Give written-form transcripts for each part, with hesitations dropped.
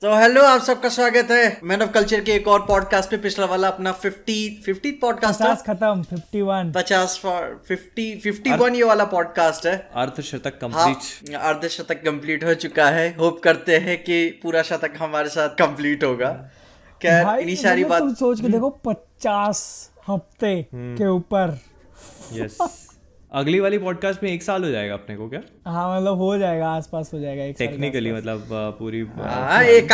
तो हेलो, आप सबका स्वागत है मैन ऑफ कल्चर के एक और पॉडकास्ट पे। पिछला वाला अपना 50 पॉडकास्ट था, 50 खत्म 51 50 फॉर 51 ये वाला पॉडकास्ट है। अर्धशतक कंप्लीट। हाँ, अर्धशतक कंप्लीट हो चुका है। होप करते हैं कि पूरा शतक हमारे साथ कंप्लीट होगा। खैर, इन्हीं सारी बात तुम सोच के देखो 50 हफ्ते के ऊपर। यस, अगली वाली पॉडकास्ट में 1 साल हो जाएगा अपने को क्या? हाँ मतलब हो जाएगा, आसपास हो जाएगा एक टेक्निकली मतलब पूरी एक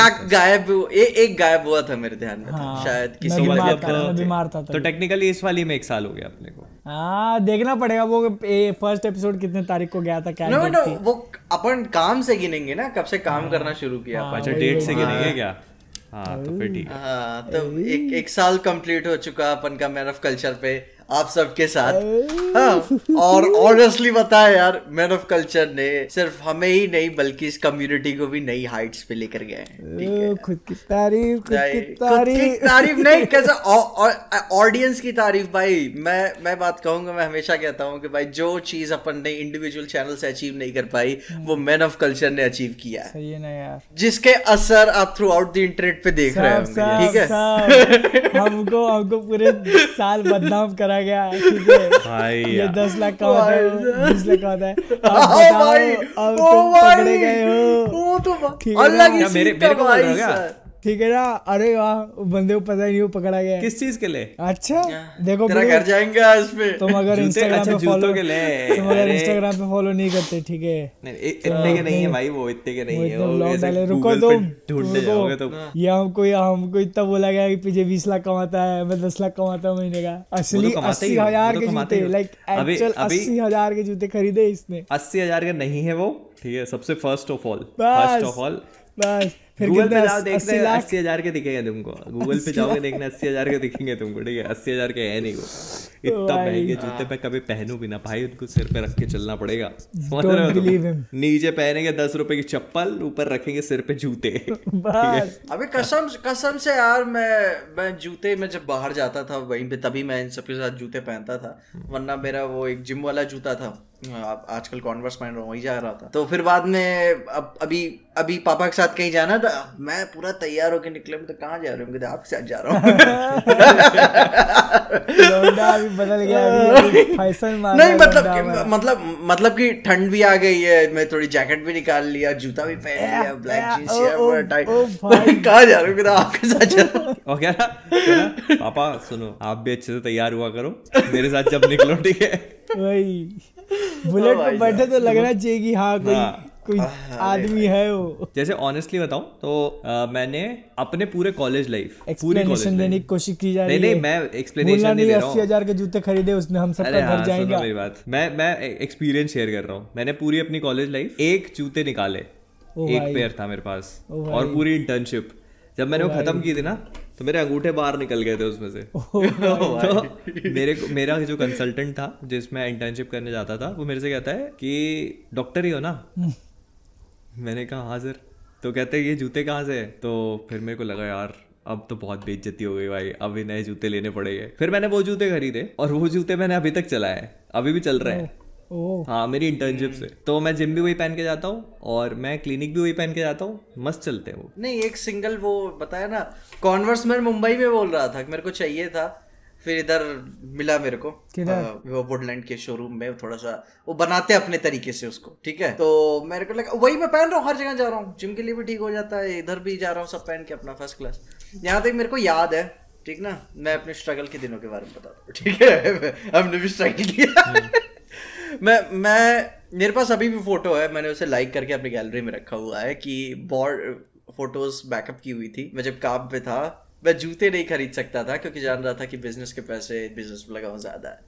गायब हुआ था मेरे ध्यान में था, शायद किसी बीमार था तो टेक्निकली इस वाली में 1 साल हो गया अपने को। हाँ देखना पड़ेगा वो फर्स्ट एपिसोड कितने तारीख को गया था, क्या नो वो अपन काम से गिनेंगे ना, कब से काम करना शुरू किया। अच्छा, डेट से गिनेंगे क्या? हाँ तो फिर ठीक है। हाँ तो एक साल कंप्लीट हो चुका अपन का मैन ऑफ कल्चर पे आप सबके साथ। हाँ, और ऑनेस्टली बताया यार, मैन ऑफ कल्चर ने सिर्फ हमें ही नहीं बल्कि इस कम्युनिटी को भी नई हाइट्स पे लेकर गए हैं। खुद की तारीफ नहीं, कैसे ऑडियंस की तारीफ। भाई मैं बात कहूंगा, मैं हमेशा कहता हूँ कि भाई जो चीज अपन ने इंडिविजुअल चैनल से अचीव नहीं कर पाई वो मैन ऑफ कल्चर ने अचीव किया है। सही है ना यार, जिसके असर आप थ्रू आउट द इंटरनेट पे देख रहे होंगे। ठीक है, हमको पूरे साल बदनाम करा गया। ठीक है भाई, ये 10 लाख का होता है, 20 लाख का होता है। अब तुम पकड़े गए हो। तो अलग ही मेरे को बोल रहे हो क्या? ठीक है ना? अरे वाह, बंदे को पता ही नहीं वो पकड़ा गया किस चीज के लिए। अच्छा देखो, तेरा घर जाएंगे आज पे। तुम अगर इंस्टाग्राम पे फॉलो नहीं करते, ठीक है, इतने के नहीं है भाई, वो इतने के नहीं है। रुको तुम, ढूंढने जाओगे तो ये हमको इतना बोला गया कि पीछे 20 लाख कमाता है, मैं 10 लाख कमाता हूँ महीने का। असली 80,000 के जूते, लाइक एक्चुअल 80,000 के जूते खरीदे इसने। 80,000 का नहीं है वो, ठीक है। सबसे फर्स्ट ऑफ ऑल बस गूगल पे जाओ, देखते हैं 80,000 के दिखेंगे तुमको। गूगल पे जाओगे देखना 80,000 के दिखेंगे तुमको, ठीक है। 80,000 के है नहीं वो। इतना महंगे जूते पे कभी पहनू भी ना भाई, उनको सिर पे रख के चलना पड़ेगा। समझ रहे हो तुम? नीचे पहनेंगे 10 रुपए की चप्पल, ऊपर रखेंगे सिर पे जूते। अबे कसम से यार, मैं जूते में जब बाहर जाता था वहीं पे, तभी मैं इन सबके साथ जूते पहनता था। वरना मेरा वो एक जिम वाला जूता था, आजकल कॉन्वर्स पहन रहा हूँ, वही जा रहा था। तो फिर बाद में अभी पापा के साथ कहीं जाना था, मैं पूरा तैयार होके निकले। तो कहाँ जा रहे हो? आपके साथ जा रहा हूँ। बदल गया फैशन। नहीं मतलब कि ठंड भी आ गई है, मैं थोड़ी जैकेट भी निकाल लिया, जूता भी पहन लिया, ब्लैक जींस टाइट। कहाँ जा रहे हो? आपके साथ जा रहा हूँ। क्या पापा सुनो, आप भी अच्छे से तैयार हुआ करो मेरे साथ जब निकलो, ठीक है। वही बुलेट पे बैठे तो लगना चाहिए कि हाँ कोई आदमी है वो। जैसे ऑनेस्टली बताऊं तो मैंने अपने पूरे कॉलेज लाइफ एक्सप्लेनेशन देने की कोशिश की जा रही है। नहीं, मैं एक्सप्लेनेशन नहीं दे रहा हूँ। 80,000 के जूते खरीदे उसने, हम सब का घर जाएंगे। मेरी बात, मैं एक्सपीरियंस शेयर कर रहा हूँ। मैंने पूरी अपनी कॉलेज लाइफ एक जूते निकाले, एक पेयर था मेरे पास, और पूरी इंटर्नशिप जब मैंने वो खत्म की थी ना, तो मेरे अंगूठे बाहर निकल गए थे उसमें से। तो मेरा जो कंसल्टेंट था जिसमें इंटर्नशिप करने जाता था, वो मेरे से कहता है कि डॉक्टर ही हो ना? मैंने कहा हाँ सर। तो कहते हैं ये जूते कहाँ से है? तो फिर मेरे को लगा यार अब तो बहुत बेइज्जती हो गई भाई, अब भी नए जूते लेने पड़ेंगे। फिर मैंने वो जूते खरीदे, और वो जूते मैंने अभी तक चलाए, अभी भी चल रहे हैं। हाँ, मेरी इंटर्नशिप से। तो मैं जिम भी वही पहन के जाता हूँ, और मैं क्लिनिक भी वही पहन के जाता हूँ, मस्त चलते हैं वो। नहीं, एक सिंगल वो बताया ना, कॉन्वर्स में मुंबई में बोल रहा था कि मेरे को चाहिए था, फिर इधर मिला मेरे को वो वुडलैंड के शोरूम में। थोड़ा सा वो बनाते अपने तरीके से उसको, ठीक है। तो मेरे को लगा वही मैं पहन रहा हूँ, हर जगह जा रहा हूँ, जिम के लिए भी ठीक हो जाता है, इधर भी जा रहा हूँ, सब पहन के अपना फर्स्ट क्लास। यहाँ तक मेरे को याद है, ठीक ना, मैं अपने स्ट्रगल के दिनों के बारे में बताता हूँ, ठीक है। हमने भी स्ट्रगल किया। मैं मेरे पास अभी भी फोटो है, मैंने उसे लाइक करके अपनी गैलरी में रखा हुआ है कि बोर्ड फोटोज बैकअप की हुई थी। मैं जब काम पे था, मैं जूते नहीं खरीद सकता था क्योंकि जान रहा था कि बिजनेस के पैसे बिजनेस में लगाऊं ज्यादा है।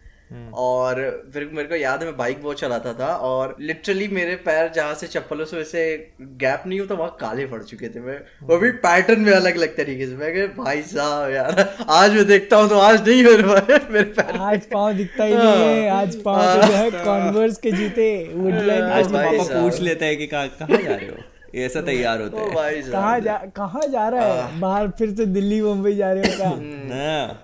और फिर मेरे को याद है मैं बाइक वो चलाता था, और लिटरली मेरे पैर जहाँ से चप्पलों से वैसे गैप नहीं होता, वहाँ काले पड़ चुके थे। मैं वो भी पैटर्न में अलग अलग तरीके से। मैं कह भाई साहब यार, आज मैं देखता हूँ तो आज नहीं मेरे पैर, आज पाँव दिखता ही नहीं है। आज पाँव जो है कॉन्वर्स के जूते, वुडलैंड। आज पापा पूछ लेता है कि कहाँ जा रहे हो, ऐसा तैयार होते हैं। कहाँ जा रहा है? बाहर फिर से दिल्ली मुंबई जा रहे हो क्या?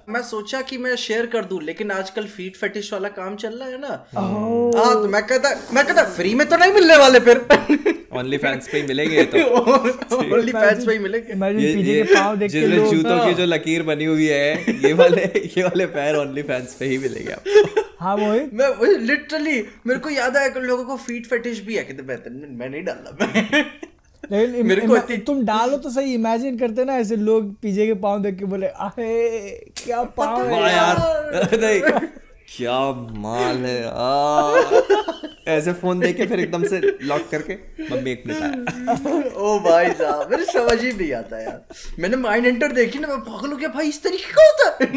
मैं सोचा कि मैं शेयर कर दूं, लेकिन आजकल फीट फेटिश वाला काम चल रहा है ना। हाँ, तो मैं कहता फ्री में तो नहीं मिलने वाले, फिर ओनली फैंस पे ही मिलेंगे। तो ओनली फैंस पे ही मिलेगे। पीछे के पाँव देख के जिसमें जूतों की जो लकीर बनी हुई है, ये वाले पैर ओनली फैंस पे ही मिलेंगे आपको। हाँ वही, मैं लिटरली मेरे को याद आया कि लोगों को फीट फेटिश भी है, कहते मैं नहीं डाला। लेकिन मेरे को तुम डालो तो सही। इमेजिन करते ना ऐसे लोग पीछे के पाँव देख के बोले आहे क्या पाँव है यार, नहीं क्या माल है ऐसे फोन देके फिर एकदम से लॉक करके मम्मी 1 मिनट आया। ओ भाई साहब, मेरे समझ ही नहीं आता यार। मैंने माइंड एंटर देखी ना, मैं पागल हो गया भाई, इस तरीके का होता है।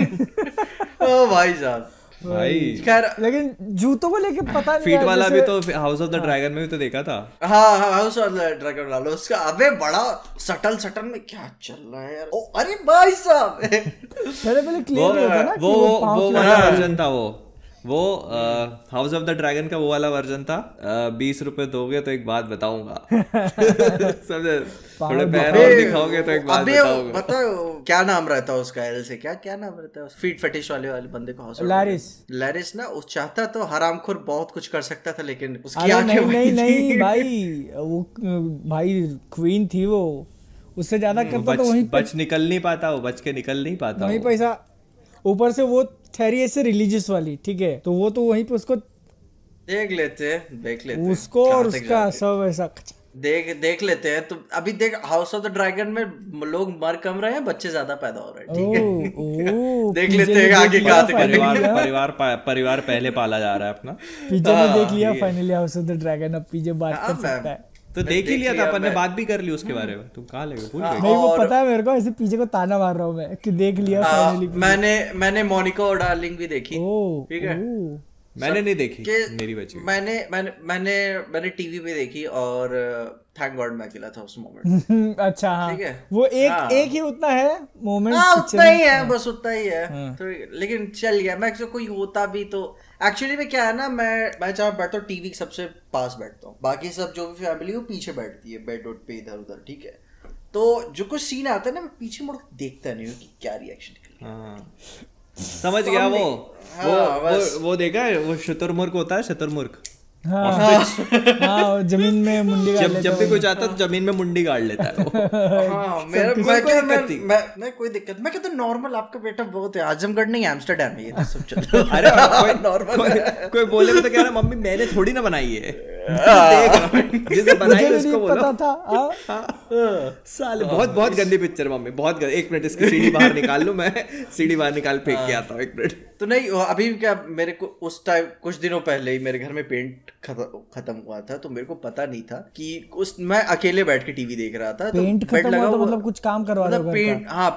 ओ भाई साहब भाई, खैर लेकिन जूतों को लेके पता नहीं। फीट वाला भी तो हाउस ऑफ द ड्रैगन में भी तो देखा था। हाँ हाउस ऑफ द ड्रैगन वाला उसका, अबे बड़ा सटल में क्या चल रहा है यार। ओ अरे भाई साहब, पहले क्लियर नहीं होता ना कि वो वाला वर्जन था। वो हाउस ऑफ द ड्रैगन का वो वाला वर्जन था। 20 रुपए दोगे तो एक बात बताऊंगा। समझे? थोड़े पैर और दिखाओगे तो एक बात बताऊंगा। बताओ क्या नाम रहता है उसका, एल से क्या नाम रहता है फीट फेटिश वाले बंदे को? लैरिस ना। उस चाहता तो हरामखोर बहुत कुछ कर सकता था, लेकिन उसकी आंखें नहीं भाई, वो भाई क्वीन थी वो, उससे ज्यादा करता तो वहीं बच निकल नहीं पाता, वो बच के निकल नहीं पाता। वहीं पैसा ऊपर से वो ठहरी ऐसे रिलीजियस वाली, ठीक है, तो वो तो वहीं पे उसको देख लेते उसको और उसका सब ऐसा देख लेते हैं। तो अभी देख हाउस ऑफ द ड्रैगन में लोग मर कम रहे हैं, बच्चे ज्यादा पैदा हो रहे हैं, ठीक है। देख लेते हैं आगे क्या परिवार पहले पाला जा रहा है अपना। पीजे ने देख लिया finally house of the dragon, अब पीजे बात कर सकता है। तो देख ही लिया था अपन ने, बात भी कर ली उसके बारे में। तुम कहाँ लगे? भूल गए? नहीं वो पता है मेरे को, ऐसे पीछे को ताना मार रहा हूँ मैं कि देख लिया फाइनली। मैंने मोनिका और डार्लिंग भी देखी, ठीक है। मैंने नहीं देखी, मेरी बच्ची। मैंने टीवी पे देखी और थैंक गॉड मैं अकेला था उस मोमेंट। अच्छा हाँ, ठीक है। वो एक ही उतना है मोमेंट, उतना ही है, बस उतना ही है। तो लेकिन चल गया। मैं कोई होता भी तो एक्चुअली में क्या है ना, मैं जहाँ बैठता हूँ टीवी सबसे पास बैठता हूँ, बाकी सब जो भी फैमिली वो पीछे बैठती है बेड पे इधर उधर, ठीक है। तो जो कुछ सीन आता है ना, मैं पीछे मुड़ देखता नहीं हूँ कि क्या रिएक्शन निकलेगा। समझ गया वो देखा है, वो शुतुरमुर्ग होता है, शुतुरमुर्ग। हाँ, जमीन में मुंडी गाड़ लेता है। जब भी कुछ आता है तो जमीन में मुंडी गाड़ लेता है। कोई दिक्कत, मैं कहता नॉर्मल, आपका बेटा बहुत है, आजमगढ़ नहीं एम्स्टरडैम है, ये तो सब चल। अरे नॉर्मल कोई बोले तो कह रहा मम्मी मैंने थोड़ी ना बनाई है, जिसे बनाई उसको बोलो। साले बहुत गंदी पिक्चर मम्मी, बहुत गंदी। 1 मिनट इसकी सीढ़ी बाहर निकाल लूं, मैं सीढ़ी बाहर निकाल फेंक के आता हूँ 1 मिनट। तो नहीं, अभी क्या मेरे को उस टाइम कुछ दिनों पहले ही मेरे घर में पेंट खत्म हुआ था, तो मेरे को पता नहीं था कि मैं अकेले बैठ के टीवी देख रहा था। पेंट खत्म हुआ तो मतलब कुछ काम करवा रहा था,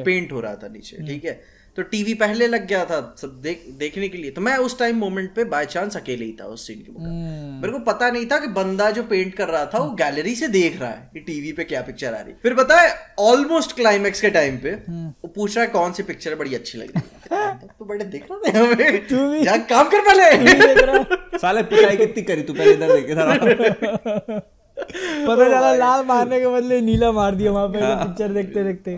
पेंट हो रहा था नीचे, ठीक है। तो टीवी पहले लग गया था सब देखने के लिए। तो मैं उस टाइम मोमेंट पे बाय चांस अकेले ही था उस सीन के मुकाबले। मेरे को पता नहीं था कि बंदा जो पेंट कर रहा था वो गैलरी से देख रहा है कि टीवी पे क्या पिक्चर आ रही। फिर बताए ऑलमोस्ट क्लाइमेक्स के टाइम पे वो पूछ रहा है कौन सी पिक्चर बड़ी अच्छी लग रही है। तो बड़े देख रहा हमें, जा काम कर पहले। साले पिटाई कितनी करी तू, पहले इधर देखे था। पता चला लाल मारने के बदले नीला मार दिया वहां पे पिक्चर देखते देखते।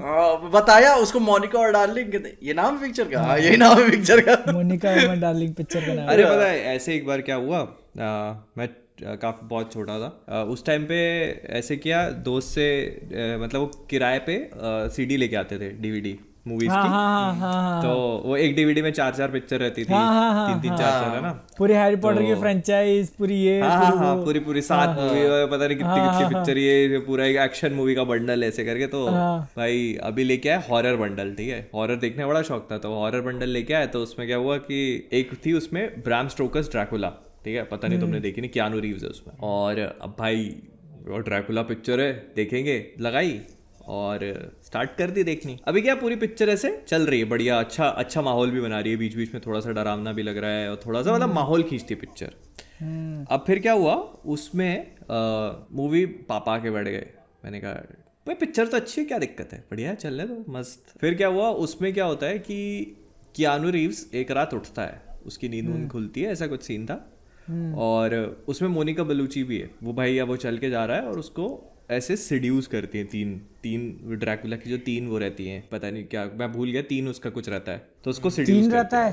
बताया उसको मोनिका और डार्लिंग के, ये नाम है पिक्चर का। यही नाम है पिक्चर का, मोनिका और डार्लिंग पिक्चर का नाम। अरे पता है ऐसे एक बार क्या हुआ, मैं काफी बहुत छोटा था उस टाइम पे। ऐसे किया दोस्त से, मतलब वो किराए पे सीडी लेके आते थे, डीवीडी मूवीज की। तो वो एक डीवीडी में 4 पिक्चर रहती थी, 3 4 है ना। पूरी हैरी पॉटर की फ्रेंचाइज पूरी, ये पूरी 7 मूवी, पता नहीं कितनी पिक्चर, ये पूरा एक एक्शन मूवी का बंडल ऐसे करके। तो भाई अभी लेके आया हॉरर बंडल, ठीक है। हॉरर देखने का बड़ा शौक था, तो हॉरर बंडल लेके आया। तो उसमें क्या हुआ कि एक थी उसमें ब्राम स्टोकर्स ड्रैकुला, ठीक है। पता नहीं तुमने देखी नहीं, कियानू रीव्स है उसमें। और अब भाई वो ड्रैकुला पिक्चर है, देखेंगे, लगाई और स्टार्ट कर दी देखनी। अभी क्या पूरी पिक्चर ऐसे चल रही है बढ़िया, अच्छा माहौल भी बना रही है, बीच बीच में थोड़ा सा डरावना भी लग रहा है और थोड़ा सा मतलब माहौल खींचती पिक्चर। अब फिर क्या हुआ उसमें, मूवी पापा के बढ़ गए। मैंने कहा भाई पिक्चर तो अच्छी है, क्या दिक्कत है, बढ़िया है, चलने दो मस्त। फिर क्या हुआ उसमें, क्या होता है कि कियानू रीव्स एक रात उठता है, उसकी नींद खुलती है, ऐसा कुछ सीन था। और उसमें मोनिका बलूची भी है। वो भाई अब वो चल के जा रहा है और उसको ऐसे सिड्यूस करती हैं तीन ड्रैकुला की जो 3 वो रहती हैं, पता नहीं क्या मैं भूल गया, 3 उसका कुछ रहता है, तो उसको सिड्यूस करता है।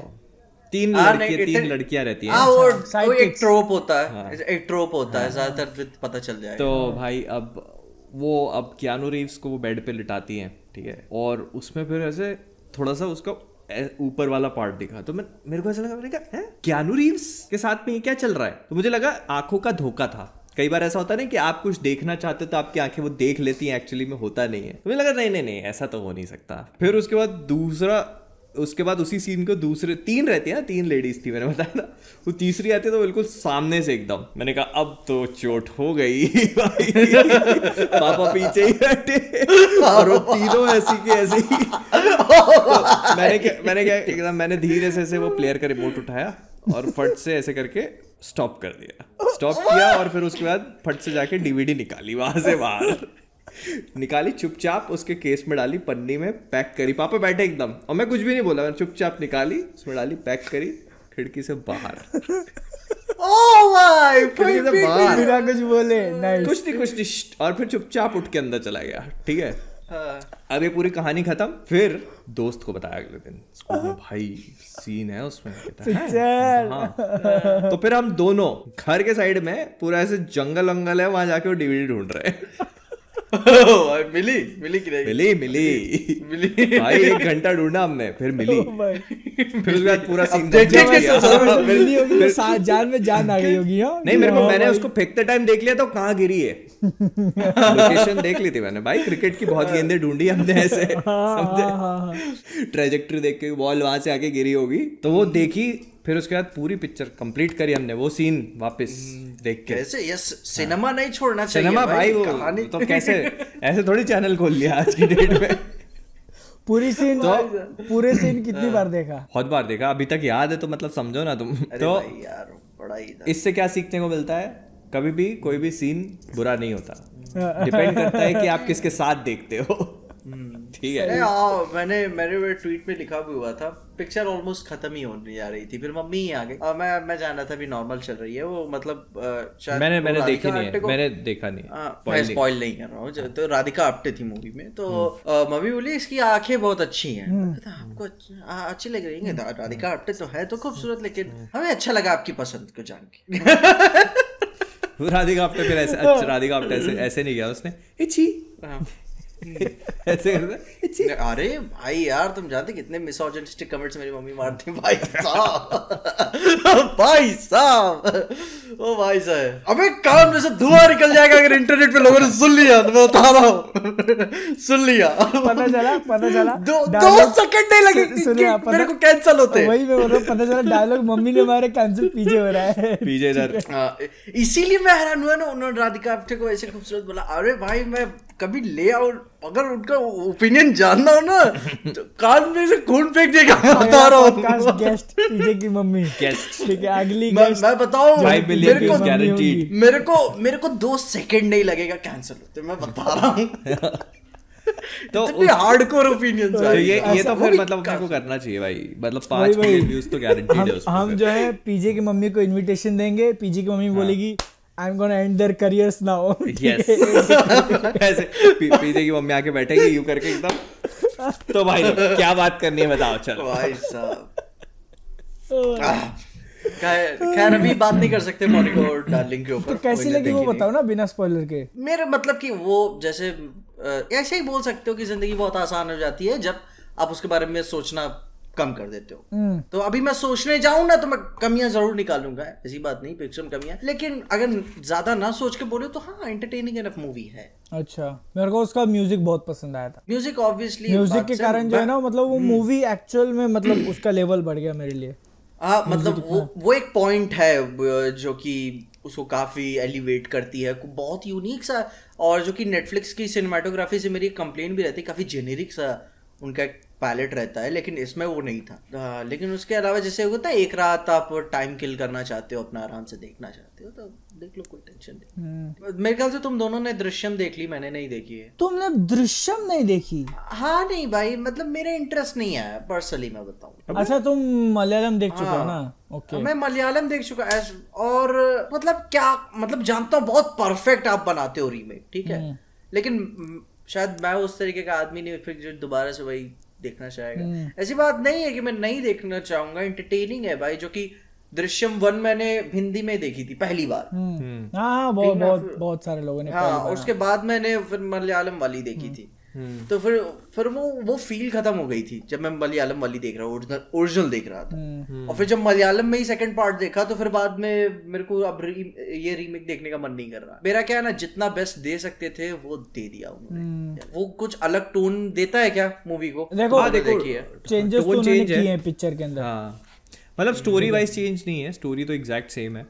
3 लड़कियां रहती हैं। वो एक ट्रोप होता है, एक ट्रोप होता है, ज्यादातर पता चल जाएगा। तो भाई अब कियानू रीव्स को वो बेड पे लिटाती हैं, ठीक है, और उसमें फिर ऐसे थोड़ा सा उसका ऊपर वाला पार्ट दिखा, तो मेरे को ऐसा लगा, मैंने कहा कियानू रीव्स के साथ में ये क्या चल रहा है? तो मुझे लगा आंखों का धोखा था। कई बार ऐसा होता है ना कि आप कुछ देखना चाहते हो तो आपकी आंखें वो देख लेती हैं, एक्चुअली में होता नहीं है। तो मुझे लगा नहीं ऐसा तो हो नहीं सकता। फिर उसके बाद उसी सीन को दूसरे 3 रहती है ना, 3 लेडीज थी, मैंने बताया ना, वो तीसरी आती है तो बिल्कुल सामने से एकदम। मैंने कहा अब तो चोट हो गई भाई। पापा पीछे ही बैठे और वो तीनों ऐसी के ऐसी ही। तो मैंने धीरे से वो प्लेयर का रिमोट उठाया और फट से ऐसे करके स्टॉप किया और फिर उसके बाद फट से जाके डीवीडी निकाली वहां से बाहर निकाली, चुपचाप उसके केस में डाली, पन्नी में पैक करी, पापा बैठे एकदम, और मैं कुछ भी नहीं बोला, मैंने चुपचाप निकाली, उसमें डाली, पैक करी, खिड़की से बाहर। खिड़की से बाहर बिना कुछ बोले, कुछ नहीं, और फिर चुपचाप उठ के अंदर चला गया, ठीक है। अब ये पूरी कहानी खत्म। फिर दोस्त को बताया अगले दिन स्कूल में, भाई सीन है उसमें, हाँ। तो फिर हम दोनों घर के साइड में पूरा ऐसे जंगल वंगल है, वहां जाके वो डीवीडी ढूंढ रहे हैं। मिली भाई 1 घंटा ढूंढा हमने, फिर मिली। फिर उसके बाद पूरा सीन जान में जान आ गई होगी। नहीं, मैंने उसको फेंकते टाइम देख लिया तो कहाँ गिरी है, लोकेशन देख ली थी मैंने। भाई क्रिकेट की बहुत गेंदें ढूंढी हमने ऐसे, समझे, ट्रेजेक्ट्री देख के बॉल वहां से आके गिरी होगी, तो वो देखी। फिर उसके बाद पूरी पिक्चर कंप्लीट करी हमने, वो सीन वापस देख के। कैसे यस, सिनेमा नहीं छोड़ना चाहिए सिनेमा भाई, वो तो कैसे ऐसे थोड़ी चैनल खोल लिया आज की डेट में। पूरे सीन कितनी बार देखा? बहुत बार देखा, अभी तक याद है, तो मतलब समझो ना तुम। तो यार बड़ा ही इससे क्या सीखने को मिलता है, कभी भी कोई भी सीन बुरा नहीं होता, डिपेंड करता है कि आप किसके साथ देखते हो। ठीक है। मैंने ट्वीट में लिखा भी हुआ था, पिक्चर ऑलमोस्ट खत्म ही होने जा रही थी, फिर मम्मी ही आ गई। मैं जान रहा था भी नॉर्मल चल रही है वो, मतलब शायद मैंने देखी नहीं है, मैंने देखा नहीं, मैं स्पॉइल नहीं कर रहा हूँ। तो राधिका आप्टे थी मूवी में, तो मम्मी बोली इसकी आंखें बहुत अच्छी हैं। आपको अच्छी लग रही है? राधिका आप्टे तो है तो खूबसूरत, लेकिन हमें अच्छा लगा आपकी पसंद को जान के। राधिका आप्टे फिर ऐसे, राधिका आप्टे ऐसे नहीं किया उसने, इच्छी ऐसे करता। अरे भाई यार, तुम जानते कितने मिसोजिनिस्टिक कमेंट्स मेरी मम्मी मारती है भाई साहब। ओ भाई साहब, अबे कान में से धुआं निकल जाएगा अगर इंटरनेट पे लोगों ने सुन लिया, तो मैं बता रहा हूँ। सुन लिया, पता चला 2 सेकंड नहीं लगे मेरे को कैंसिल होते। वही मैं बोल रहा हूँ, पता चला डायलॉग मम्मी ने मारे, कैंसिल पीछे हो रहा है, पीछे इधर। इसीलिए मैं हैरान हुआ ना, उन्होंने राधिका आप्टे को ऐसे खूबसूरत बोला। अरे भाई, मैं कभी ले आओ, अगर उनका ओपिनियन जानना हो ना तो कान में से खून फेंक देगा, बता रहा हूँ। गेस्ट पीछे की मम्मी, गेस्ट, ठीक है, अगली गेस्ट मैं बताऊँ, मेरे को 2 सेकंड नहीं लगेगा कैंसिल होते, मैं बता रहा हूँ। तो हार्डकोर ओपिनियन ये तो फिर मतलब अपने को करना चाहिए भाई, मतलब 5 मिलियन व्यूज तो गारंटीड है उसमें। हम जो है पीजे की मम्मी को इनविटेशन देंगे, पीजे की मम्मी बोलेगी I'm gonna end their careers now. Yes. ऐसे पीछे की मम्मी आके बैठेगी यूं करके एकदम, तो भाई क्या बात करनी है बताओ, चलो भाई साहब। खैर अभी बात नहीं कर सकते मोनिको और डार्लिंग के ऊपर। तो कैसी लगी वो बताओ ना, बिना स्पॉइलर के। मेरे मतलब कि वो जैसे ऐसे ही बोल सकते हो कि जिंदगी बहुत आसान हो जाती है जब आप उसके बारे में सोचना कम कर देते हो। तो अभी मैं सोचने जाऊं ना तो मैं कमियां जरूर निकालूंगा, ऐसी बात नहीं, पिक्चर में कमियां, लेकिन अगर ज्यादा ना सोच के बोले तो हाँ, एंटरटेनिंग एनफ मूवी है। अच्छा, मेरे को उसका म्यूजिक बहुत पसंद आया था। म्यूजिक ऑब्वियसली, म्यूजिक के कारण जो है ना, मतलब वो मूवी एक्चुअल में मतलब उसका लेवल बढ़ गया मेरे लिए। हाँ, मतलब वो एक पॉइंट है जो कि उसको काफी एलिवेट करती है, बहुत यूनिक सा, और जो कि नेटफ्लिक्स की सिनेमाटोग्राफी से मेरी कंप्लेंट भी रहती है, काफी जेनेरिक सा उनका एक पैलेट रहता है, लेकिन इसमें वो नहीं था। लेकिन उसके अलावा जैसे होता है एक रात आप टाइम किल करना चाहते हो, अपना आराम से देखना चाहते हो, तो देख लो, कोई टेंशन नहीं। मेरे ख्याल से तुम दोनों ने दृश्यम देख ली, मैंने नहीं देखी है। तुमने दृश्यम नहीं देखी? हाँ नहीं भाई, मतलब मेरा इंटरेस्ट नहीं है पर्सनली, मैं बताऊँ। अच्छा, तुम मलयालम देख चुके हो ना? ओके, मैं मलयालम देख चुका और मतलब क्या, मतलब जानता हूँ बहुत परफेक्ट आप बनाते हो रीमेक, ठीक है, लेकिन शायद मैं उस तरीके का आदमी नहीं फिर जो दोबारा से वही देखना चाहेगा। ऐसी बात नहीं है कि मैं नहीं देखना चाहूंगा, एंटरटेनिंग है भाई। जो कि दृश्यम 1 मैंने हिंदी में देखी थी पहली बार। हाँ, बहुत सारे लोगों ने। हाँ, उसके बाद मैंने फिर मलयालम वाली देखी थी, तो फिर वो फील खत्म हो गई थी जब मैं मलयालम वाली देख रहा हूँ, ओरिजिनल देख रहा था। और फिर जब मलयालम में ही सेकंड पार्ट देखा तो फिर बाद में मेरे को अब ये रीमेक देखने का मन नहीं कर रहा। मेरा क्या है ना, जितना बेस्ट दे सकते थे वो दे दिया उन्होंने। वो कुछ अलग टोन देता है क्या मूवी को? देखो चेंजेस तो उन्होंने किए हैं पिक्चर के अंदर, मतलब स्टोरी वाइज चेंज नहीं है, स्टोरी तो एग्जैक्ट सेम है,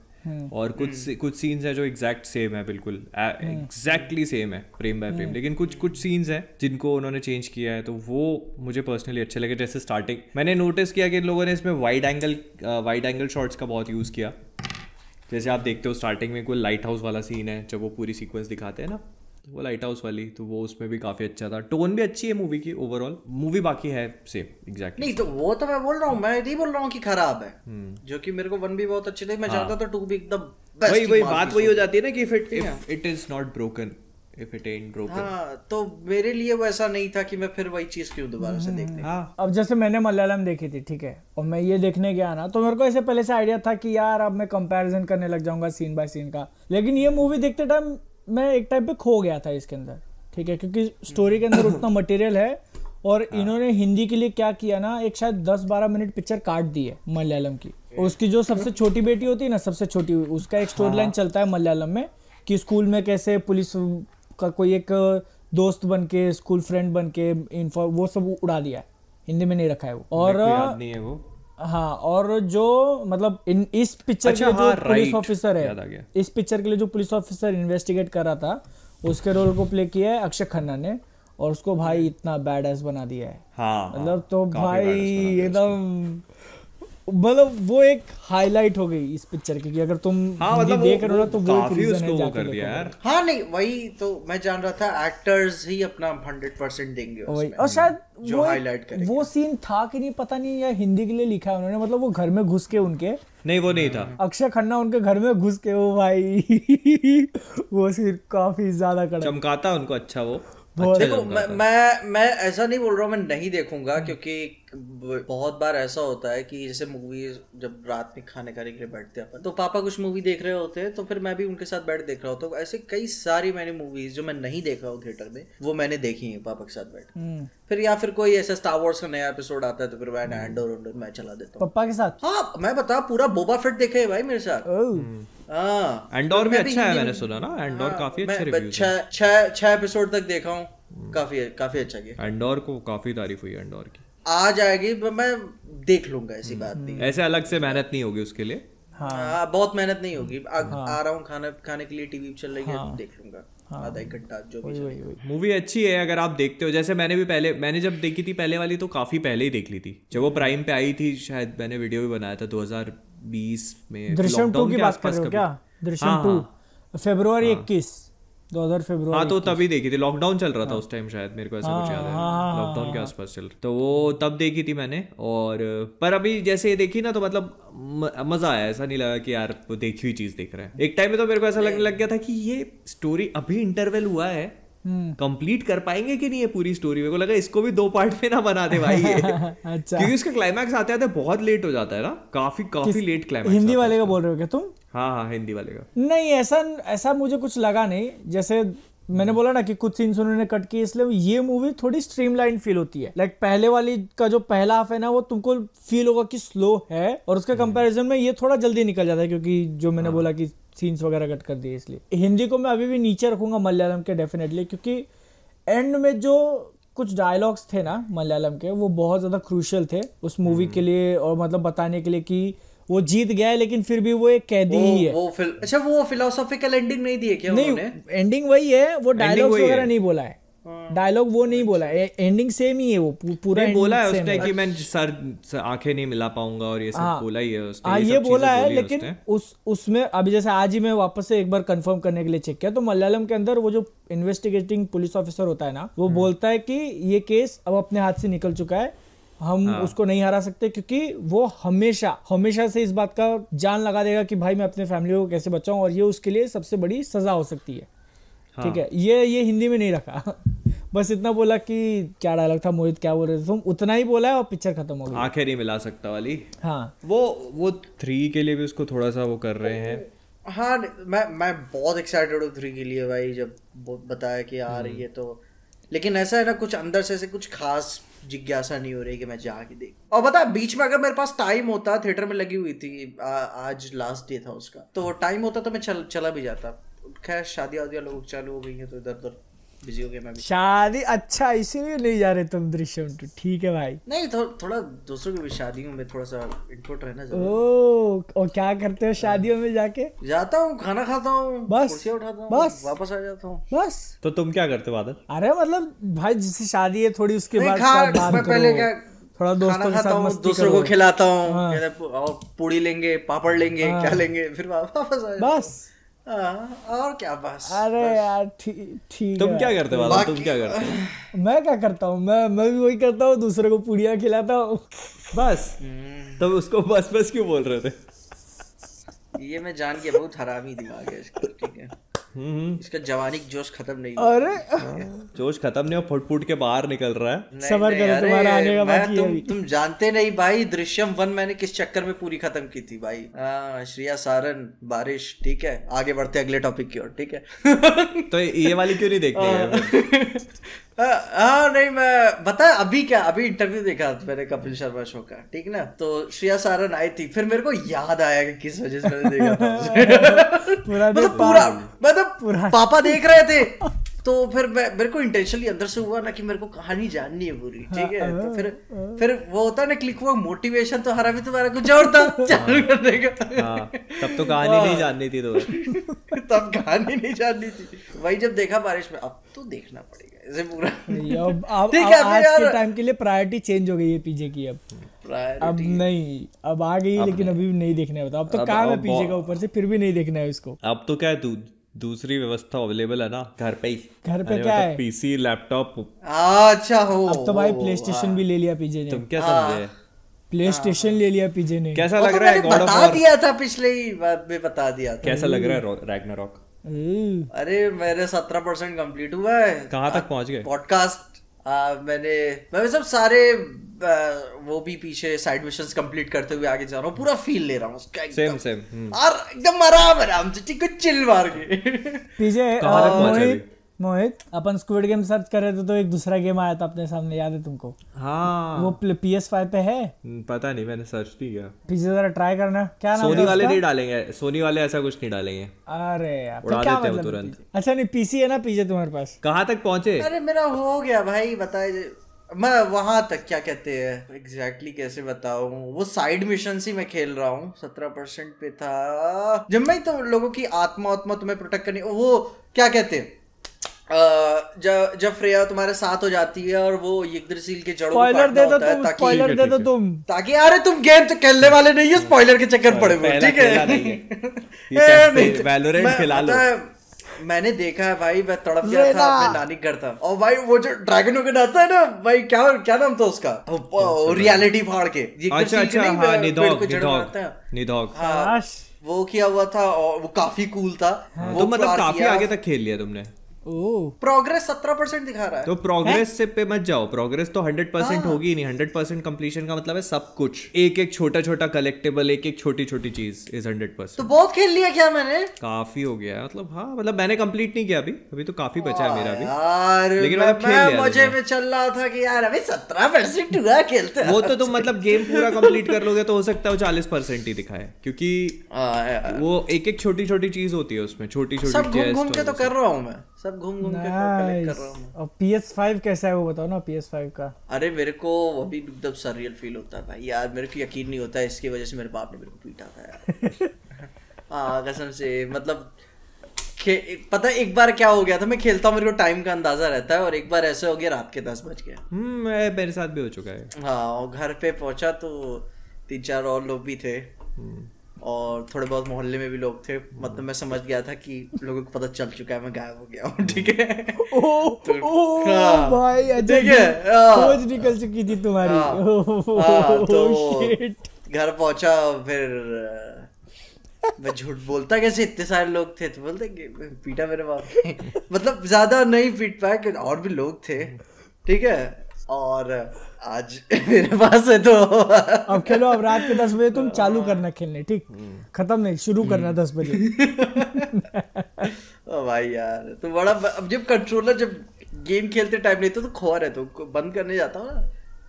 और कुछ सीन्स है जो एग्जैक्ट सेम है, बिल्कुल एग्जैक्टली सेम है फ्रेम बाय फ्रेम, लेकिन कुछ सीन्स है जिनको उन्होंने चेंज किया है, तो वो मुझे पर्सनली अच्छे लगे। जैसे स्टार्टिंग मैंने नोटिस किया कि इन लोगों ने इसमें वाइड एंगल शॉट्स का बहुत यूज़ किया। जैसे आप देखते हो स्टार्टिंग में कोई लाइट हाउस वाला सीन है, जब वो पूरी सीक्वेंस दिखाते हैं ना, वो लाइट हाउस वाली, तो वो उसमें भी काफी अच्छा था। टोन भी अच्छी है मूवी की ओवरऑल, मूवी बाकी है सेम एग्जैक्टली। नहीं तो वो तो मैं बोल रहा हूँ, मैं नहीं बोल रहा हूँ कि खराब है, जो कि मेरे को 1 भी बहुत अच्छी लगी। मैं चाहता था 2 भी एकदम वही बात वही हो जाती है ना कि if it is not broken, if it ant broken. हाँ, तो मेरे लिए वो ऐसा नहीं था कि मैं फिर वही चीज क्यों दोबारा से देखने। अब जैसे मैंने मलयालम देखी थी, ठीक है, और मैं ये देखने गया ना, तो मेरे को ऐसे पहले से आइडिया था कि यार अब मैं कंपैरिजन करने लग जाऊंगा सीन बाय सीन का, लेकिन ये मूवी देखते टाइम मैं एक टाइप पे खो गया था इसके अंदर, ठीक है, क्योंकि स्टोरी के अंदर उतना मटेरियल है, और इन्होंने हिंदी के लिए क्या किया ना, एक शायद 10-12 मिनट पिक्चर काट दी है मलयालम की। उसकी जो सबसे छोटी बेटी होती है ना, सबसे छोटी, उसका एक स्टोरी लाइन चलता है मलयालम में कि स्कूल में कैसे पुलिस का कोई एक दोस्त बन के, स्कूल फ्रेंड बन के वो सब उड़ा दिया है, हिंदी में नहीं रखा है वो। और याद नहीं है वो। हाँ, और जो मतलब इस पिक्चर के जो पुलिस ऑफिसर है, इस पिक्चर के लिए जो पुलिस ऑफिसर इन्वेस्टिगेट कर रहा था, उसके रोल को प्ले किया है अक्षय खन्ना ने, और उसको भाई इतना बैड एस बना दिया है। मतलब तो भाई एकदम, मतलब वो एक हाईलाइट हो गई इस पिक्चर की, कि अगर तुम मतलब देख रहे हो तो वो काफी उसको वो कर दिया यार। हाँ नहीं, वही तो मैं जान रहा था, एक्टर्स ही अपना 100% देंगे उसमें, और शायद जो हाईलाइट करेंगे। वो सीन था कि नहीं पता नहीं, या हिंदी के लिए लिखा है उन्होंने, मतलब वो घर में घुस के उनके, नहीं वो नहीं था, अक्षय खन्ना उनके घर में घुस के, वो भाई वो सीन काफी ज्यादा कड़क चमकाता उनको, अच्छा वो देखो, मैं ऐसा नहीं बोल रहा हूँ मैं नहीं देखूंगा, क्योंकि बहुत बार ऐसा होता है कि जैसे मूवीज जब रात में खाने खाने के लिए बैठते हैं अपन, तो पापा कुछ मूवी देख रहे होते हैं, तो फिर मैं भी उनके साथ बैठ देख रहा होता हूँ। ऐसे कई सारी मैंने मूवीज जो मैं नहीं देख रहा हूँ थिएटर में, वो मैंने देखी है पापा के साथ बैठ। फिर या फिर कोई ऐसा स्टार वॉर्स का नया एपिसोड आता है तो फिर मैं एंडोर मैं चला देता हूँ पापा के साथ। हाँ, मैं बता, पूरा बोबा फेट देखे है भाई मेरे साथ। एंडोर भी अच्छा है, मैंने सुना ना, एंडोर काफी अच्छे रिव्यूज हैं। 6 एपिसोड तक देखा हूँ, काफी अच्छा किया। एंडोर को काफी तारीफ हुई है, एंडोर की आ जाएगी, मैं देख लूंगा, ऐसी बात नहीं। ऐसे अलग से मेहनत नहीं होगी उसके लिए। हाँ, बहुत मेहनत नहीं होगी। आ रहा हूँ खाने के लिए, टीवी चल रही है, देख लूंगा आधा 1 घंटा जो भी। मूवी अच्छी है अगर आप देखते हो। जैसे मैंने जब देखी थी पहले वाली, तो काफी पहले ही देख ली थी, जब वो प्राइम पे आई थी, शायद मैंने वीडियो भी बनाया था 2020 में। दृश्यम 2 की बात कर रहे हो क्या? दृश्यम 2 फरवरी 21 2000 हाँ, तो तभी देखी थी, लॉकडाउन चल रहा था उस टाइम, शायद मेरे को ऐसा कुछ याद है, लॉकडाउन के आसपास चल रहा, तो वो तब देखी थी मैंने। और पर अभी जैसे ये देखी ना, तो मतलब मजा आया, ऐसा नहीं लगा कि यार वो देखी हुई चीज देख रहे हैं। एक टाइम में तो मेरे को ऐसा लगने लग गया था कि ये स्टोरी अभी इंटरवल हुआ है, कंप्लीट कर पाएंगे कि नहीं ये पूरी स्टोरी। मेरे को लगा इसको भी 2 पार्ट में ना बना दे भाई ये। अच्छा। क्योंकि उसका क्लाइमैक्स आते आते बहुत लेट हो जाता है ना, काफी लेट क्लाइमैक्स। हिंदी वाले का बोल रहे हो क्या तुम? हाँ, हिंदी वाले का। नहीं, ऐसा मुझे कुछ लगा नहीं। जैसे मैंने बोला ना कि कुछ सीन्स उन्होंने कट किए, इसलिए ये मूवी थोड़ी स्ट्रीमलाइन फील होती है। लाइक पहले वाली का जो पहला हाफ है ना, वो तुमको फील होगा कि स्लो है, और उसके कंपैरिजन में ये थोड़ा जल्दी निकल जाता है, क्योंकि जो मैंने बोला कि सीन्स वगैरह कट कर दिए, इसलिए। हिंदी को मैं अभी भी नीचे रखूंगा मलयालम के, डेफिनेटली, क्योंकि एंड में जो कुछ डायलॉग्स थे ना मलयालम के, वो बहुत ज्यादा क्रूशियल थे उस मूवी के लिए, और मतलब बताने के लिए कि वो जीत गया है, लेकिन फिर भी वो एक कैदी ही है। अच्छा, वो फिलोसॉफिकल एंडिंग नहीं दी है क्या उन्होंने? एंडिंग वही है, वो डायलॉग्स वगैरह नहीं बोला है। डायलॉग वो नहीं बोला, एंडिंग सेम ही है, वो पूरा बोला है उसने कि मैं सर आंखें नहीं मिला पाऊंगा और ये सब बोला ही है उसने। हाँ ये बोला है, लेकिन उसमें अभी जैसे आज ही मैं वापस से एक बार कंफर्म करने के लिए चेक किया, तो मलयालम के अंदर वो जो इन्वेस्टिगेटिंग पुलिस ऑफिसर होता है ना, वो बोलता है कि ये केस अब अपने हाथ से निकल चुका है, हम उसको नहीं हरा सकते, क्योंकि वो हमेशा से इस बात का जान लगा देगा कि भाई मैं अपने फैमिली को कैसे बचाऊं, और ये उसके लिए सबसे बड़ी सजा हो सकती है। ठीक है, ये हिंदी में नहीं रखा बस इतना बोला कि क्या डायलॉग था मोहित, क्या बोल रहे थे तुम, उतना ही बोला है और पिक्चर खत्म हो गई। आंखें नहीं मिला सकता वाली। हाँ वो 3 के लिए भी उसको थोड़ा सा वो कर रहे हैं। हाँ मैं बहुत एक्साइटेड हूँ 3 के लिए भाई, जब बताया कि यार ये तो, लेकिन ऐसा है ना कुछ अंदर से कुछ खास जिज्ञासा नहीं हो रही कि मैं जाके देख। और बता बीच में अगर मेरे पास टाइम होता, थिएटर में लगी हुई थी, आज लास्ट डे था उसका, तो टाइम होता तो मैं चला भी जाता। खैर शादियां लोग चालू हो गई हैं तो इधर उधर बिजी हो गया मैं भी। शादी, अच्छा इसीलिए नहीं जा रहे तुम दृश्यम 2? ठीक है भाई, नहीं थोड़ा दूसरों की भी शादियों में थोड़ा सा इनपुट रहना चाहिए। और क्या करते हो शादियों में जाके? जाता हूँ, खाना खाता हूँ, बस कुर्सियाँ उठाता हूँ, बस वापस आ जाता हूँ, बस। तो तुम क्या करते हो बादल? अरे मतलब भाई जिससे शादी है थोड़ी उसके बाद मैं पहले क्या थोड़ा दोस्तों के साथ मस्ती दूसरों को खिलाता हूँ, पूड़ी लेंगे, पापड़ लेंगे, क्या लेंगे, फिर वापस आ बस। और क्या बस। अरे यार ठीक। तुम क्या करते हो? तुम क्या करते हो? मैं क्या करता हूँ, मैं भी वही करता हूँ, दूसरे को पूड़ियाँ खिलाता हूँ बस। तब उसको बस क्यों बोल रहे थे? ये मैं जान के, बहुत हरामी दिमाग है इसका, ठीक है। इसका जवानी जोश खत्म नहीं। अरे जोश खत्म नहीं, फुट फुट के बाहर निकल रहा है। सबर करो, तुम्हारा आने का बाकी है। तुम जानते नहीं भाई, दृश्यम 1 मैंने किस चक्कर में पूरी खत्म की थी भाई। श्रेया सारन, बारिश, ठीक है। आगे बढ़ते अगले टॉपिक की ओर, ठीक है। तो ये वाली क्यों नहीं देखनी है? हाँ नहीं, मैं बता अभी इंटरव्यू देखा मैंने कपिल शर्मा शो का, ठीक ना, तो श्रेया सारन आई थी, फिर मेरे को याद आया कि किस वजह से मैंने देखा था। पूरा पापा देख रहे थे, तो फिर मेरे को इंटेंशनली अंदर से हुआ ना कि मेरे को कहानी जाननी है पूरी, ठीक है। तो फिर वो होता है ना क्लिक हुआ मोटिवेशन, तो हरा भी तुम्हारा कुछ और था चालू करने का। तब तो कहानी नहीं जाननी थी, तो तब कहानी नहीं जाननी थी। वही जब देखा बारिश में, अब तो देखना पड़ेगा ऐसे पूरा। ठीक है, आज के टाइम के लिए प्रायोरिटी चेंज हो गई है पीजे की। अब नहीं, अब आ गई, लेकिन अभी भी नहीं देखना होता। अब तो काम है पीजे का ऊपर से, फिर भी नहीं देखना है इसको। अब तो क्या है, दूसरी व्यवस्था अवेलेबल है ना घर पे ही। घर पे क्या है? PC, laptop. अच्छा हो, अब तो भाई प्ले स्टेशन भी ले लिया पीजे ने। तुम क्या समझे? प्ले स्टेशन ले लिया पीजे ने। कैसा लग रहा है? बता दिया था पिछले ही बात में, बता दिया था। कैसा लग रहा है रैग्नारॉक? अरे मेरे 17% कंप्लीट हुआ है। कहाँ तक पहुंच गए? पॉडकास्ट मैं सब सारे वो भी पीछे साइड मिशंस कंप्लीट करते हुए आगे जा रहा हूँ, पूरा फील ले रहा हूँ उसका एकदम। सेम और एकदम आराम से ठीक है, चिल मार के। पीछे मोहित अपन स्क्विड गेम सर्च कर रहे थे, तो एक दूसरा गेम आया था अपने सामने, याद है तुमको? हाँ, वो PS5 पे है। पता नहीं, मैंने सर्च नहीं किया। पीछे जरा ट्राई करना। क्या नाम? सोनी वाले नहीं डालेंगे, सोनी वाले ऐसा कुछ नहीं डालेंगे। अरे यार उड़ा क्या देते हैं मतलब तुरंत। अच्छा नहीं, पीसी है ना पीछे तुम्हारे पास? कहाँ तक पहुंचे? अरे मेरा हो गया भाई, बताए मैं वहां तक, क्या कहते हैं एग्जैक्टली कैसे बताऊं, वो साइड मिशन ही मैं खेल रहा हूँ। 17% पे था जब मैं, तो लोगों की आत्मा तुम्हें प्रोटेक्ट करनी, वो क्या कहते हैं, जब फ्रेया तुम्हारे साथ हो जाती है और वो यग्द्रसील के जड़ों को काटना होता है, स्पॉइलर दे दो तुम, ताकि अरे तुम गेम तो खेलने वाले नहीं है, स्पॉइलर के चक्कर पड़े हुए, ठीक है। वैलोरेंट खिला लो। मैंने देखा है भाई, मैं तड़प गया था अपने नानी घर था, और भाई वो जो ड्रैगन के आता है ना भाई, क्या नाम था उसका, रियलिटी फाड़ के। अच्छा, निधॉग, हाँ वो किया हुआ था, और वो काफी कूल था। तो मतलब काफी आगे तक खेल लिया तुमने। प्रोग्रेस 17% दिखा रहा है। तो प्रोग्रेस से पे मत जाओ, प्रोग्रेस तो 100% होगी नहीं। 100% कंप्लीशन का मतलब है सब कुछ, एक छोटा कलेक्टेबल, एक छोटी चीज इज 100%। तो बहुत खेल लिया क्या मैंने? काफी हो गया है, मतलब हाँ, मतलब मैंने कंप्लीट नहीं किया अभी तो काफी बचा है मेरा भी यार। लेकिन मैं मजे में चल रहा था कि यार अभी 17% हुआ खेलते। वो तो तुम मतलब गेम पूरा कंप्लीट कर लोगे तो हो सकता है वो 40% ही दिखाए, क्योंकि वो एक छोटी चीज होती है उसमें, छोटी सब घूम के तो कर रहा हूँ मैं, सब घूम के कलेक्ट कर रहा हूँ। और PS5 कैसा है वो बताओ ना, PS5 का। अरे मेरे को अभी एकदम सररियल फील होता है भाई यार, मेरे को यकीन नहीं होता है, इसकी वजह से मेरे बाप ने मेरे को पीटा था यार। हाँ कसम से, मतलब पता है एक बार क्या हो गया था, मैं खेलता हूँ मेरे को टाइम का अंदाजा रहता है, और एक बार ऐसे हो गया रात के 10 बज गए। मेरे साथ भी हो चुका है। हाँ, और घर पे पहुंचा तो 3-4 और लोग भी थे, और थोड़े बहुत मोहल्ले में भी लोग थे। मतलब मैं समझ गया था कि लोगों को पता चल चुका है मैं गायब हो गया हूँ, ठीक है। भाई ठीक है, खोज निकल चुकी थी तुम्हारी। तो घर पहुंचा, फिर मैं झूठ बोलता कैसे, इतने सारे लोग थे, तो बोलते पीटा मेरे बाप ने। मतलब ज्यादा नहीं पीट पाया, और भी लोग थे, ठीक है। और आज मेरे पास है तो अब खेलो। अब रात के 10 बजे तुम चालू करना खेलने, ठीक? खत्म नहीं, शुरू करना 10 बजे। ओ भाई यार, तो बड़ा, अब जब कंट्रोलर, जब गेम खेलते टाइम नहीं तो खोआ रहता हूँ, बंद करने जाता हूँ ना,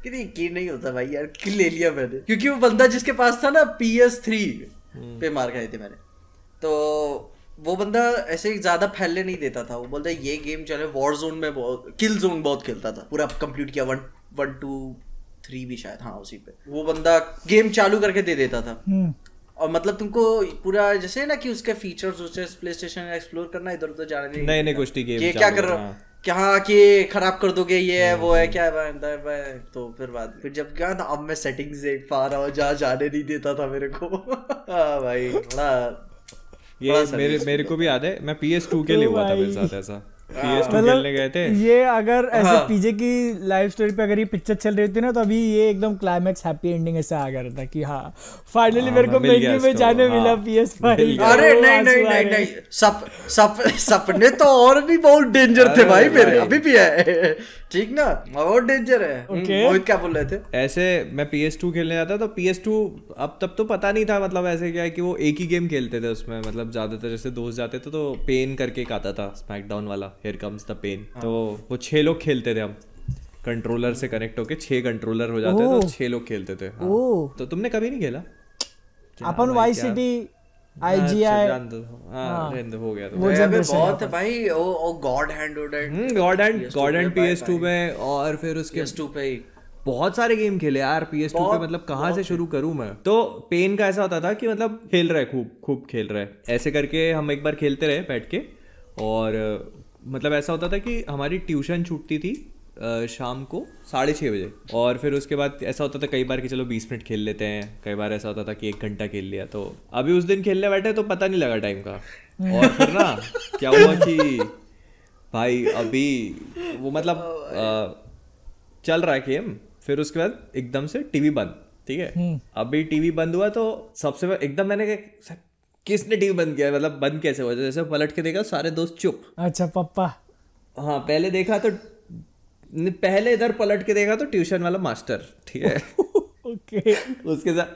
कि यकीन नहीं होता भाई यार कि ले लिया मैंने। क्योंकि वो बंदा जिसके पास था ना, PS3 पे मार खाई थी मैंने, तो वो बंदा ऐसे ज्यादा फैलने नहीं देता था। वो बोलता ये गेम चले, वॉर जोन में किल जोन बहुत खेलता था, पूरा कंप्लीट किया 1, 2, 3 भी शायद, हाँ उसी पे। वो बंदा गेम चालू करके दे देता था, और मतलब तुमको पूरा जैसे ना कि उसके फीचर्स, उससे प्ले स्टेशन एक्सप्लोर करना, इधर उधर जाने नहीं कुछ नहीं, ये क्या कर रहा हूँ, क्या कि खराब कर दोगे, ये है वो है, क्या है। तो फिर बाद, फिर जब क्या था, अब मैं सेटिंग्स देख पा रहा हूँ, जहाँ जाने नहीं देता था मेरे को। हाँ भाई, ये मेरे को भी याद है, मैं PS2 के लिए हुआ था मेरे साथ ऐसा। PS2 खेलने गए थे। ये अगर ऐसे पीजे की लाइव स्टोरी पे अगर ये पिक्चर चल रही होती ना, तो अभी ये एकदम क्लाइमैक्स हैप्पी एंडिंग ऐसा आ गया था कि हाँ फाइनली मेरे को मेन्यू में जाने मिला PS5। अरे नहीं, सपने तो और भी बहुत डेंजर थे भाई मेरे, अभी भी है, ठीक ना, बहुत डेंजर है। मोहित क्या बोल रहे थे? ऐसे मैं PS2 खेलने जाता, तो PS2 अब तब तो पता नहीं था, मतलब ऐसे क्या है कि वो एक ही गेम खेलते थे उसमें, मतलब ज्यादातर जैसे दोस्त जाते थे तो पेन करके एक आता था, स्मैकडाउन वाला, हियर कम्स द पेन। तो वो 6 लोग खेलते थे, हम कंट्रोलर से कनेक्ट होके 6 कंट्रोलर हो जाते थे, तो 6 लोग खेलते थे। तो तुमने कभी नहीं खेला? अपन वाई सिटी IGI हो गया, वो बहुत है भाई। ओ गॉड हैंड PS2 में, और फिर उसके PS2 पे बहुत सारे गेम खेले यार PS2 पे। मतलब कहाँ से शुरू करूँ मैं? तो पेन का ऐसा होता था कि मतलब खेल रहे, खूब खेल रहे, ऐसे करके हम एक बार खेलते रहे बैठ के, और मतलब ऐसा होता था कि हमारी ट्यूशन छूटती थी शाम को 6:30 बजे, और फिर उसके बाद ऐसा होता था कई बार कि चलो 20 मिनट खेल लेते हैं, कई बार ऐसा होता था कि 1 घंटा खेल लिया। तो अभी उस दिन खेलने बैठे तो पता नहीं लगा टाइम का, और फिर ना क्या हुआ कि भाई अभी वो मतलब चल रहा है गेम, फिर उसके बाद एकदम से टीवी बंद, ठीक है। अभी टीवी बंद हुआ तो सबसे एकदम मैंने कहा किसने टीवी बंद किया, मतलब बंद कैसे हुआ? जैसे पलट के देखा, सारे दोस्त चुप। अच्छा पापा? हाँ, पहले देखा तो पहले इधर पलट के देखा तो ट्यूशन वाला मास्टर, ठीक है। ओके।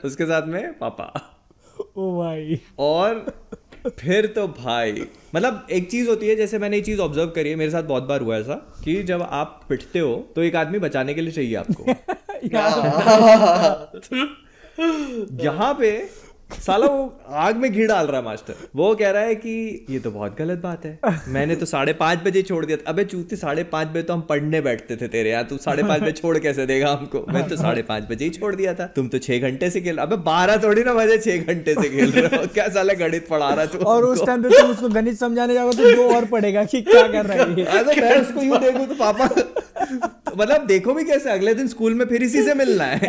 उसके साथ में पापा। ओ भाई। और फिर तो भाई मतलब एक चीज होती है, जैसे मैंने ये चीज ऑब्जर्व करी है, मेरे साथ बहुत बार हुआ ऐसा कि जब आप पिटते हो तो एक आदमी बचाने के लिए चाहिए आपको। यहाँ पे साला वो आग में घी डाल रहा है मास्टर, वो कह रहा है कि ये तो बहुत गलत बात है, मैंने तो 5:30 बजे छोड़ दिया था। अबे चूती, 5:30 बजे तो हम पढ़ने बैठते थे तेरे यहाँ, तू 5:30 बजे छोड़ कैसे देगा हमको? मैं तो 5:30 बजे ही छोड़ दिया था, तुम तो 6 घंटे से खेल। अबे 12 थोड़ी ना बजे 6 घंटे से खेल रहे हो, क्या साला गणित पढ़ा रहा तू? और उस टाइम पे तुम उसको गणित समझाने जाओगे तो 2 और पढ़ेगा कि क्या कर रहा है। अरे मैं उसको यूं देखूं तो पापा मतलब देखो भी कैसे, अगले दिन स्कूल में फिर इसी से मिलना है।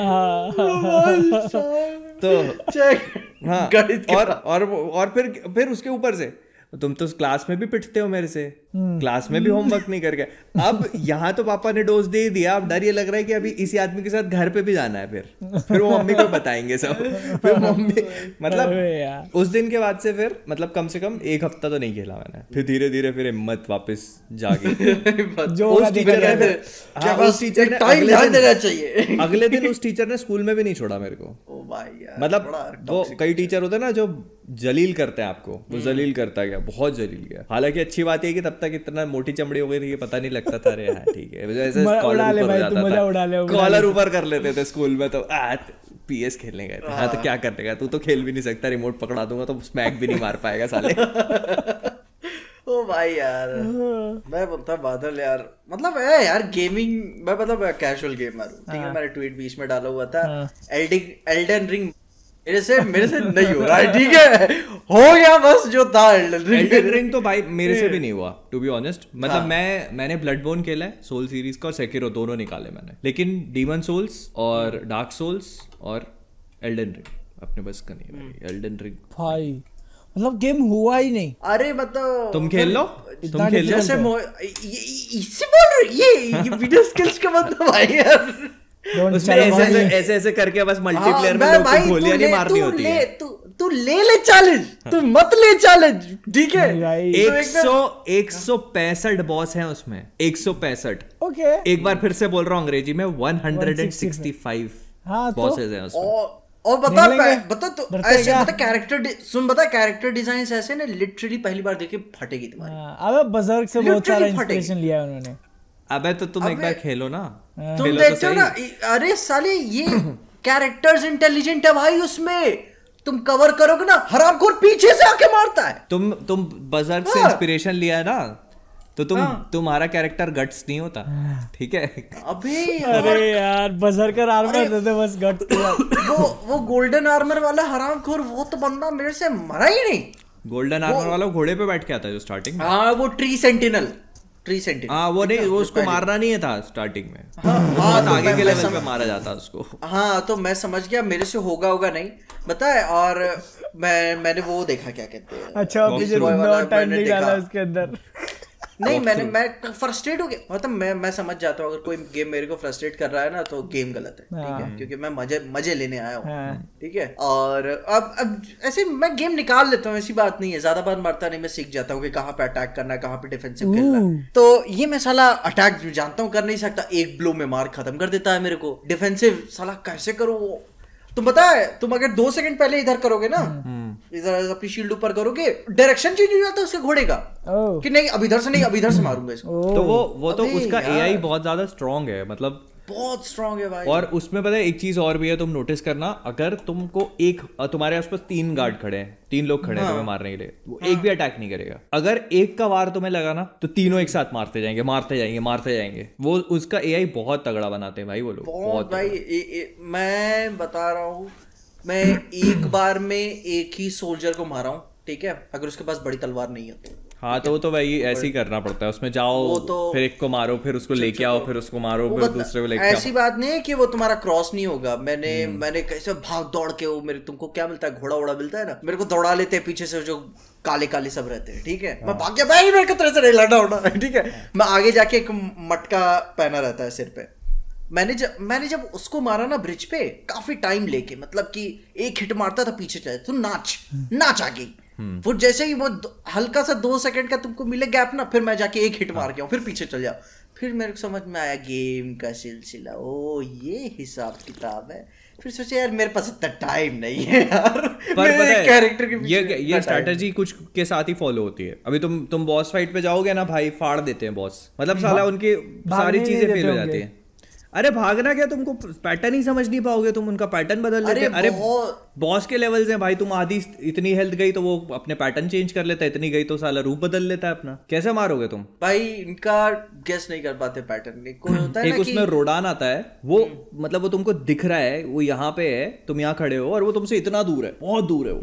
तो हाँ, और फिर उसके ऊपर से तुम तो क्लास में भी पिटते हो मेरे से, क्लास में भी होमवर्क नहीं करके। अब यहाँ तो पापा ने डोज दे दिया, अब डर ये लग रहा है कि अभी इसी आदमी के साथ घर पे भी जाना है, फिर वो मम्मी को बताएंगे सब। फिर मम्मी मतलब उस दिन के बाद से फिर मतलब कम से कम 1 हफ्ता तो नहीं खेला मैंने। फिर धीरे धीरे फिर हिम्मत वापस जागी। अगले दिन उस टीचर ने स्कूल में भी नहीं छोड़ा मेरे को। मतलब वो कई टीचर होते हैं ना जो जलील करते हैं आपको, वो जलील करता गया, बहुत जलील गया। हालांकि अच्छी बात है कि तब तक इतना मोटी चमड़ी हो गई थी कि पता नहीं लगता था। अरे हाँ ठीक है, ऐसे कॉलर ऊपर कर लेते थे स्कूल में। तो PS खेलने गए थे। हाँ तो क्या करने गया? तू तो खेल भी नहीं सकता, रिमोट पकड़ा दूंगा तो स्मैक भी नहीं मार पाएगा साले। ओ भाई यार, मैं बोलता बादल यार, मतलब है यार गेमिंग, मैं मतलब कैजुअल गेमर हूँ, ठीक है। मैंने ट्वीट बीच में डाला हुआ था, एल्डन रिंग मेरे से नहीं हो रहा है, ठीक है, हो गया बस जो था। एल्डन रिंग तो भाई मेरे से भी नहीं हुआ टू बी ऑनेस्ट। मतलब मैंने ब्लडबोर्न खेला है, सोल सीरीज का, और सेकिरो दोनों निकाले मैंने, लेकिन डीमन सोल्स और डार्क सोल्स और एल्डन रिंग अपने बस का नहीं भाई। एल्डन रिंग भाई मतलब गेम हुआ ही नहीं। अरे मतलब तुम खेल लो, तुम खेल लो। जैसे इससे बोल रहे ये वीडियो स्किल्स का मतलब भाई यार, उसमें ऐसे करके बस मल्टीप्लेयर में लोग को गोलियां नहीं मारनी होती है। तू ले चैलेंज, तू मत ले चैलेंज, ठीक है। 165 बॉस हैं उसमें, 165। ओके, एक बार फिर से बोल रहा हूँ अंग्रेजी में, 165 बॉसेस हैं उसमें। और बता तो ऐसे बता कैरेक्टर डिजाइन ऐसे ना, लिटरली पहली बार देखे फटेगी तुम्हारी। अबे बजर्ग से बहुत सारा इंस्पिरेशन लिया है उन्होंने। अबे तो तुम एक बार खेलो ना, तुम देखते हो ना। अरे साले ये कैरेक्टर्स इंटेलिजेंट है भाई, उसमें तुम कवर करोगे ना, हरामखोर पीछे से आके मारता है। तुम बजर्ग से इंस्पिरेशन लिया है ना, तो तुम्हारा कैरेक्टर गट्स नहीं होता, ठीक है। अरे यार बजर्गर आर्मर दे दे बस गट्स। वो गोल्डन आर्मर वाला हरामखोर, वो तो बंदा मेरे से मरा ही नहीं। गोल्डन आर्मर वाला घोड़े पे बैठ के आता है जो स्टार्टिंग में। हाँ वो ट्री सेंटिनल। हाँ वो नहीं, वो उसको मारना नहीं था स्टार्टिंग में। हाँ तो आगे के लेवल पे मारा जाता उसको। हाँ तो मैं समझ गया, मेरे से होगा नहीं बताए। और मैंने वो देखा, क्या कहते हैं, अच्छा टाइम नहीं डाला उसके अंदर। नहीं मैं फ्रस्ट्रेट हो गया। मतलब मैं समझ जाता हूँ अगर कोई गेम मेरे को फ्रस्ट्रेट कर रहा है ना, तो गेम गलत है, ठीक है, क्योंकि मैं मजे लेने आया हूँ, ठीक है। और अब ऐसे मैं गेम निकाल लेता हूँ, ऐसी बात नहीं है, ज्यादा बार मारता नहीं, मैं सीख जाता हूँ कि कहाँ पे अटैक करना है, कहाँ पे डिफेंसिव खेलना है। तो ये मैं साला अटैक जानता हूँ कर नहीं सकता, एक ब्लो में मार खत्म कर देता है मेरे को। डिफेंसिव साला कैसे करूँ वो तुम पता है, तुम अगर 2 सेकंड पहले इधर करोगे ना, इधर अपनी शील्ड ऊपर करोगे, डायरेक्शन चेंज हो जाता है उसके घोड़े का, कि नहीं अब इधर से नहीं, अब इधर से मारूंगा इसको। तो वो तो उसका एआई बहुत ज्यादा स्ट्रांग है, मतलब बहुत स्ट्रांग है भाई। और उसमें पता है एक चीज और भी है, तुम नोटिस करना, अगर तुमको तुम्हारे आसपास 3 गार्ड खड़े हैं, 3 लोग खड़े हैं तुम्हें मारने के लिए, वो एक भी अटैक नहीं करेगा। अगर एक का वार तुम्हें लगा ना, तो तीनों एक साथ मारते जाएंगे। वो उसका एआई बहुत तगड़ा बनाते हैं भाई वो लोग, बहुत भाई। मैं बता रहा हूँ, मैं एक बार में एक ही सोल्जर को मारा हूँ, ठीक है, अगर उसके पास बड़ी तलवार नहीं है तो। हाँ तो वो तो भाई ऐसे ही करना पड़ता है, उसमें जाओ तो फिर एक को मारो, फिर उसको लेके आओ, फिर उसको मारो, फिर दूसरे को लेके आओ। ऐसी बात नहीं है कि वो तुम्हारा क्रॉस नहीं होगा। मैंने कैसे भाग दौड़ के, वो मेरे तुमको क्या मिलता है, घोड़ा मिलता है ना, मेरे को दौड़ा लेते हैं पीछे से जो काले सब रहते हैं, ठीक है। मैं भाग गया भाई, मेरे को तरह से नहीं लड़ना होना, ठीक है। मैं आगे जाके एक मटका पहना रहता है सिर पे। मैंने जब उसको मारा ना ब्रिज पे, काफी टाइम लेके, मतलब कि एक हिट मारता था पीछे चले तो नाच आ गई। वो जैसे ही वो हल्का सा 2 सेकंड का तुमको मिले गैप ना, फिर मैं जाके एक हिट मार के आऊं, फिर पीछे चल जाओ। फिर मेरे को समझ में आया गेम का सिलसिला, ओ ये हिसाब किताब है। फिर सोचे यार मेरे पास इतना टाइम नहीं है यार, पर कैरेक्टर के ये स्ट्रैटेजी कुछ के साथ ही फॉलो होती है। अभी तुम बॉस फाइट पे जाओगे ना भाई, फाड़ देते हैं बॉस, मतलब साला उनकी सारी चीजें फेल हो जाती हैं। अरे भागना क्या, तुमको पैटर्न ही समझ नहीं पाओगे, तुम उनका पैटर्न बदल लेते हैं। अरे बॉस के लेवल्स हैं भाई, तुम आधी इतनी हेल्थ गई तो वो अपने पैटर्न चेंज कर लेता है, इतनी गई तो साला रूप बदल लेता है अपना। कैसे मारोगे तुम भाई, इनका गेस नहीं कर पाते पैटर्न। कोई होता है एक उसमें रोडान आता है, वो मतलब वो तुमको दिख रहा है, वो यहाँ पे है, तुम यहाँ खड़े हो और वो तुमसे इतना दूर है, बहुत दूर है वो,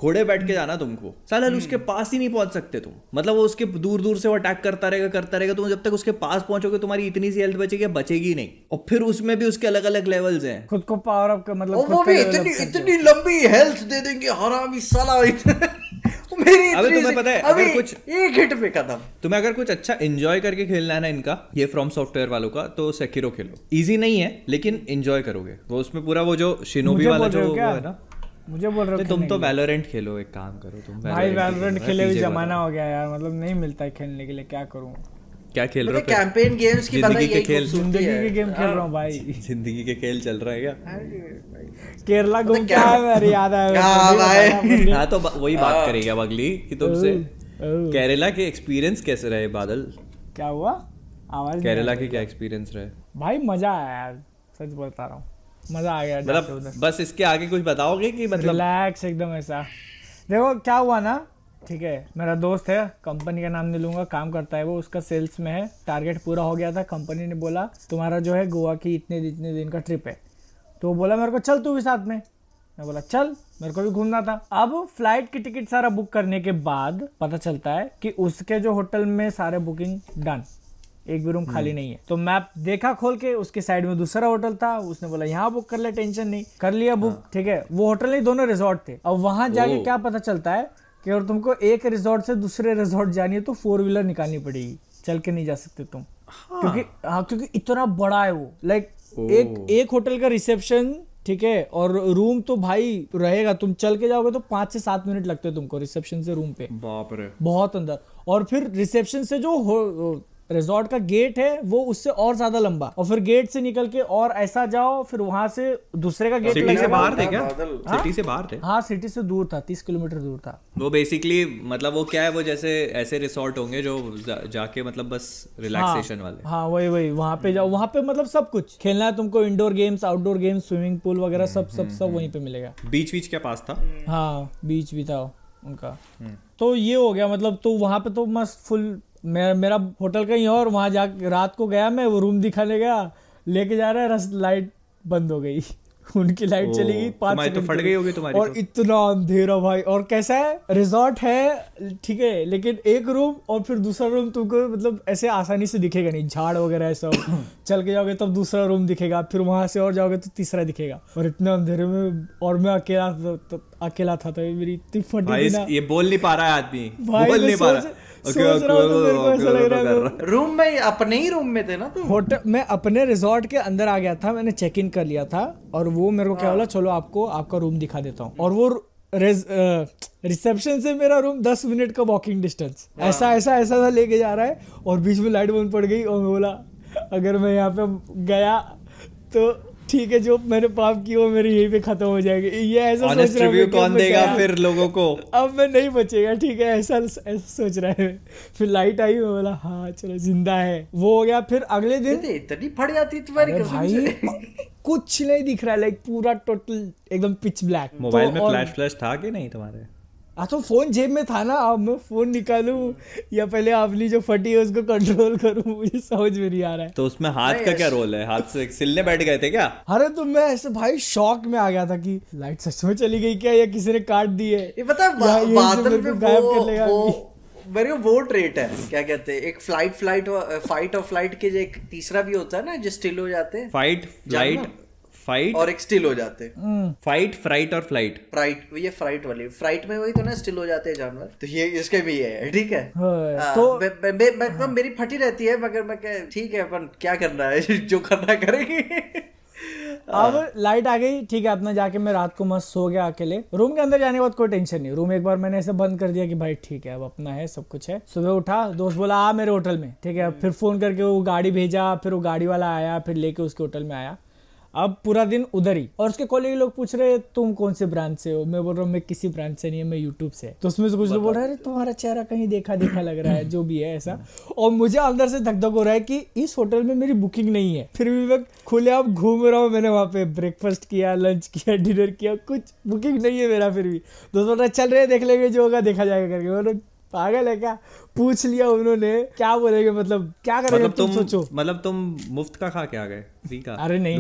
घोड़े बैठ के जाना तुमको, साला उसके पास ही नहीं पहुंच सकते तुम। मतलब वो उसके दूर से वो अटैक करता रहेगा, तुम जब तक उसके पास पहुंचोगे तुम्हारी इतनी सी हेल्थ बचेगी नहीं। और फिर उसमें भी उसके अलग अलग लेवल्स हैं, खुद को पावर अप का मतलब वो भी इतनी लंबी हेल्थ दे देंगे हरामी साला। मेरी अबे तुम्हें पता है, अगर कुछ एक हिट पे खत्म। तुम्हें अगर कुछ अच्छा एंजॉय करके खेलना है ना इनका, ये फ्रॉम सॉफ्टवेयर वालों का, तो सेकिरो खेलो। इजी नहीं है लेकिन एंजॉय करोगे। वो उसमें पूरा वो जो शिनोबी वाला जो वो है ना, मुझे बोल रहे हो तुम तो वैलोरेंट खेलो, एक काम करो तुम भाई, वैलोरेंट खेले भी जमाना हो गया यार, मतलब नहीं मिलता है खेलने के लिए, क्या करूं। क्या खेल रहे हो? कैंपेन गेम्स की जिंदगी के खेल, जिंदगी के गेम खेल रहा हूं भाई। जिंदगी के खेल चल रहा है क्या? केरला घूम के आया, मेरे याद आया भाई। हाँ तो वही बात करेंगे अब अगली कि तुमसे केरला के एक्सपीरियंस कैसे रहे बादल? क्या हुआ? आवाज केरला के क्या एक्सपीरियंस रहे? भाई मजा आया यार, सच बता रहा हूँ, मजा आ गया। मतलब बस इसके आगे कुछ बताओगे कि मतलब रिलैक्स एकदम ऐसा। देखो क्या हुआ ना, ठीक है, मेरा दोस्त है, कंपनी का नाम नहीं लूंगा, काम करता है वो, उसका सेल्स में है, टारगेट पूरा हो गया था। कंपनी ने बोला तुम्हारा जो है गोवा की इतने दिन का ट्रिप है, तो वो बोला मेरे को चल तू भी साथ में। मैं बोला चल, मेरे को भी घूमना था। अब फ्लाइट की टिकट सारा बुक करने के बाद पता चलता है कि उसके जो होटल में सारे बुकिंग डन, एक भी रूम खाली नहीं है। तो मैप देखा खोल के, उसके साइड में दूसरा होटल था, उसने बोला यहाँ बुक कर ले, टेंशन नहीं, कर लिया बुक। ठीक है, वो होटल नहीं, दोनों रिजॉर्ट थे। अब वहां जाके क्या पता चलता है कि अगर तुमको एक रिजॉर्ट से दूसरे रिजॉर्ट जानी है तो 4 व्हीलर निकालनी पड़ेगी, चल के नहीं जा सकते तुम। क्योंकि इतना बड़ा है वो, लाइक एक होटल का रिसेप्शन, ठीक है, और रूम तो भाई रहेगा, तुम चल के जाओगे तो 5 से 7 मिनट लगते हैं तुमको रिसेप्शन से रूम पे। बाप रे, बहुत अंदर। और फिर रिसेप्शन से जो रिजॉर्ट का गेट है वो उससे और ज्यादा लंबा, और फिर गेट से निकल के और ऐसा जाओ, फिर वहां से दूसरे का गेट। सिटी से बाहर थे क्या? सिटी से बाहर थे? हाँ, सिटी से दूर था, 30 किलोमीटर दूर था। वो बेसिकली मतलब वो क्या है, वो जैसे ऐसे रिसोर्ट होंगे जो जाके मतलब बस रिलैक्सेशन वाले। हाँ वही वहां पे जाओ, वहां पे मतलब सब कुछ खेलना है तुमको, indoor games, outdoor games, swimming pool वगैरह सब वहीं पे मिलेगा। बीच बीच के पास था? हाँ, बीच भी था उनका। तो ये हो गया मतलब, तो वहां पे तो मस्त फुल, मेरा होटल कहीं और, वहां जा रात को गया मैं, वो रूम दिखाने गया, लेके जा रहा है, लाइट बंद हो गई उनकी लाइट चली गई 5 सेकंड, तो फट गई होगी तुम्हारी। और इतना अंधेरा भाई। और कैसा है, रिजॉर्ट है ठीक है, लेकिन एक रूम और फिर दूसरा रूम तुमको मतलब ऐसे आसानी से दिखेगा नहीं, झाड़ वगैरह है सब चल के जाओगे तब दूसरा रूम दिखेगा, फिर वहां से और जाओगे तो तीसरा दिखेगा, और इतना अंधेरे में, और मैं अकेला था, तो मेरी इतनी फटी ना। ये बोल नहीं पा रहा है आदमी, बोल नहीं पा रहा। रूम में अपने ही रूम में थे ना तुम? होटल मैं अपने रिजॉर्ट के अंदर आ गया था, मैंने चेक इन कर लिया था, और वो मेरे को क्या बोला, चलो आपको आपका रूम दिखा देता हूँ। और वो रिसेप्शन से मेरा रूम 10 मिनट का वॉकिंग डिस्टेंस, ऐसा लेके जा रहा है, और बीच में लाइट बंद पड़ गई। और मैं बोला अगर मैं यहाँ पे गया तो ठीक है, जो मैंने पाप की वो मेरे यहीं पे खत्म हो जाएगी। ये ऐसा सोच रहा है, कौन देगा फिर लोगों को, अब मैं नहीं बचेगा, ठीक है, ऐसा सोच रहा है। फिर लाइट आई, मैं बोला हाँ चलो जिंदा है, वो हो गया। फिर अगले दिन इतनी फट जाती तुम्हारी कसम से कुछ नहीं दिख रहा है, लाइक पूरा टोटल एकदम पिच ब्लैक। मोबाइल में फ्लैश था कि नहीं तुम्हारे? तो फोन जेब में था ना, अब मैं फोन निकालूं या पहले अपनी जो फटी है उसको कंट्रोल करूं, मुझे समझ में नहीं आ रहा है। तो उसमें हाथ का क्या रोल है? हाथ से सिलने बैठ गए थे क्या? अरे तो मैं ऐसे भाई शॉक में आ गया था कि लाइट सच में चली गई क्या, या किसी ने काट दी है। ये पता है बादल पे गायब कर लेगा मेरे को। वो ट्रेट है, क्या कहते हैं, एक फाइट और फ्लाइट के जो एक तीसरा भी होता है ना, जो स्टिल हो जाते हैं। फाइट और एक स्टिल हो जाते हैं। फाइट, फ्राइट और फ्लाइट। ये फ्राइट वाली, फ्राइट में वही तो ना स्टिल हो जाते हैं जानवर, तो ये इसके भी है, ठीक है। तो मेरी फटी रहती है, मगर मैं ठीक है अपन क्या करना है जो करना करेंगे। अब लाइट आ गई, ठीक है, अपना जाके मैं रात को मस्त सो गया अकेले। रूम के अंदर जाने के बाद कोई टेंशन नहीं, रूम एक बार मैंने ऐसे बंद कर दिया कि भाई ठीक है अब अपना है, सब कुछ है। सुबह उठा, दोस्त बोला आ मेरे होटल में, ठीक है, फिर फोन करके वो गाड़ी भेजा, फिर वो गाड़ी वाला आया, फिर लेके उसके होटल में आया। अब पूरा दिन उधर ही, और उसके कॉलेज लोग पूछ रहे तुम कौन से ब्रांच से हो, मैं बोल रहा हूँ मैं किसी ब्रांच से नहीं है, मैं यूट्यूब से। तो उसमें से कुछ लोग बोल रहे हैं तुम्हारा चेहरा कहीं देखा लग रहा है, जो भी है ऐसा। और मुझे अंदर से धक धक हो रहा है कि इस होटल में मेरी बुकिंग नहीं है, फिर भी मैं खुलेआम घूम रहा हूँ। मैंने वहाँ पे ब्रेकफास्ट किया, लंच किया, डिनर किया, कुछ बुकिंग नहीं है मेरा। फिर भी दोस्त बोल रहे चल रहे देख लेंगे, जो होगा देखा जाएगा करके। बोलो पागल है क्या, पूछ लिया उन्होंने, क्या बोलेंगे, मतलब क्या करेंगे, तुम सोचो। मतलब तुम मुफ्त का खा के आ गए? अरे नहीं,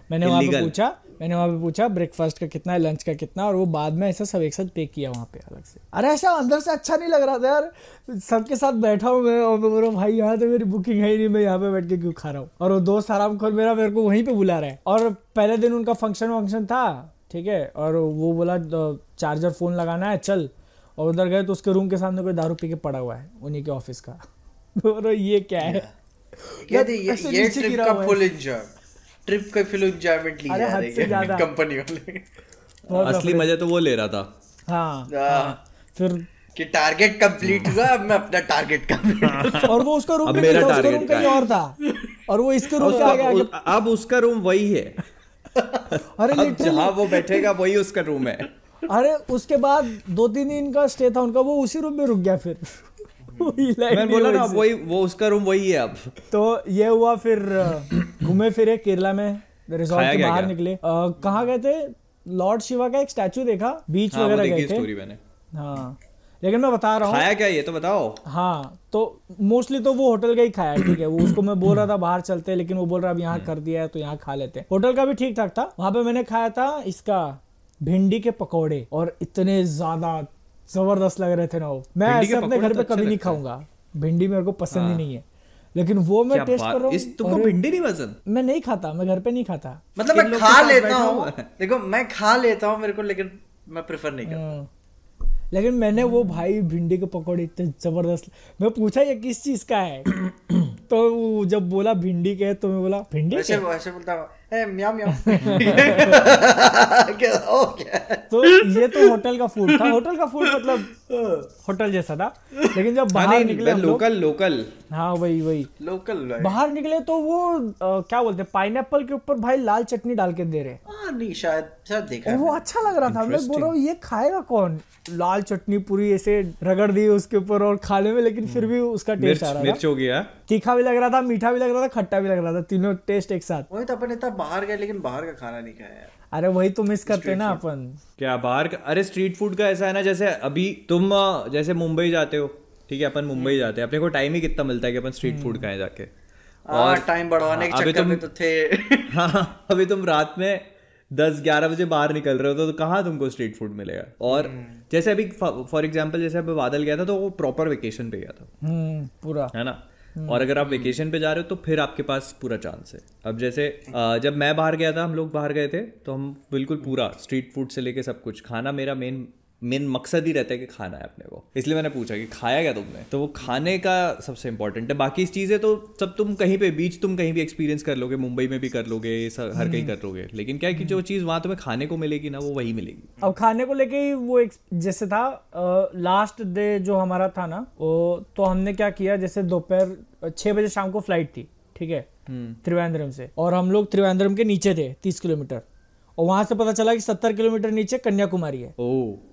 मैंने वहाँ पे पूछा ब्रेकफास्ट का कितना है, लंच का कितना, और वो बाद में ऐसा सब एक साथ पे किया वहाँ पे अलग से। अरे ऐसा अंदर से अच्छा नहीं लग रहा था यार, सबके साथ बैठा हूँ मैं, और मैं बोल रहा हूँ भाई यहाँ तो मेरी बुकिंग है ही नहीं, मैं यहाँ पे बैठ के क्यों खा रहा हूँ। और वो दोस्त आराम खोल मेरे को वहीं पे बुला रहा है। और पहले दिन उनका फंक्शन था, ठीक है, और वो बोला चार्जर फोन लगाना है चल, और उधर गए तो उसके रूम के सामने कोई दारू पी के पड़ा हुआ है, उन्हीं के ऑफिस का। ये क्या है, ये ट्रिप का फुल एंजॉयमेंट ली जा रही है कंपनी वाले। असली मजा तो वो ले रहा था। हाँ, फिर कि टारगेट कंप्लीट हुआ, अब मैं अपना टारगेट कंप्लीट। और वो उसका रूम नहीं था, उसका रूम कहीं और था, और वो इसके रूम आ गया। अब उसका रूम वही है। अरे जहाँ वो बैठेगा वही उसका रूम है। अरे उसके बाद 2-3 दिन का स्टे था उनका, वो उसी रूम में रुक गया। फिर मैं बोला ना वही, वो उसका रूम वही है अब। तो ये हुआ, फिर घूमे फिरे केरला में, रिजॉर्ट के बाहर निकले। कहाँ गए थे, लॉर्ड शिवा का एक स्टैचू देखा, बीच वगैरह गए थे। हाँ, लेकिन मैं बता रहा हूँ खाया क्या ये तो बताओ। हाँ, तो मोस्टली तो वो होटल का ही खाया, ठीक है। वो उसको मैं बोल रहा था बाहर चलते हैं, लेकिन वो बोल रहा अब यहाँ कर दिया है तो यहाँ खा लेते हैं। होटल का भी ठीक ठाक था। वहां पे मैंने खाया था इसका भिंडी के पकौड़े, और इतने ज्यादा जबरदस्त लग रहे थे ना वो। मैं ऐसे अपने घर पे कभी नहीं खाऊंगा, भिंडी मेरे को पसंद ही नहीं है, लेकिन वो मैं टेस्ट कर रहा हूँ। तुमको भिंडी नहीं पसंद? मैं नहीं खाता, मैं घर पे नहीं खाता। मतलब मैं खा लेता हूँ, देखो मैं खा लेता हूँ मेरे को, लेकिन मैं प्रेफर नहीं करता। लेकिन मैंने वो भाई भिंडी के पकौड़े इतने जबरदस्त, मैं पूछा ये किस चीज का है तो जब बोला भिंडी के, तो मैं बोला भिंडी ऐसे बोलता हूँ म्याऊ म्याऊ। तो ये तो होटल का फूड था, होटल का फूड मतलब होटल जैसा था, लेकिन जब बाहर निकले लोकल हाँ वही लोकल बाहर निकले तो वो क्या बोलते हैं, पाइनएप्पल के ऊपर भाई लाल चटनी डाल के दे रहे। नहीं शायद देखा है। वो अच्छा लग रहा था, मैं बोल रहा हूँ ये खाएगा कौन, लाल चटनी पूरी ऐसे रगड़ दी उसके ऊपर और खाने में, लेकिन फिर भी उसका टेस्ट आ रहा था। मिर्च हो गया, तीखा भी लग रहा था, मीठा भी लग रहा था, खट्टा भी लग रहा था, तीनों टेस्ट एक साथ। वही तो अपन इतना बाहर गए लेकिन बाहर का खाना नहीं खाया यार। अरे वही तो मिस करते ना अपन। क्या बाहर का? अरे स्ट्रीट फूड का ऐसा है ना, जैसे अभी तुम जैसे मुंबई जाते हो, ठीक है, अपन मुंबई जाते हैं, अपने को टाइम ही कितना मिलता है कि अपन स्ट्रीट फूड खाएं जाके, और टाइम बढ़वाने के चक्कर में तो थे। हाँ, अभी तुम रात में 10-11 बजे बाहर निकल रहे हो तो कहाँ तुमको स्ट्रीट फूड मिलेगा। और जैसे अभी फॉर एग्जांपल जैसे अभी बादल गया था तो वो प्रॉपर वेकेशन पे गया था पूरा, है ना। और अगर आप वेकेशन पे जा रहे हो तो फिर आपके पास पूरा चांस है। अब जैसे जब मैं बाहर गया था, हम लोग बाहर गए थे, तो हम बिल्कुल पूरा स्ट्रीट फूड से लेके सब कुछ खाना, मेरा मेन मकसद ही रहता है कि खाना है अपने को। इसलिए मैंने पूछा कि खाया क्या तुमने, तो वो खाने का सबसे इंपॉर्टेंट है। बाकी चीजें तो सब तुम कहीं पे बीच तुम कहीं भी एक्सपीरियंस कर लोगे, मुंबई में भी कर लोगे, हर कहीं कर लोगे, लेकिन क्या है कि जो चीज वहां तुम्हें खाने को मिलेगी ना, वो वही मिलेगी। अब खाने को लेके ही वो जैसे था लास्ट डे जो हमारा था ना, वो तो हमने क्या किया, जैसे दोपहर 6 बजे शाम को फ्लाइट थी, ठीक है, त्रिवेंद्रम से, और हम लोग त्रिवेंद्रम के नीचे थे 30 किलोमीटर, और वहां से पता चला कि 70 किलोमीटर नीचे कन्याकुमारी है।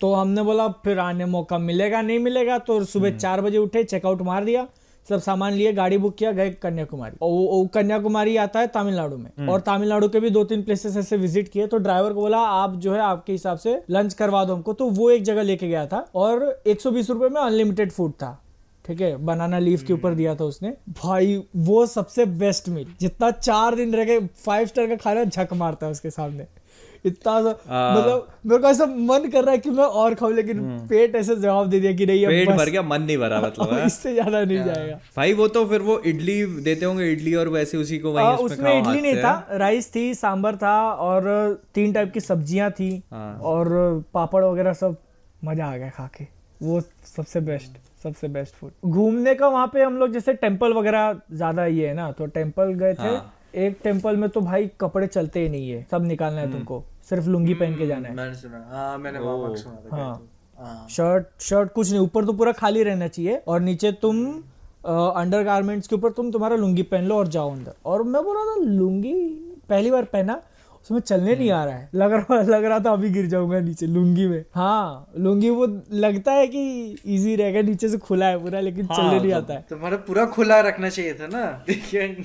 तो हमने बोला फिर आने मौका मिलेगा नहीं मिलेगा, तो सुबह 4 बजे उठे, चेकआउट मार दिया, सब सामान लिए, गाड़ी बुक किया, गए कन्याकुमारी। और वो कन्याकुमारी आता है तमिलनाडु में, और तमिलनाडु के भी 2-3 प्लेसेस ऐसे विजिट किए। तो ड्राइवर को बोला आप जो है आपके हिसाब से लंच करवा दो हमको, तो वो एक जगह लेके गया था, और 120 रुपए में अनलिमिटेड फूड था, ठीक है, बनाना लीफ के ऊपर दिया था उसने। भाई वो सबसे बेस्ट मील, जितना 4 दिन रह के 5 स्टार का खाना झक मारता है उसके सामने, इतना मतलब मेरे को ऐसा मन कर रहा है कि मैं और खाऊं, लेकिन पेट ऐसे जवाब दे दिया कि नहीं, पेट भर गया, मन नहीं भरा, मतलब इससे ज्यादा नहीं जाएगा भाई। वो तो फिर वो इडली देते होंगे, इडली, और वैसे उसी को वहीं उसमें इडली नहीं था, राइस थी, सांबर था, और 3 टाइप की सब्जियां थी, और पापड़ वगैरह, सब मजा आ गया खा के। वो सबसे बेस्ट फूड। घूमने का वहाँ पे हम लोग जैसे टेम्पल वगैरह ज्यादा ये है ना, तो टेम्पल गए थे। एक टेम्पल में तो भाई कपड़े चलते ही नहीं है, सब निकालना है तुमको, सिर्फ लुंगी पहन के जाना है। मैंने सुना, मैंने सुना था। हाँ, शर्ट कुछ नहीं, ऊपर तो पूरा खाली रहना चाहिए, और नीचे तुम अंडर गारमेंट्स के ऊपर तुम्हारा लुंगी पहन लो और जाओ अंदर। और मैं बोल रहा था लुंगी पहली बार पहना, उसमें चलने नहीं आ रहा है, लग रहा था अभी गिर जाऊंगा नीचे लुंगी में। हाँ, लुंगी वो लगता है कि इजी रहेगा, नीचे से खुला है पूरा, लेकिन चलने नहीं आता है। तुम्हारा पूरा खुला रखना चाहिए था ना, देखिए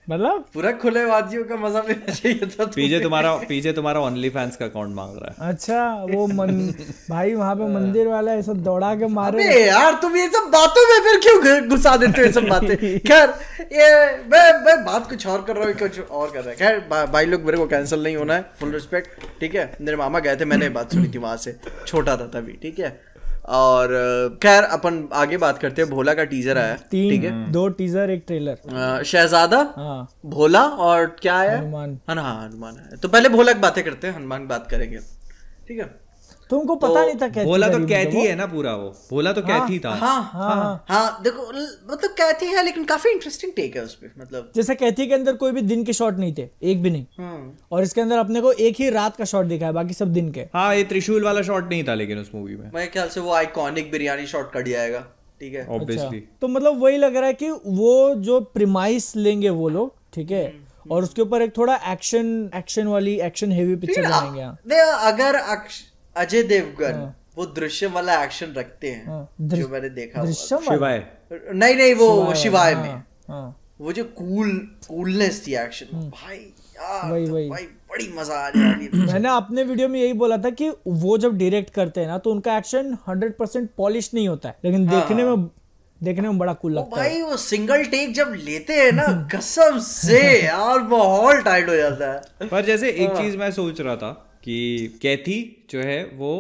मतलब पूरा खुले वादियों का मजा लेना चाहिए था। पीछे तुम्हारा ओनली फैंस का अकाउंट मांग रहा है। अच्छा, वो भाई वहाँ पे मंदिर वाला ऐसा दौड़ा के मारे। यार तुम ये सब बातों में फिर क्यों घुसा देते हो ये सब बातें। खैर ये मैं बात कुछ और कर रहा हूँ, कुछ और कर रहा है। खैर भाई लोग, मेरे को कैंसिल नहीं होना है, फुल रिस्पेक्ट, ठीक है। मेरे मामा गए थे, मैंने बात सुनी थी वहां से, छोटा था तभी, ठीक है। और खैर अपन आगे बात करते हैं। भोला का टीजर आया, ठीक है, 2 टीजर 1 ट्रेलर। शहजादा, भोला, और क्या है, हनुमान। हनुमान है। तो पहले भोला की बातें करते हैं, हनुमान की बात करेंगे, ठीक है। तुमको पता नहीं था कैथी? भोला तो कैथी है ना पूरा, वो भोला तो कैथी था। हाँ, देखो मतलब कैथी है, लेकिन काफी इंटरेस्टिंग टेक है उसपे। मतलब जैसे कैथी के अंदर कोई भी दिन के शॉट नहीं थे, एक भी नहीं, और इसके अंदर अपने को एक ही रात का शॉट दिखा है, बाकी सब दिन के। हाँ, ये त्रिशूल वाला शॉट नहीं था, लेकिन उस मूवी में मेरे ख्याल से वो आइकॉनिक बिरयानी शॉट कट जाएगा, ठीक है, ऑब्वियसली। तो मतलब वही लग रहा है कि वो जो प्रीमाइस लेंगे वो लोग, ठीक है, और उसके ऊपर एक थोड़ा एक्शन वाली, एक्शन हेवी पिक्चर बनाएंगे। अगर अजय देवगन वो दृश्यम वाला एक्शन रखते हैं, जो मैंने देखा, शिवाय नहीं वो शिवाय में वो जो कूलनेस थी एक्शन, भाई यार भाई बड़ी मजा आ रही है। मैंने अपने वीडियो में यही बोला था कि वो जब डायरेक्ट करते हैं ना, तो उनका एक्शन 100% पॉलिश नहीं होता है, लेकिन देखने में बड़ा कूल लगता है। भाई वो सिंगल टेक जब लेते हैं ना, कसम से यार बहुत टाइट हो जाता है। पर जैसे एक चीज मैं सोच रहा था कि कैथी जो है वो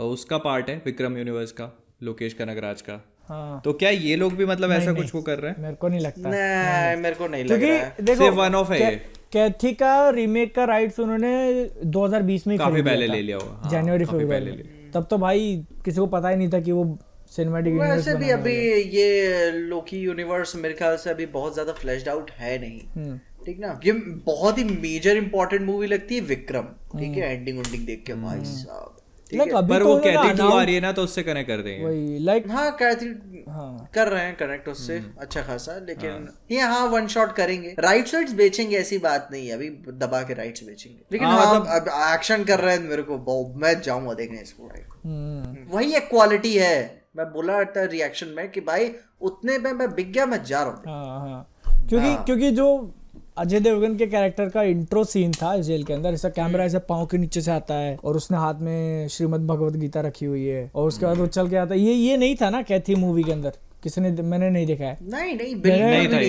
उसका पार्ट है विक्रम यूनिवर्स का, लोकेश कनगराज का। हाँ। तो क्या ये लोग भी मतलब ऐसा कुछ वो कर रहे हैं? मेरे को नहीं लगता। नहीं, मेरे को नहीं लग रहा है। देखो वन ऑफ है ये। कैथी का रीमेक का राइट्स उन्होंने 2020 में काफी पहले ले लिया होगा, जनवरी फरवरी में। तब तो भाई किसी को पता ही नहीं था कि वो सिनेमैटिक यूनिवर्स वैसे भी अभी ये लोकी यूनिवर्स मेरे ख्याल से अभी बहुत ज्यादा फ्लैश्ड आउट है नहीं, ठीक ना। ये बहुत ही मेजर इंपॉर्टेंट मूवी लगती है विक्रम, ठीक है, एंडिंग उंडिंग देख के भाई साहब। पर वो कैथी 2 आ रही है ना, तो उससे कनेक्ट कर देंगे वही लाइक। हाँ कैथी कर रहे हैं कनेक्ट उससे अच्छा खासा, लेकिन ये हाँ वन शॉट करेंगे, राइट्स बेचेंगे ऐसी बात नहीं है, अभी दबा के राइट्स बेचेंगे, लेकिन अब एक्शन कर रहे हैं मेरे को, मैं जाऊंगा देखने इसको। वही एक क्वालिटी है, मैं बोला था रिएक्शन में कि भाई उतने में मैं बिक गया, मैं जा रहा हूँ। क्योंकि जो अजय देवगन के कैरेक्टर का इंट्रो सीन था जेल के अंदर, ऐसा कैमरा ऐसे पाँव के नीचे से आता है और उसने हाथ में श्रीमद् भगवत गीता रखी हुई है और उसके बाद वो चल के आता है, ये नहीं था ना कैथी मूवी के अंदर। किसने, मैंने नहीं देखा है। नहीं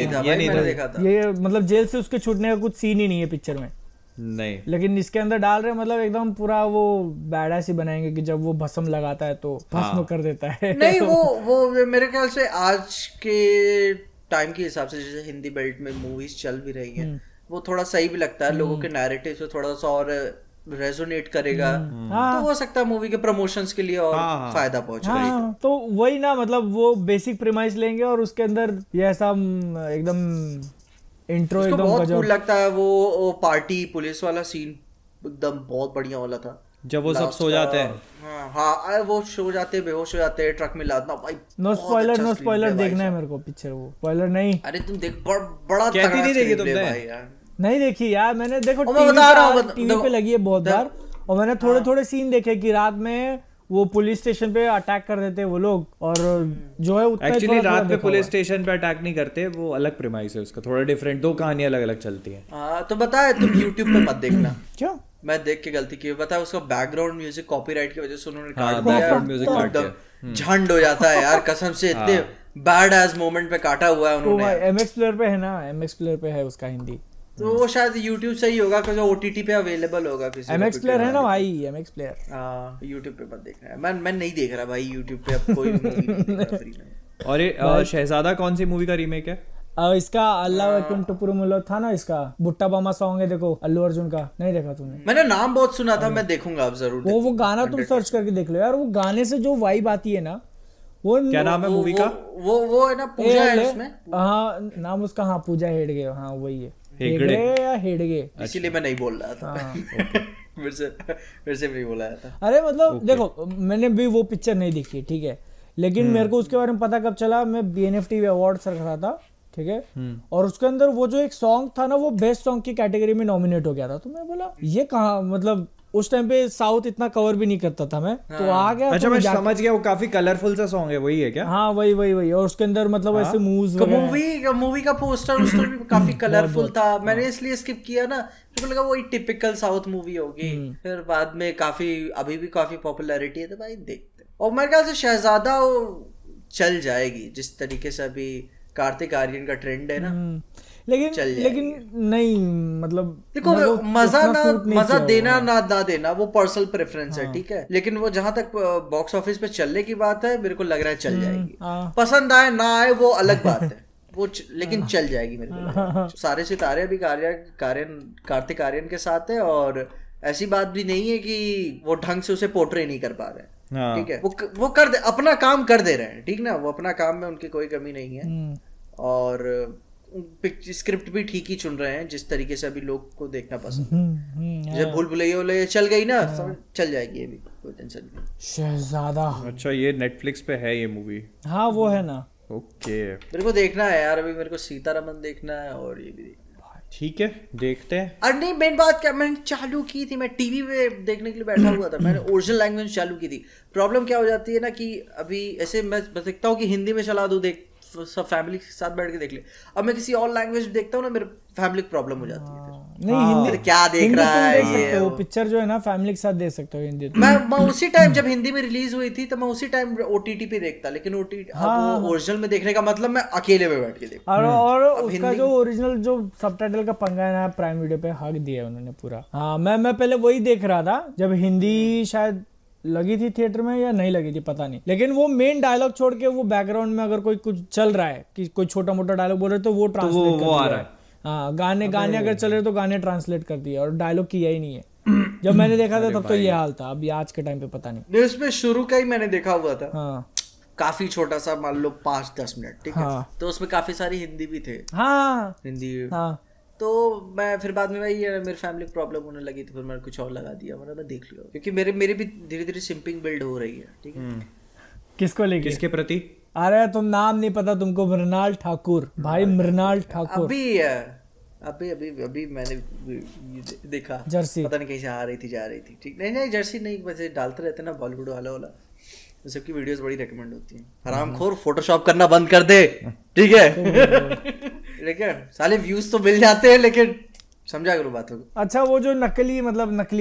था, मैंने देखा था। ये मतलब जेल से उसके छूटने का कुछ सीन ही नहीं है पिक्चर में, नहीं। लेकिन इसके अंदर डाल रहे मतलब एकदम पूरा वो बैडास ही बनाएंगे कि जब वो भस्म लगाता है तो भस्म कर देता है। नहीं वो मेरे ख्याल से आज के टाइम के हिसाब से जैसे हिंदी बेल्ट में मूवीज चल भी रही हैं, वो थोड़ा सही भी लगता है, लोगों के नैरेटिव से थोड़ा सा और रेजोनेट करेगा, तो हो सकता है मूवी के प्रमोशंस के लिए और फायदा पहुंच रहा है। तो वही ना, मतलब वो बेसिक प्रीमाइस लेंगे और उसके अंदर ये ऐसा एकदम इंट्रो एकदम बहुत कूल लगता है। वो पार्टी पुलिस वाला सीन एकदम बहुत बढ़िया वाला था, जब वो सब सो जाते हैं। हाँ वो सो जाते, बेहोश हो जाते हैं, ट्रक में लादना भाई। नो स्पॉइलर देखना है मेरे को पिक्चर, वो स्पॉइलर नहीं। अरे तुम देख, बड़ा कैथी नहीं देखी तुमने? नहीं देखी यार मैंने, देखो टीवी पे लगी है बहुत बार, और मैंने थोड़े सीन देखे कि रात में वो पुलिस स्टेशन पे अटैक कर देते वो लोग, और जो है एक्चुअली रात में पुलिस स्टेशन पे अटैक नहीं करते, वो अलग प्रीमाइस है उसका, थोड़ा डिफरेंट, 2 कहानियां अलग अलग चलती हैं। तो बताए तुम YouTube पे मत देखना। क्यों? मैं देख के गलती की, पता है उसका बैकग्राउंड म्यूजिक कॉपीराइट की वजह से उन्होंने काट दिया, बैकग्राउंड म्यूजिक काट दिया, झंड हो जाता है यार कसम से, इतने बैड एज मोमेंट पे काटा हुआ है उन्होंने। MX प्लेयर पे है ना, MX प्लेयर पे है उसका हिंदी, तो वो शायद YouTube से ही होगा, क्योंकि OTT पे अवेलेबल होगा किसी। MX प्लेयर है ना भाई, MX प्लेयर। YouTube पे मत देखना है, मैं नहीं देख रहा भाई YouTube पे अब कोई मूवी नहीं देख रहा फ्री में। और ये शहजादा कौन सी मूवी का रीमेक है? इसका अल्लाह वकुम टुपुरुमुल्लो था ना, इसका बुट्टा बामा सॉन्ग है, देखो अल्लू अर्जुन का, नहीं देखा तुमने? मैंने नाम बहुत सुना था, मैं देखूंगा अब जरूर। वो गाना तुम सर्च करके देख लो यार, वो गाने से जो वाइब आती है ना, वो क्या नाम है मूवी का? वो है ना, पूजा है उसमें। हाँ नाम उसका, हाँ पूजा हेडगे, हाँ वही है, हेगड़े या हेडगे, इसीलिए मैं नहीं बोल रहा था। फिर से नहीं बोला था। अरे मतलब देखो मैंने भी वो पिक्चर नहीं देखी, ठीक है, लेकिन मेरे को उसके बारे में पता कब चला, मैं BNFT अवार्ड सर रहा था, ठीक है, और उसके अंदर वो जो एक सॉन्ग था ना, वो बेस्ट सॉन्ग की कैटेगरी में नॉमिनेट हो गया था। तो मैं बोला ये कहाँ, मतलब उस टाइम पे साउथ इतना कवर भी नहीं करता था मैं, तो आ गया। अच्छा मैं समझ गया, वो काफी कलरफुल सा सॉन्ग है, वही है क्या? हाँ वही, और उसके अंदर मतलब ऐसे मूव्स, मूवी का पोस्टर भी काफी कलरफुल था। मैंने इसलिए स्किप किया ना, मुझे लगा वही टिपिकल साउथ मूवी होगी, फिर बाद में काफी अभी भी काफी पॉपुलैरिटी है, तो भाई देखते। और मेरे ख्याल से शहजादा चल जाएगी, जिस तरीके से अभी कार्तिक आर्यन का ट्रेंड है ना, लेकिन नहीं, मतलब देखो मजा देना ना देना वो पर्सनल प्रेफरेंस है, ठीक है, लेकिन वो जहां तक बॉक्स ऑफिस पे चलने की बात है, मेरे को लग रहा है चल जाएगी। पसंद आए ना आए वो अलग बात है, वो लेकिन चल जाएगी मेरे को। सारे सितारे अभी कार्तिक आर्यन के साथ है, और ऐसी बात भी नहीं है कि वो ढंग से उसे पोर्ट्रे नहीं कर पा रहे, ठीक है, वो कर दे, अपना काम कर दे रहे हैं, ठीक ना, वो अपना काम में उनकी कोई कमी नहीं है, और स्क्रिप्ट भी ठीक ही चुन रहे हैं, जिस तरीके से अभी लोग को देखना पसंद। जब भूल भुलैया चल गई ना, चल जाएगी ये भी, कोई टेंशन नहीं। शहजादा, अच्छा ये नेटफ्लिक्स पे है ये मूवी? हाँ वो है ना। ओके, मेरे को देखना है यार, अभी मेरे को सीतारमन देखना है और ये भी देखना है। ठीक है देखते हैं। अरे नहीं, मेन बात क्या, मैंने चालू की थी, मैं टीवी पे देखने के लिए बैठा हुआ था, मैंने ओरिजिनल लैंग्वेज चालू की थी। प्रॉब्लम क्या हो जाती है ना कि अभी ऐसे मैं देखता हूँ कि हिंदी में चला दूँ, देख सब फैमिली के साथ बैठ के देख ले। अब मैं किसी और लैंग्वेज में देखता हूँ ना, मेरे फैमिली प्रॉब्लम हो जाती है। नहीं हिंदी क्या देख रहा है ये पिक्चर जो है ना फैमिली के साथ देख सकते हो हिंदी। मैं उसी टाइम जब हिंदी में रिलीज हुई थी तो मैं उसी टाइम OTT पे देखता, लेकिन ओरिजिनल में देखने का मतलब मैं अकेले में बैठ के देखता। और उसका जो ओरिजिनल जो सबटाइटल का पंगा है ना, प्राइम वीडियो पे हक दिया उन्होंने पूरा। हाँ मैं पहले वही देख रहा था जब हिंदी शायद लगी थी थिएटर में या नहीं लगी थी पता नहीं, लेकिन वो मेन डायलॉग छोड़ के वो बैकग्राउंड में अगर कोई कुछ चल रहा है कि कोई छोटा मोटा डायलॉग बोल रहे तो वो ट्रांसलेट कर आ रहा है। हाँ गाने अगर चल रहे तो गाने ट्रांसलेट कर दिए और डायलॉग किया ही नहीं है। जब मैंने देखा था तब तो ये हाल था, अभी आज के टाइम पे पता नहीं। उसमें शुरू का ही मैंने देखा हुआ था। हाँ काफी छोटा सा, मान लो 5-10 मिनट, ठीक है। तो उसमें काफी सारी हिंदी भी थे। हाँ हिंदी। हाँ तो मैं फिर बाद में भाई मेरी फैमिली प्रॉब्लम होने लगी तो फिर मैंने कुछ और लगा दिया, मैं देख लिया, क्योंकि मेरी भी धीरे धीरे सिंपिंग बिल्ड हो रही है, ठीक है। किसको लेके, किसके प्रति? अरे तुम नाम नहीं पता तुमको, मृणाल ठाकुर भाई, मृणाल ठाकुर। अभी मैंने देखा जर्सी, पता नहीं कहीं से आ रही थी जा रही थी, ठीक। नहीं जर्सी नहीं, वैसे डालते रहते ना बॉलीवुड वाला सबकी वीडियोस बड़ी रेकमेंड होती हैं। हरामखोर फोटोशॉप करना बंद कर दे, ठीक है। लेकिन साले व्यूज तो मिल जाते हैं, लेकिन समझा करो बातों को। अच्छा वो जो नकली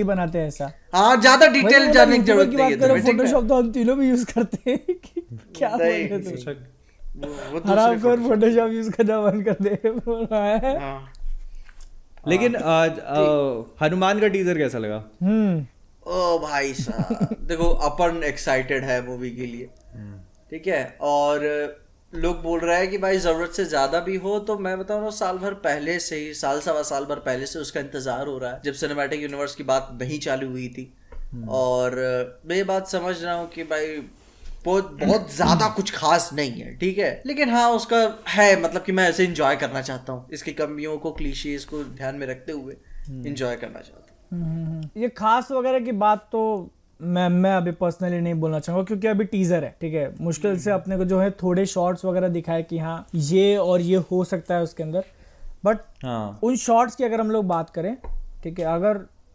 बनाते हैं ऐसा, हाँ ज्यादा डिटेल जानने की जरूरत नहीं है। फोटोशॉप तो हम तीनों भी यूज करते हैं। क्या हरामखोर फोटोशॉप यूज करना बंद कर दे। लेकिन हनुमान का टीजर कैसा लगा? ओ भाई साहब देखो, अपन एक्साइटेड है मूवी के लिए, ठीक है, और लोग बोल रहे हैं कि भाई जरूरत से ज्यादा भी हो, तो मैं बताऊँ साल भर पहले से ही, सवा साल भर पहले से उसका इंतजार हो रहा है, जब सिनेमैटिक यूनिवर्स की बात नहीं चालू हुई थी। और मैं ये बात समझ रहा हूँ कि भाई बहुत ज्यादा कुछ खास नहीं है, ठीक है, लेकिन हाँ उसका है, मतलब कि मैं ऐसे एंजॉय करना चाहता हूँ, इसकी कमियों को, क्लीशेज को ध्यान में रखते हुए एंजॉय करना चाहता हूँ। ये खास वगैरह की बात तो मैं अभी पर्सनली नहीं बोलना चाहूंगा, क्योंकि अभी टीजर है, ठीक है। मुश्किल से अपने को जो है थोड़े शॉर्ट्स वगैरह दिखाए कि हाँ ये और ये हो सकता है उसके अंदर, बट उन शॉर्ट्स की अगर हम लोग बात करें, ठीक है,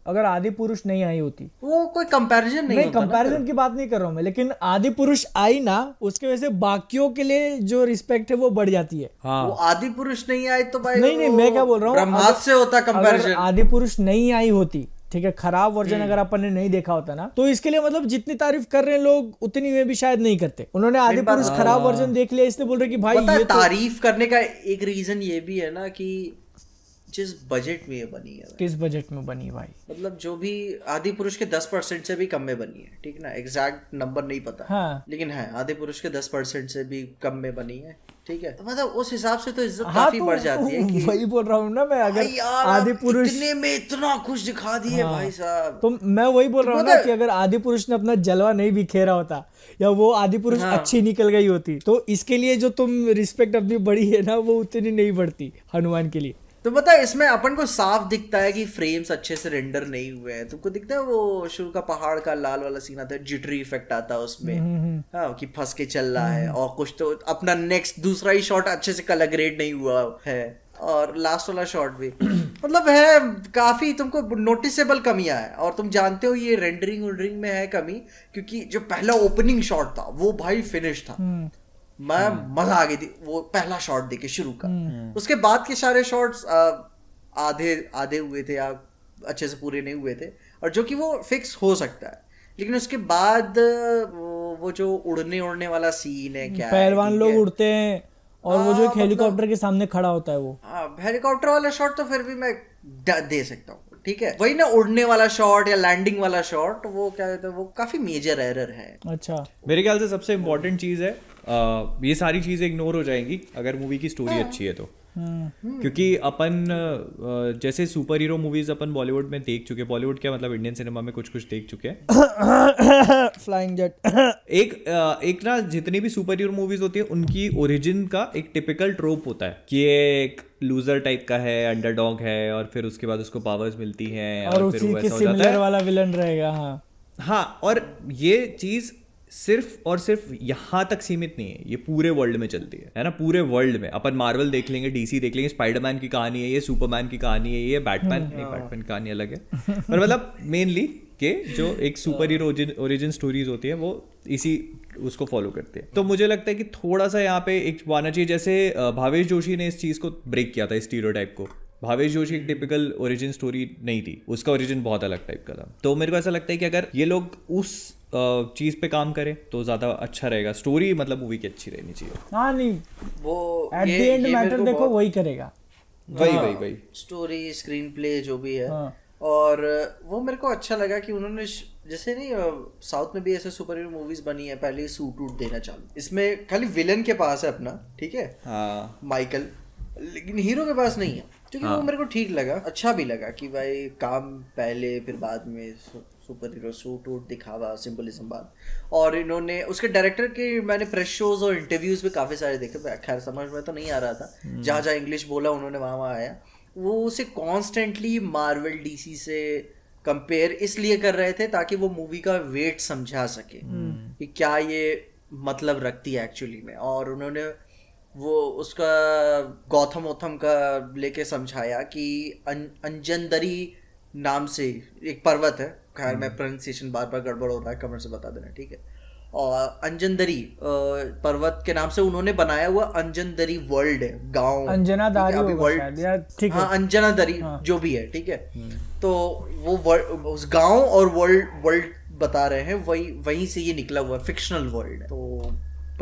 अगर आदि पुरुष नहीं आई होती, वो कोई कंपैरिजन नहीं कंपैरिजन की बात नहीं कर रहा हूँ मैं, लेकिन आदि पुरुष आई ना, उसके वजह से बाकियों के लिए जो रिस्पेक्ट है वो बढ़ जाती है। वो आदि पुरुष नहीं आई तो भाई नहीं मैं क्या बोल रहा हूँ, ब्रह्मास्त्र से होता कंपैरिजन। आदि पुरुष नहीं आई होती, ठीक है, खराब वर्जन अगर अपन ने नहीं देखा होता ना, तो इसके लिए मतलब जितनी तारीफ कर रहे हैं लोग उतनी में भी शायद नहीं करते। उन्होंने आदि पुरुष खराब वर्जन देख लिया, इसलिए बोल रहे कि भाई ये तारीफ करने का एक रीजन ये भी है ना कि जिस बजट में ये बनी है, किस बजट में बनी भाई, मतलब जो भी आदि पुरुष के 10% से भी कम में बनी है, ठीक ना, एग्जैक्ट नंबर नहीं पता, हाँ। लेकिन है आदि पुरुष के 10% से भी कम में बनी है, ठीक है, तो मतलब उस हिसाब से तो इज्जत काफी बढ़ जाती है कि वही बोल रहा हूँ ना मैं, अगर आदि पुरुष इतने में इतना कुछ दिखा दिए भाई साहब, तो मैं वही बोल रहा हूँ ना कि अगर आदि पुरुष ने अपना जलवा नहीं बिखेरा होता या वो आदि पुरुष अच्छी निकल गई होती, तो इसके लिए जो तुम रिस्पेक्ट अपनी बढ़ी है ना, वो उतनी नहीं बढ़ती हनुमान के लिए। तो पता है इसमें अपन को साफ दिखता है कि फ्रेम्स अच्छे से रेंडर नहीं हुए हैं। तुमको दिखता है वो शुरू का पहाड़ का लाल वाला सीन आता है, जिटरी इफेक्ट आता है उसमें, हाँ, कि फंस के चल रहा है, और कुछ तो अपना नेक्स्ट दूसरा ही शॉट अच्छे से कलर ग्रेड नहीं हुआ है, और लास्ट वाला शॉट भी मतलब है काफी तुमको नोटिसेबल कमियां है। और तुम जानते हो ये रेंडरिंग में है कमी, क्योंकि जो पहला ओपनिंग शॉट था वो भाई फिनिश था, मैं मजा आ गई थी वो पहला शॉट देखे शुरू का। उसके बाद के सारे शॉट्स आधे हुए थे या अच्छे से पूरे नहीं हुए थे, और जो कि वो फिक्स हो सकता है, लेकिन उसके बाद वो जो उड़ने वाला सीन है, क्या पहलवान लोग उड़ते हैं और वो जो एक हेलीकॉप्टर के सामने खड़ा होता है, वो हेलीकॉप्टर वाला शॉट तो फिर भी मैं दे सकता हूँ, ठीक है, वही ना उड़ने वाला शॉट या लैंडिंग वाला शॉट, वो क्या कहते हैं, वो काफी मेजर एरर है। अच्छा, मेरे ख्याल से सबसे इम्पोर्टेंट चीज है, ये सारी चीजें इग्नोर हो जाएंगी अगर मूवी की स्टोरी अच्छी है तो, क्योंकि अपन जैसे सुपर हीरो मूवीज अपन बॉलीवुड में देख चुके, बॉलीवुड क्या मतलब इंडियन सिनेमा में कुछ देख चुके हैं। फ्लाइंग जेट एक ना जितनी भी सुपर हीरो मूवीज होती है उनकी ओरिजिन का एक टिपिकल ट्रोप होता है कि ये एक लूजर टाइप का है, अंडरडॉग है, और फिर उसके बाद उसको पावर्स मिलती हैं और फिर वो ऐसा हो जाता है वाला विलन रहेगा। हाँ, और ये चीज सिर्फ और सिर्फ यहाँ तक सीमित नहीं है, ये पूरे वर्ल्ड में चलती है ना, पूरे वर्ल्ड में। अपन मार्वल देख लेंगे, डीसी देख लेंगे, स्पाइडरमैन की कहानी है, ये सुपरमैन की कहानी है, ये बैटमैन की कहानी अलग है, पर मतलब मेनली के जो एक सुपर हीरो ओरिजिन स्टोरीज होती है वो इसी उसको फॉलो करते हैं। तो मुझे लगता है कि थोड़ा सा यहाँ पे एक आना चाहिए, जैसे भावेश जोशी ने इस चीज को ब्रेक किया था, स्टीरियोटाइप को। भावेश जोशी एक टिपिकल ओरिजिन स्टोरी नहीं थी, उसका ओरिजिन बहुत अलग टाइप का था। तो मेरे को ऐसा लगता है कि अगर ये लोग उस चीज पे काम करें तो ज्यादा अच्छा रहेगा। स्टोरी मतलब मूवी की अच्छी रहनी चाहिए। हाँ नहीं, वो एट द एंड मैटर देखो वही करेगा, वही स्टोरी, स्क्रीन प्ले जो भी है। और वो मेरे को अच्छा लगा कि उन्होंने जैसे नहीं साउथ में भी ऐसे सुपर हीरो मूवीज बनी है, पहले सूट वूट देना चालू। इसमें खाली विलन के पास है अपना, ठीक है, माइकल, लेकिन हीरो के पास नहीं है, क्योंकि वो मेरे को ठीक लगा, अच्छा भी लगा कि भाई काम पहले फिर बाद में सुपर हीरो सूट वूट दिखावा, सिंबलिज्म बाद। और इन्होंने उसके डायरेक्टर के मैंने प्रेस शोज और इंटरव्यूज भी काफी सारे देखे, खैर समझ में तो नहीं आ रहा था, जहाँ जहाँ इंग्लिश बोला उन्होंने वहाँ आया। वो उसे कॉन्स्टेंटली मार्वल डीसी से कंपेयर इसलिए कर रहे थे ताकि वो मूवी का वेट समझा सके कि क्या ये मतलब रखती है एक्चुअली में। और उन्होंने वो उसका गौथम ओथम का लेके समझाया कि अंजनदरी नाम से एक पर्वत है, खैर मैं प्रोनाउंसिएशन बार बार गड़बड़ हो रहा है, कमेंट से बता देना, ठीक है। और अंजनदरी पर्वत के नाम से उन्होंने बनाया हुआ अंजनदरी वर्ल्ड है, गांव, अंजनादारी होगा, ठीक है, हाँ अंजनादारी जो भी है, ठीक है। तो वो उस गांव और वर्ल्ड बता रहे हैं, वहीं से ये निकला हुआ फिक्शनल वर्ल्ड है।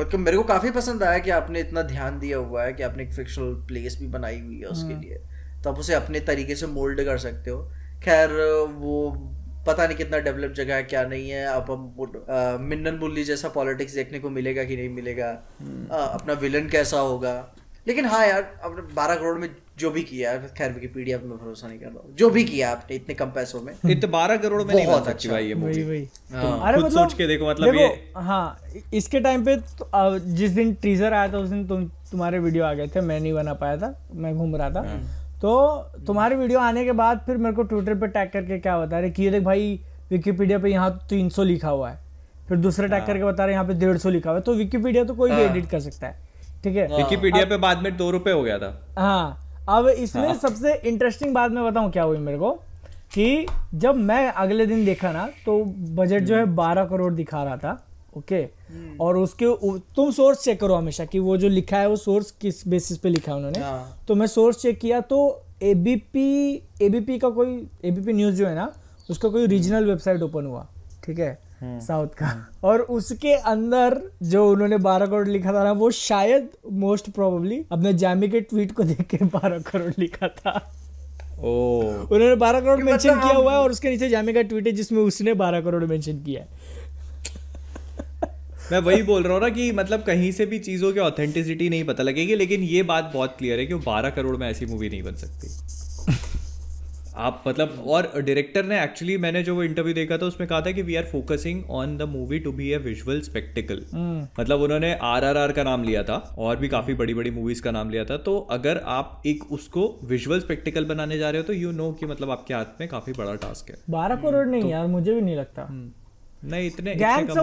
तो मेरे को काफी पसंद आया कि आपने इतना ध्यान दिया हुआ है कि आपने एक फिक्शनल प्लेस भी बनाई हुई है उसके लिए, तो आप उसे अपने तरीके से मोल्ड कर सकते हो। खैर वो पता नहीं कितना डेवलप जगह है क्या नहीं है, अब हम मिन्नन मुरली जैसा पॉलिटिक्स देखने को मिलेगा कि नहीं मिलेगा, अपना विलन कैसा होगा। लेकिन हाँ यार, अपने 12 करोड़ में जो भी किया है, खैर विकिपीडिया पे मैं भरोसा नहीं कर रहा हूँ, जो भी किया आपने इतने कम पैसों में, इतने 12 करोड़ में नहीं बन सकती भाई ये मूवी। अरे खुद सोच के देखो, मतलब ये हाँ, इसके टाइम पे जिस दिन टीजर आया था उस दिन तुम्हारे वीडियो आ गए थे, मैं नहीं बना पाया था, मैं घूम रहा था। तो तुम्हारी वीडियो आने के बाद फिर मेरे को ट्विटर पे टैग करके क्या बता रहे कि ये देख भाई विकिपीडिया पे यहाँ 300 लिखा हुआ है, फिर दूसरे टैग करके बता रहे यहाँ पे 150 लिखा हुआ है। तो विकिपीडिया तो कोई भी एडिट कर सकता है, ठीक है। विकिपीडिया पे बाद में 2 रुपए हो गया था। हाँ, अब इसमें सबसे इंटरेस्टिंग बात मैं बताऊं क्या हुई मेरे को, कि जब मैं अगले दिन देखा ना तो बजट जो है 12 करोड़ दिखा रहा था, ओके। और उसके तुम सोर्स चेक करो हमेशा कि वो जो लिखा है वो सोर्स किस बेसिस पे लिखा है उन्होंने। तो मैं सोर्स चेक किया तो एबीपी का कोई एबीपी न्यूज़ जो है ना उसका कोई रीजनल वेबसाइट ओपन हुआ, ठीक है, साउथ का, और उसके अंदर जो उन्होंने 12 करोड़ लिखा था ना वो शायद मोस्ट प्रोबेबली अपने जैमी के ट्वीट को देख के 12 करोड़ लिखा था। उन्होंने 12 करोड़ मेंशन किया हुआ है और उसके नीचे जैमी का ट्वीट है जिसमें उसने 12 करोड़ मेंशन किया है। मैं वही बोल रहा हूँ ना कि मतलब कहीं से भी चीज़ों की ऑथेंटिसिटी नहीं पता लगेगी, लेकिन ये बात बहुत क्लियर है कि 12 करोड़ में ऐसी मूवी नहीं बन सकती आप, मतलब। और डायरेक्टर ने एक्चुअली, मैंने जो वो इंटरव्यू देखा था उसमें कहा था कि we are focusing on the movie to be a visual spectacle. मतलब उन्होंने RRR का नाम लिया था और भी काफी बड़ी बड़ी मूवीज का नाम लिया था। तो अगर आप एक उसको विजुअल स्पेक्टिकल बनाने जा रहे हो तो यू नो कि मतलब आपके हाथ में काफी बड़ा टास्क है। 12 करोड़ नहीं यार, मुझे भी नहीं लगता। नहीं, इतने गैंग्स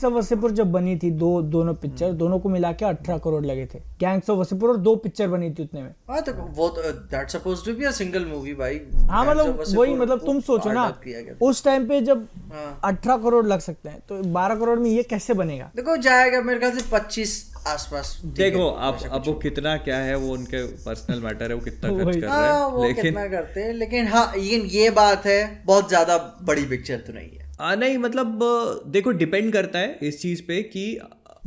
ऑफ वसेपुर जब बनी थी, दोनों पिक्चर, दोनों को मिला के 18 करोड़ लगे थे गैंग्स ऑफ वसेपुर, और 2 पिक्चर बनी थी उतने में। हाँ, तो वो that's supposed to be a single movie भाई। हाँ, मतलब वही, मतलब तुम सोचो ना उस टाइम पे जब 18 करोड़ लग सकते हैं तो 12 करोड़ में ये कैसे बनेगा? देखो जाएगा मेरे ख्याल से 25 आसपास। देखो अब वो कितना क्या है, वो उनके पर्सनल मैटर है, वो कितना खर्च कर रहे हैं, लेकिन कितना करते हैं। लेकिन हाँ, ये बात है, बहुत ज्यादा बड़ी पिक्चर तो नहीं है। नहीं, मतलब देखो डिपेंड करता है इस चीज पे कि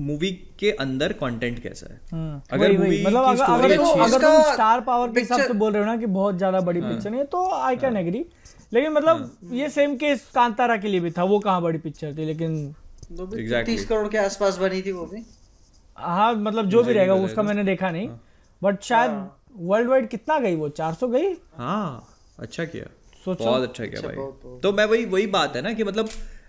मूवी के अंदर कंटेंट कैसा है। अगर मूवी मतलब अगर तुम स्टार पावर के हिसाब से बोल रहे हो ना कि बहुत ज्यादा बड़ी पिक्चर नहीं है तो आई कैन एग्री, लेकिन मतलब ये सेम केस कांतारा के लिए भी था, वो कहाँ बड़ी पिक्चर थी, लेकिन 30 करोड़ के आसपास बनी थी वो भी। हाँ, मतलब जो भी रहेगा उसका मैंने देखा नहीं, बट शायद वर्ल्ड वाइड कितना गई वो, 400 गई। हाँ, अच्छा किया, बहुत अच्छा किया भाई। तो मैं वही बात है ना कि मतलब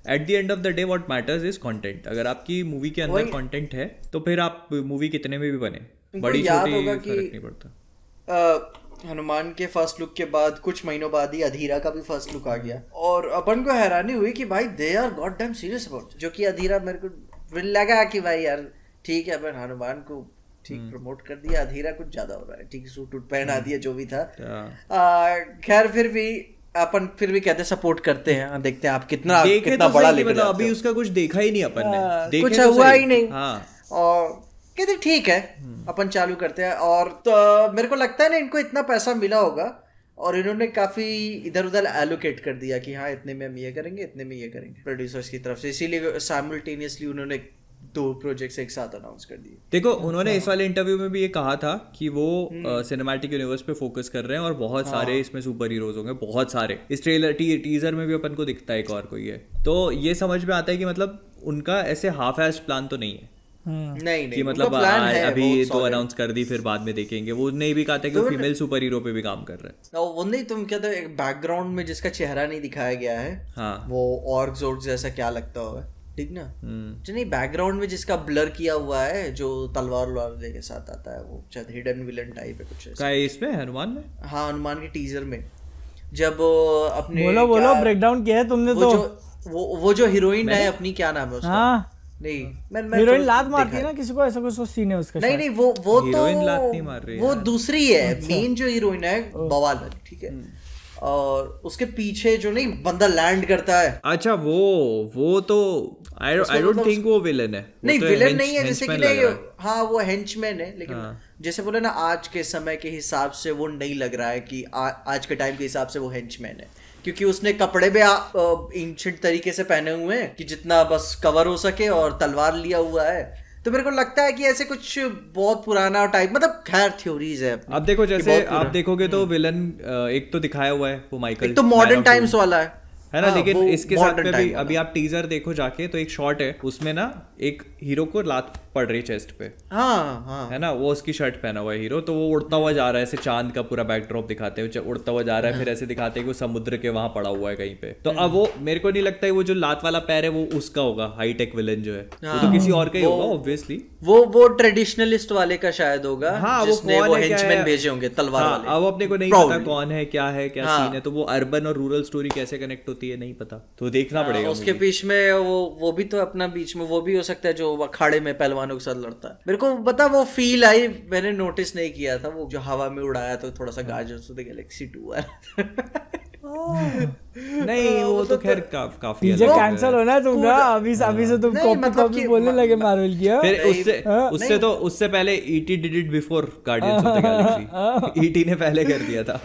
at the end of the day what matters is content. अगर आपकी मूवी के अंदर कंटेंट है तो फिर आप मूवी कितने में भी बने, बड़ी छोटी फर्क नहीं पड़ता। हनुमान के फर्स्ट लुक के बाद कुछ महीनों बाद ही अधीरा का भी फर्स्ट लुक आ गया, और अपन को हैरानी हुई कि भाई they are god damn serious about, जो कि अधीरा मेरे को लगा कि भाई यार ठीक है, अपन हनुमान को ठीक प्रमोट कर दिया, अधीरा कुछ ज्यादा हो रहा है, ठीक सूट पहना दिया जो भी था। खैर फिर भी अपन फिर भी कहते सपोर्ट करते हैं, देखते हैं आप कितना बड़ा लेकर मतलब अभी उसका कुछ देखा ही नहीं अपन ने, कुछ हुआ ही नहीं। और कहते ठीक है अपन चालू करते हैं। और तो मेरे को लगता है ना इनको इतना पैसा मिला होगा और इन्होंने काफी इधर उधर एलोकेट कर दिया कि हाँ इतने में हम ये करेंगे, इतने में ये करेंगे प्रोड्यूसर्स की तरफ से, इसीलिए साइमल्टेनियसली उन्होंने 2 प्रोजेक्ट्स एक साथ अनाउंस कर दिए। देखो उन्होंने इस वाले इंटरव्यू में भी ये कहा था कि वो सिनेमैटिक यूनिवर्स पे फोकस कर रहे हैं और बहुत सारे इसमें सुपर हीरोज होंगे, बहुत सारे। इस ट्रेलर टीजर में भी अपन को दिखता है एक और कोई है, तो ये समझ में आता है कि मतलब उनका ऐसे हाफ एज प्लान तो नहीं है। नहीं कि मतलब अभी तो अनाउंस कर दी फिर बाद में देखेंगे। वो नहीं भी कहा था कि वो फीमेल सुपर हीरो पे भी काम कर रहे हैं। वो नहीं, तुम कहते हो एक बैकग्राउंड में जिसका चेहरा नहीं दिखाया गया है, हाँ वो ऑर्ग्स जैसा क्या लगता होगा, ठीक ना? जो नहीं बैकग्राउंड में जिसका ब्लर किया हुआ है, जो तलवार वाले के साथ आता है, वो शायद हिडन विलन टाइप है कुछ ऐसा। इसमें हनुमान में, हाँ हनुमान के टीजर में जब अपने बोलो ब्रेकडाउन किया है तुमने तो। वो जो हीरोइन है अपनी, क्या नाम है उसका? नहीं हीरोइन लात मारती है ना किसी को, ऐसा कुछ सीन है उसका। नहीं वो तो हीरोइन लात नहीं मार रही है, वो दूसरी है। मेन जो हीरोइन है बवाल वाली, ठीक है, और उसके पीछे जो नहीं बंदा लैंड करता है। अच्छा वो तो आई डोंट थिंक वो विलन है। नहीं विलन नहीं है, जैसे कि नहीं, हाँ वो हेंचमैन है, लेकिन जैसे बोले ना आज के समय के हिसाब से वो नहीं लग रहा है कि आज के टाइम के हिसाब से वो हेंचमैन है, क्योंकि उसने कपड़े भी एंशिएंट तरीके से पहने हुए हैं कि जितना बस कवर हो सके, और तलवार लिया हुआ है। तो मेरे को लगता है कि ऐसे कुछ बहुत पुराना टाइप, मतलब खैर थ्योरीज है। अब देखो जैसे आप देखोगे तो विलन एक तो दिखाया हुआ है वो माइकल, एक तो मॉडर्न टाइम्स वाला है ना, लेकिन इसके साथ में भी अभी आप टीजर देखो जाके तो एक शॉट है उसमें ना एक हीरो को लात पड़ रही चेस्ट पे, हाँ है ना, वो उसकी शर्ट पहना हुआ है हीरो, तो वो उड़ता हुआ जा रहा है, ऐसे चांद का पूरा बैकड्रॉप दिखाते हैं, उड़ता हुआ जा रहा है, फिर ऐसे दिखाते हैं कि वो समुद्र के वहां पड़ा हुआ है कहीं पे। तो अब वो मेरे को नहीं लगता है वो जो लात वाला पैर है वो उसका होगा, हाईटेक विलन जो है वो तो किसी और का ही होगा ऑब्वियसली। वो ट्रेडिशनलिस्ट वाले का शायद होगा, हाँ जिसने वो हेंचमैन भेजे होंगे तलवार वाले। अब अपने को नहीं पता कौन है क्या सीन है, तो वो अर्बन और रूरल स्टोरी कैसे कनेक्ट होती है नहीं पता, तो देखना पड़ेगा। उसके बीच में वो भी तो अपना बीच में वो भी हो सकता है जो अखाड़े में पहलवानों के साथ लड़ता है। मेरे को बता वो फील आई, मैंने नोटिस नहीं किया था, वो जो हवा में उड़ाया तो थोड़ा सा गार्डियंस ऑफ द गैलेक्सी 2 नहीं वो तो खैर काफी कैंसिल होना है तुमका, अभी से तुम कॉपी बोलने लगे मार्वल की। फिर उससे पहले ET did it before guardians of the Galaxy, ET ने पहले कर दिया था।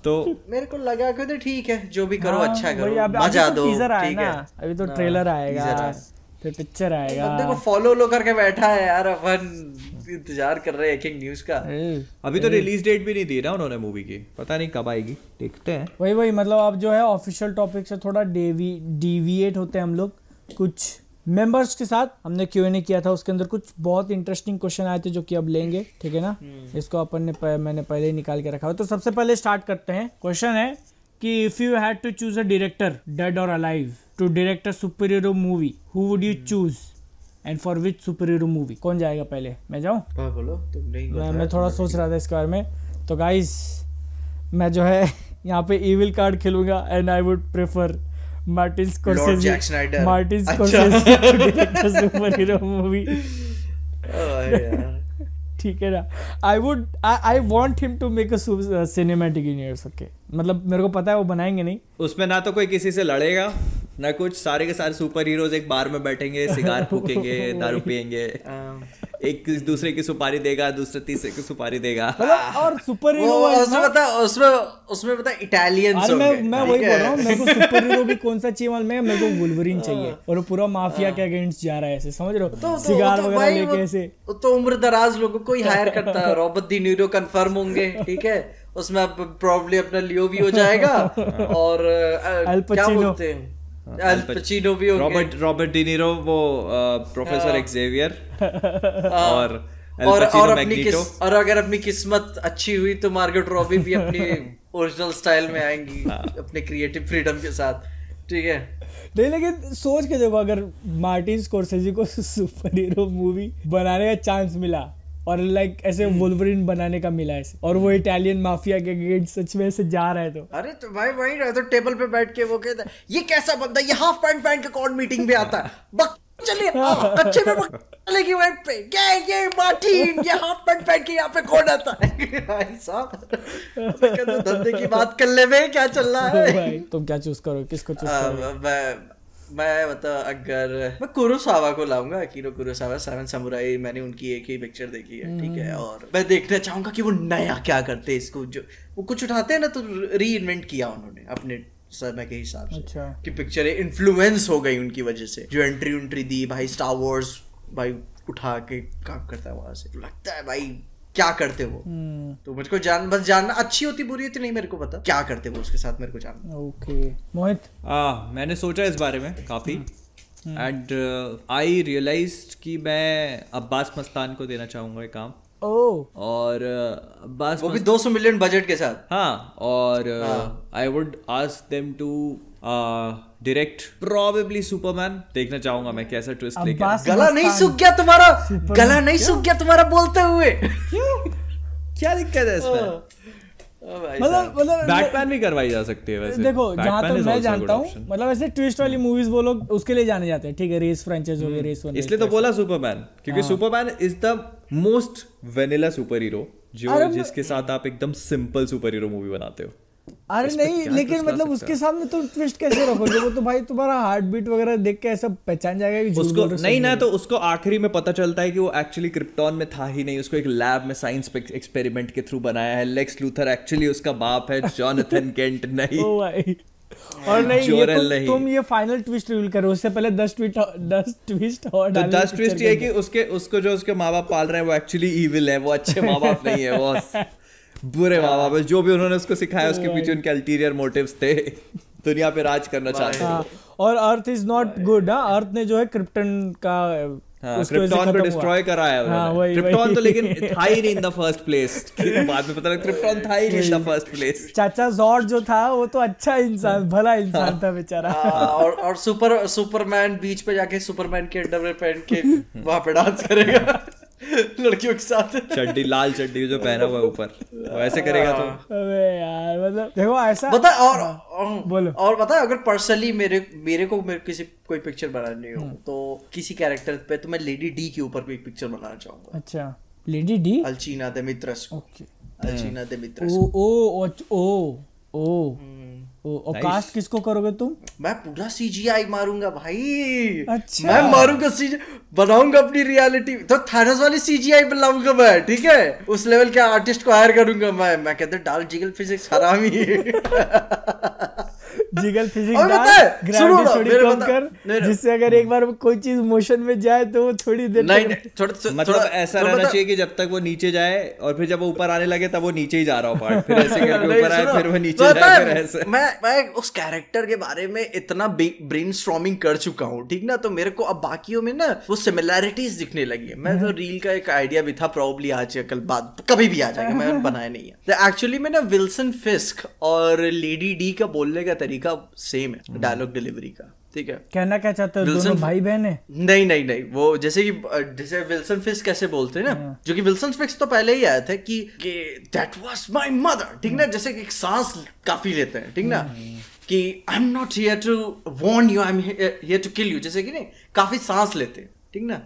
तो मेरे को लगा कि तो ठीक है जो भी करो अच्छा करो, मजा दो, ठीक है। अभी तो ट्रेलर आएगा, फिर पिक्चर आएगा, बंदे को फॉलो करके बैठा है यार, अपन इंतजार कर रहे हैं एक न्यूज का। अभी तो रिलीज डेट भी नहीं दी ना उन्होंने मूवी की, पता नहीं कब आएगी, देखते हैं। वही मतलब अब जो है ऑफिशियल टॉपिक से थोड़ा डेविएट होते हैं हम लोग। कुछ मेंबर्स के साथ हमने Q&A किया था, उसके अंदर कुछ बहुत इंटरेस्टिंग क्वेश्चन आए थे जो कि अब लेंगे, ठीक है ना। इसको अपन ने मैंने पहले ही निकाल के रखा हुआ। तो सबसे पहले स्टार्ट करते हैं। क्वेश्चन है कि if you had to choose a director dead और alive to direct a superhero movie, who would you choose and for which superhero movie? कौन जाएगा पहले, मैं जाऊं? बोलो तुम। नहीं मैं थोड़ा सोच रहा था इसके बारे में। तो गाइस मैं जो है यहाँ पे इविल कार्ड खेलूंगा and I would prefer Martin Scorsese to direct a superhero movie. ठीक है ना। I want him to make a cinematic universe, okay? मतलब मेरे को पता है वो बनाएंगे नहीं, उसमें ना तो कोई किसी से लड़ेगा ना कुछ, सारे के सारे सुपर हीरोज एक बार में बैठेंगे, सिगार फूकेंगे, दारू पियेंगे, एक दूसरे की सुपारी देगा, दूसरे तीसरे की सुपारी देगा। और सुपर हीरो उसमें पता इटालियंस होंगे। मैं वही बोल रहा हूँ, मेरे को सुपर हीरो भी कौन सा चाहिए मालूम है? मेरे को वुल्वरीन चाहिए, और वो पूरा माफिया के अगेंस्ट जा रहा है, ऐसे समझ रहे हो, सिगार वगैरह लेके ऐसे। तो उम्र दराज लोगों को ही हायर करता है। रॉबर्ट डी नीरो कंफर्म होंगे, ठीक है, उसमें प्रॉब्ली अपना लियो भी हो जाएगा, और क्या बोलते हैं अल पचिनो भी होंगे, रॉबर्ट डी नीरो वो प्रोफेसर एक्सेवियर, और अगर अपनी किस्मत अच्छी हुई तो मार्गरेट रॉबी भी अपनी ओरिजिनल स्टाइल में आएंगी अपने क्रिएटिव फ्रीडम के साथ, ठीक है। नहीं लेकिन सोच के देखो, अगर मार्टिन स्कॉर्सेज़ी को सुपर हीरो मूवी बनाने का चांस मिला और लाइक ऐसे वुल्वरीन बनाने का मिला ऐसे, और वो इटालियन माफिया के अगेंस्ट सच में ऐसे जा रहा है, तो अरे तो भाई वही रहे तो टेबल पे बैठ के वो कहता है ये कैसा बंदा, ये हाफ पैंट पहन के कौन मीटिंग पे आता है, बक चलिए अच्छे में चलेगी वेट पे ये मार्टिन ये हाफ पैंट पहन के यहाँ पे कौन आता है भाई साहब धंधे की बात कर ले भाई क्या चल रहा है भाई तुम क्या चूज करो किसको चूज करो मैं मतलब अगर मैं कुरोसावा को लाऊंगा अकीरो कुरोसावा सेवन समुराई मैंने उनकी एक ही पिक्चर देखी है ठीक है और मैं देखना चाहूंगा कि वो नया क्या करते हैं इसको जो वो कुछ उठाते हैं ना तो री इन्वेंट किया उन्होंने अपने समय के हिसाब से अच्छा। कि पिक्चरें इन्फ्लुएंस हो गई उनकी वजह से जो एंट्री दी भाई स्टार वॉर्स भाई उठा के काम करता है वहां से लगता है भाई क्या करते वो तो मुझको बस जानना अच्छी होती बुरी होती नहीं मेरे को पता क्या करते वो उसके साथ मेरे को जानना ओके मोहित मैंने सोचा इस बारे में काफी एंड आई रियलाइज्ड कि मैं अब्बास मस्तान को देना चाहूंगा ये काम और अब्बास वो भी 200 मिलियन बजट के साथ हाँ और I would ask them to direct probably Superman देखना चाहूंगा मैं कैसा ट्विस्ट लेके गला नहीं सूख गया तुम्हारा बोलते हुए क्या दिक्कत है इसमें मतलब बैटमैन भी करवाई जा सकती है वैसे देखो जहां तक मैं जानता हूं मतलब ऐसे ट्विस्ट वाली मूवीज वो लोग उसके लिए जाने जाते हैं ठीक है रेस फ्रेंचाइज हो गई रेस वन इसलिए तो बोला सुपरमैन क्योंकि Superman is the most vanilla super hero जो जिसके साथ आप एकदम सिंपल सुपर हीरो मूवी बनाते हो अरे नहीं लेकिन मतलब उसके सामने तुम ट्विस्ट कैसे रखोगे वो तो भाई तुम्हारा हार्ट बीट वगैरह देख के ऐसा पहचान जाएगा कि उसको नहीं ना तो उसको आखिरी में पता चलता है कि वो एक्चुअली क्रिप्टॉन में था ही नहीं उसको एक लैब में साइंस एक्सपेरिमेंट के थ्रू बनाया है लेक्स लूथर एक्चुअली उसका बाप है जॉनथन केंट नहीं ओ भाई और नहीं तुम ये फाइनल ट्विस्ट रिवील करो उससे पहले 10 ट्विस्ट और तो 10 ट्विस्ट ये कि उसको जो उसके माँ बाप पाल रहे हैं वो एक्चुअली इविल है वो अच्छे माँ बाप नहीं है वो बुरे माँ बाप है जो भी उन्होंने उसको सिखाया उसके पीछे उनके अल्टीरियर मोटिव्स थे दुनिया पे राज करना चाहते थे और अर्थ इज नॉट गुड अर्थ ने जो है क्रिप्टन का क्रिप्टॉन को डिस्ट्रॉय कराया है क्रिप्टॉन तो लेकिन था ही नहीं इन द फर्स्ट प्लेस बाद में पता लगा क्रिप्टॉन था ही नहीं इन द फर्स्ट प्लेस चाचा जॉर्ड जो था वो तो अच्छा इंसान भला इंसान था बेचारा और सुपरमैन बीच पे जाके सुपरमैन के अंडरवेयर पहन के वहां पे डांस करेगा लड़कियों के साथ चड्डी लाल चड्डी जो पहना हुआ है ऊपर वैसे करेगा तो अबे यार मतलब देखो ऐसा बता और बोलो और बता अगर पर्सनली मेरे को किसी कोई पिक्चर बनानी हो तो किसी कैरेक्टर पे तो मैं लेडी डी के ऊपर कोई पिक्चर बनाना चाहूंगा अच्छा लेडी डी अल्चीना देमित्रस ओके अल्चीना देमित्रस और कास्ट किसको करोगे तुम मैं पूरा सीजीआई मारूंगा भाई अच्छा मैं मारूंगा बनाऊंगा अपनी रियलिटी तो थानोस वाली सीजीआई बनाऊंगा मैं ठीक है उस लेवल के आर्टिस्ट को हायर करूंगा मैं कहते डाल जिगल फिजिक्स हरामी जिगल फिजिक्स ग्रेविटी थोड़ी कम कर जिससे अगर एक बार कोई चीज मोशन में जाए तो वो थोड़ी देर मतलब ऐसा रहना चाहिए कि जब तक वो नीचे जाए और फिर जब वो ऊपर आने लगे तब वो नीचे ही जा रहा हो पार्ट फिर ऐसे करके ऊपर आए फिर वो नीचे जाए फिर ऐसे मैं उस कैरेक्टर के बारे में इतना ब्रेनस्टॉर्मिंग कर चुका हूँ ठीक ना तो मेरे को अब बाकियों में ना वो सिमिलैरिटीज दिखने लगी है मैं तो रील का एक आइडिया भी था प्रॉब्ली आज या कल बाद कभी भी आ जाएगा मैं बनाया नहीं है एक्चुअली में ना विल्सन फिस्क और लेडी डी का बोलने का तरीका सेम है डायलॉग डिलीवरी का ठीक है कहना क्या चाहते हो दोनों भाई बहन है नहीं वो जैसे विल्सन फिस्क कैसे बोलते हैं ना जो कि विल्सन फिस्क तो पहले ही आया था कि दैट वाज माय मदर ठीक ना जैसे एक सांस काफी लेते हैं ठीक ना कि I am not here to warn you I am here to kill you जैसे कि नहीं काफी सांस लेते हैं ठीक ना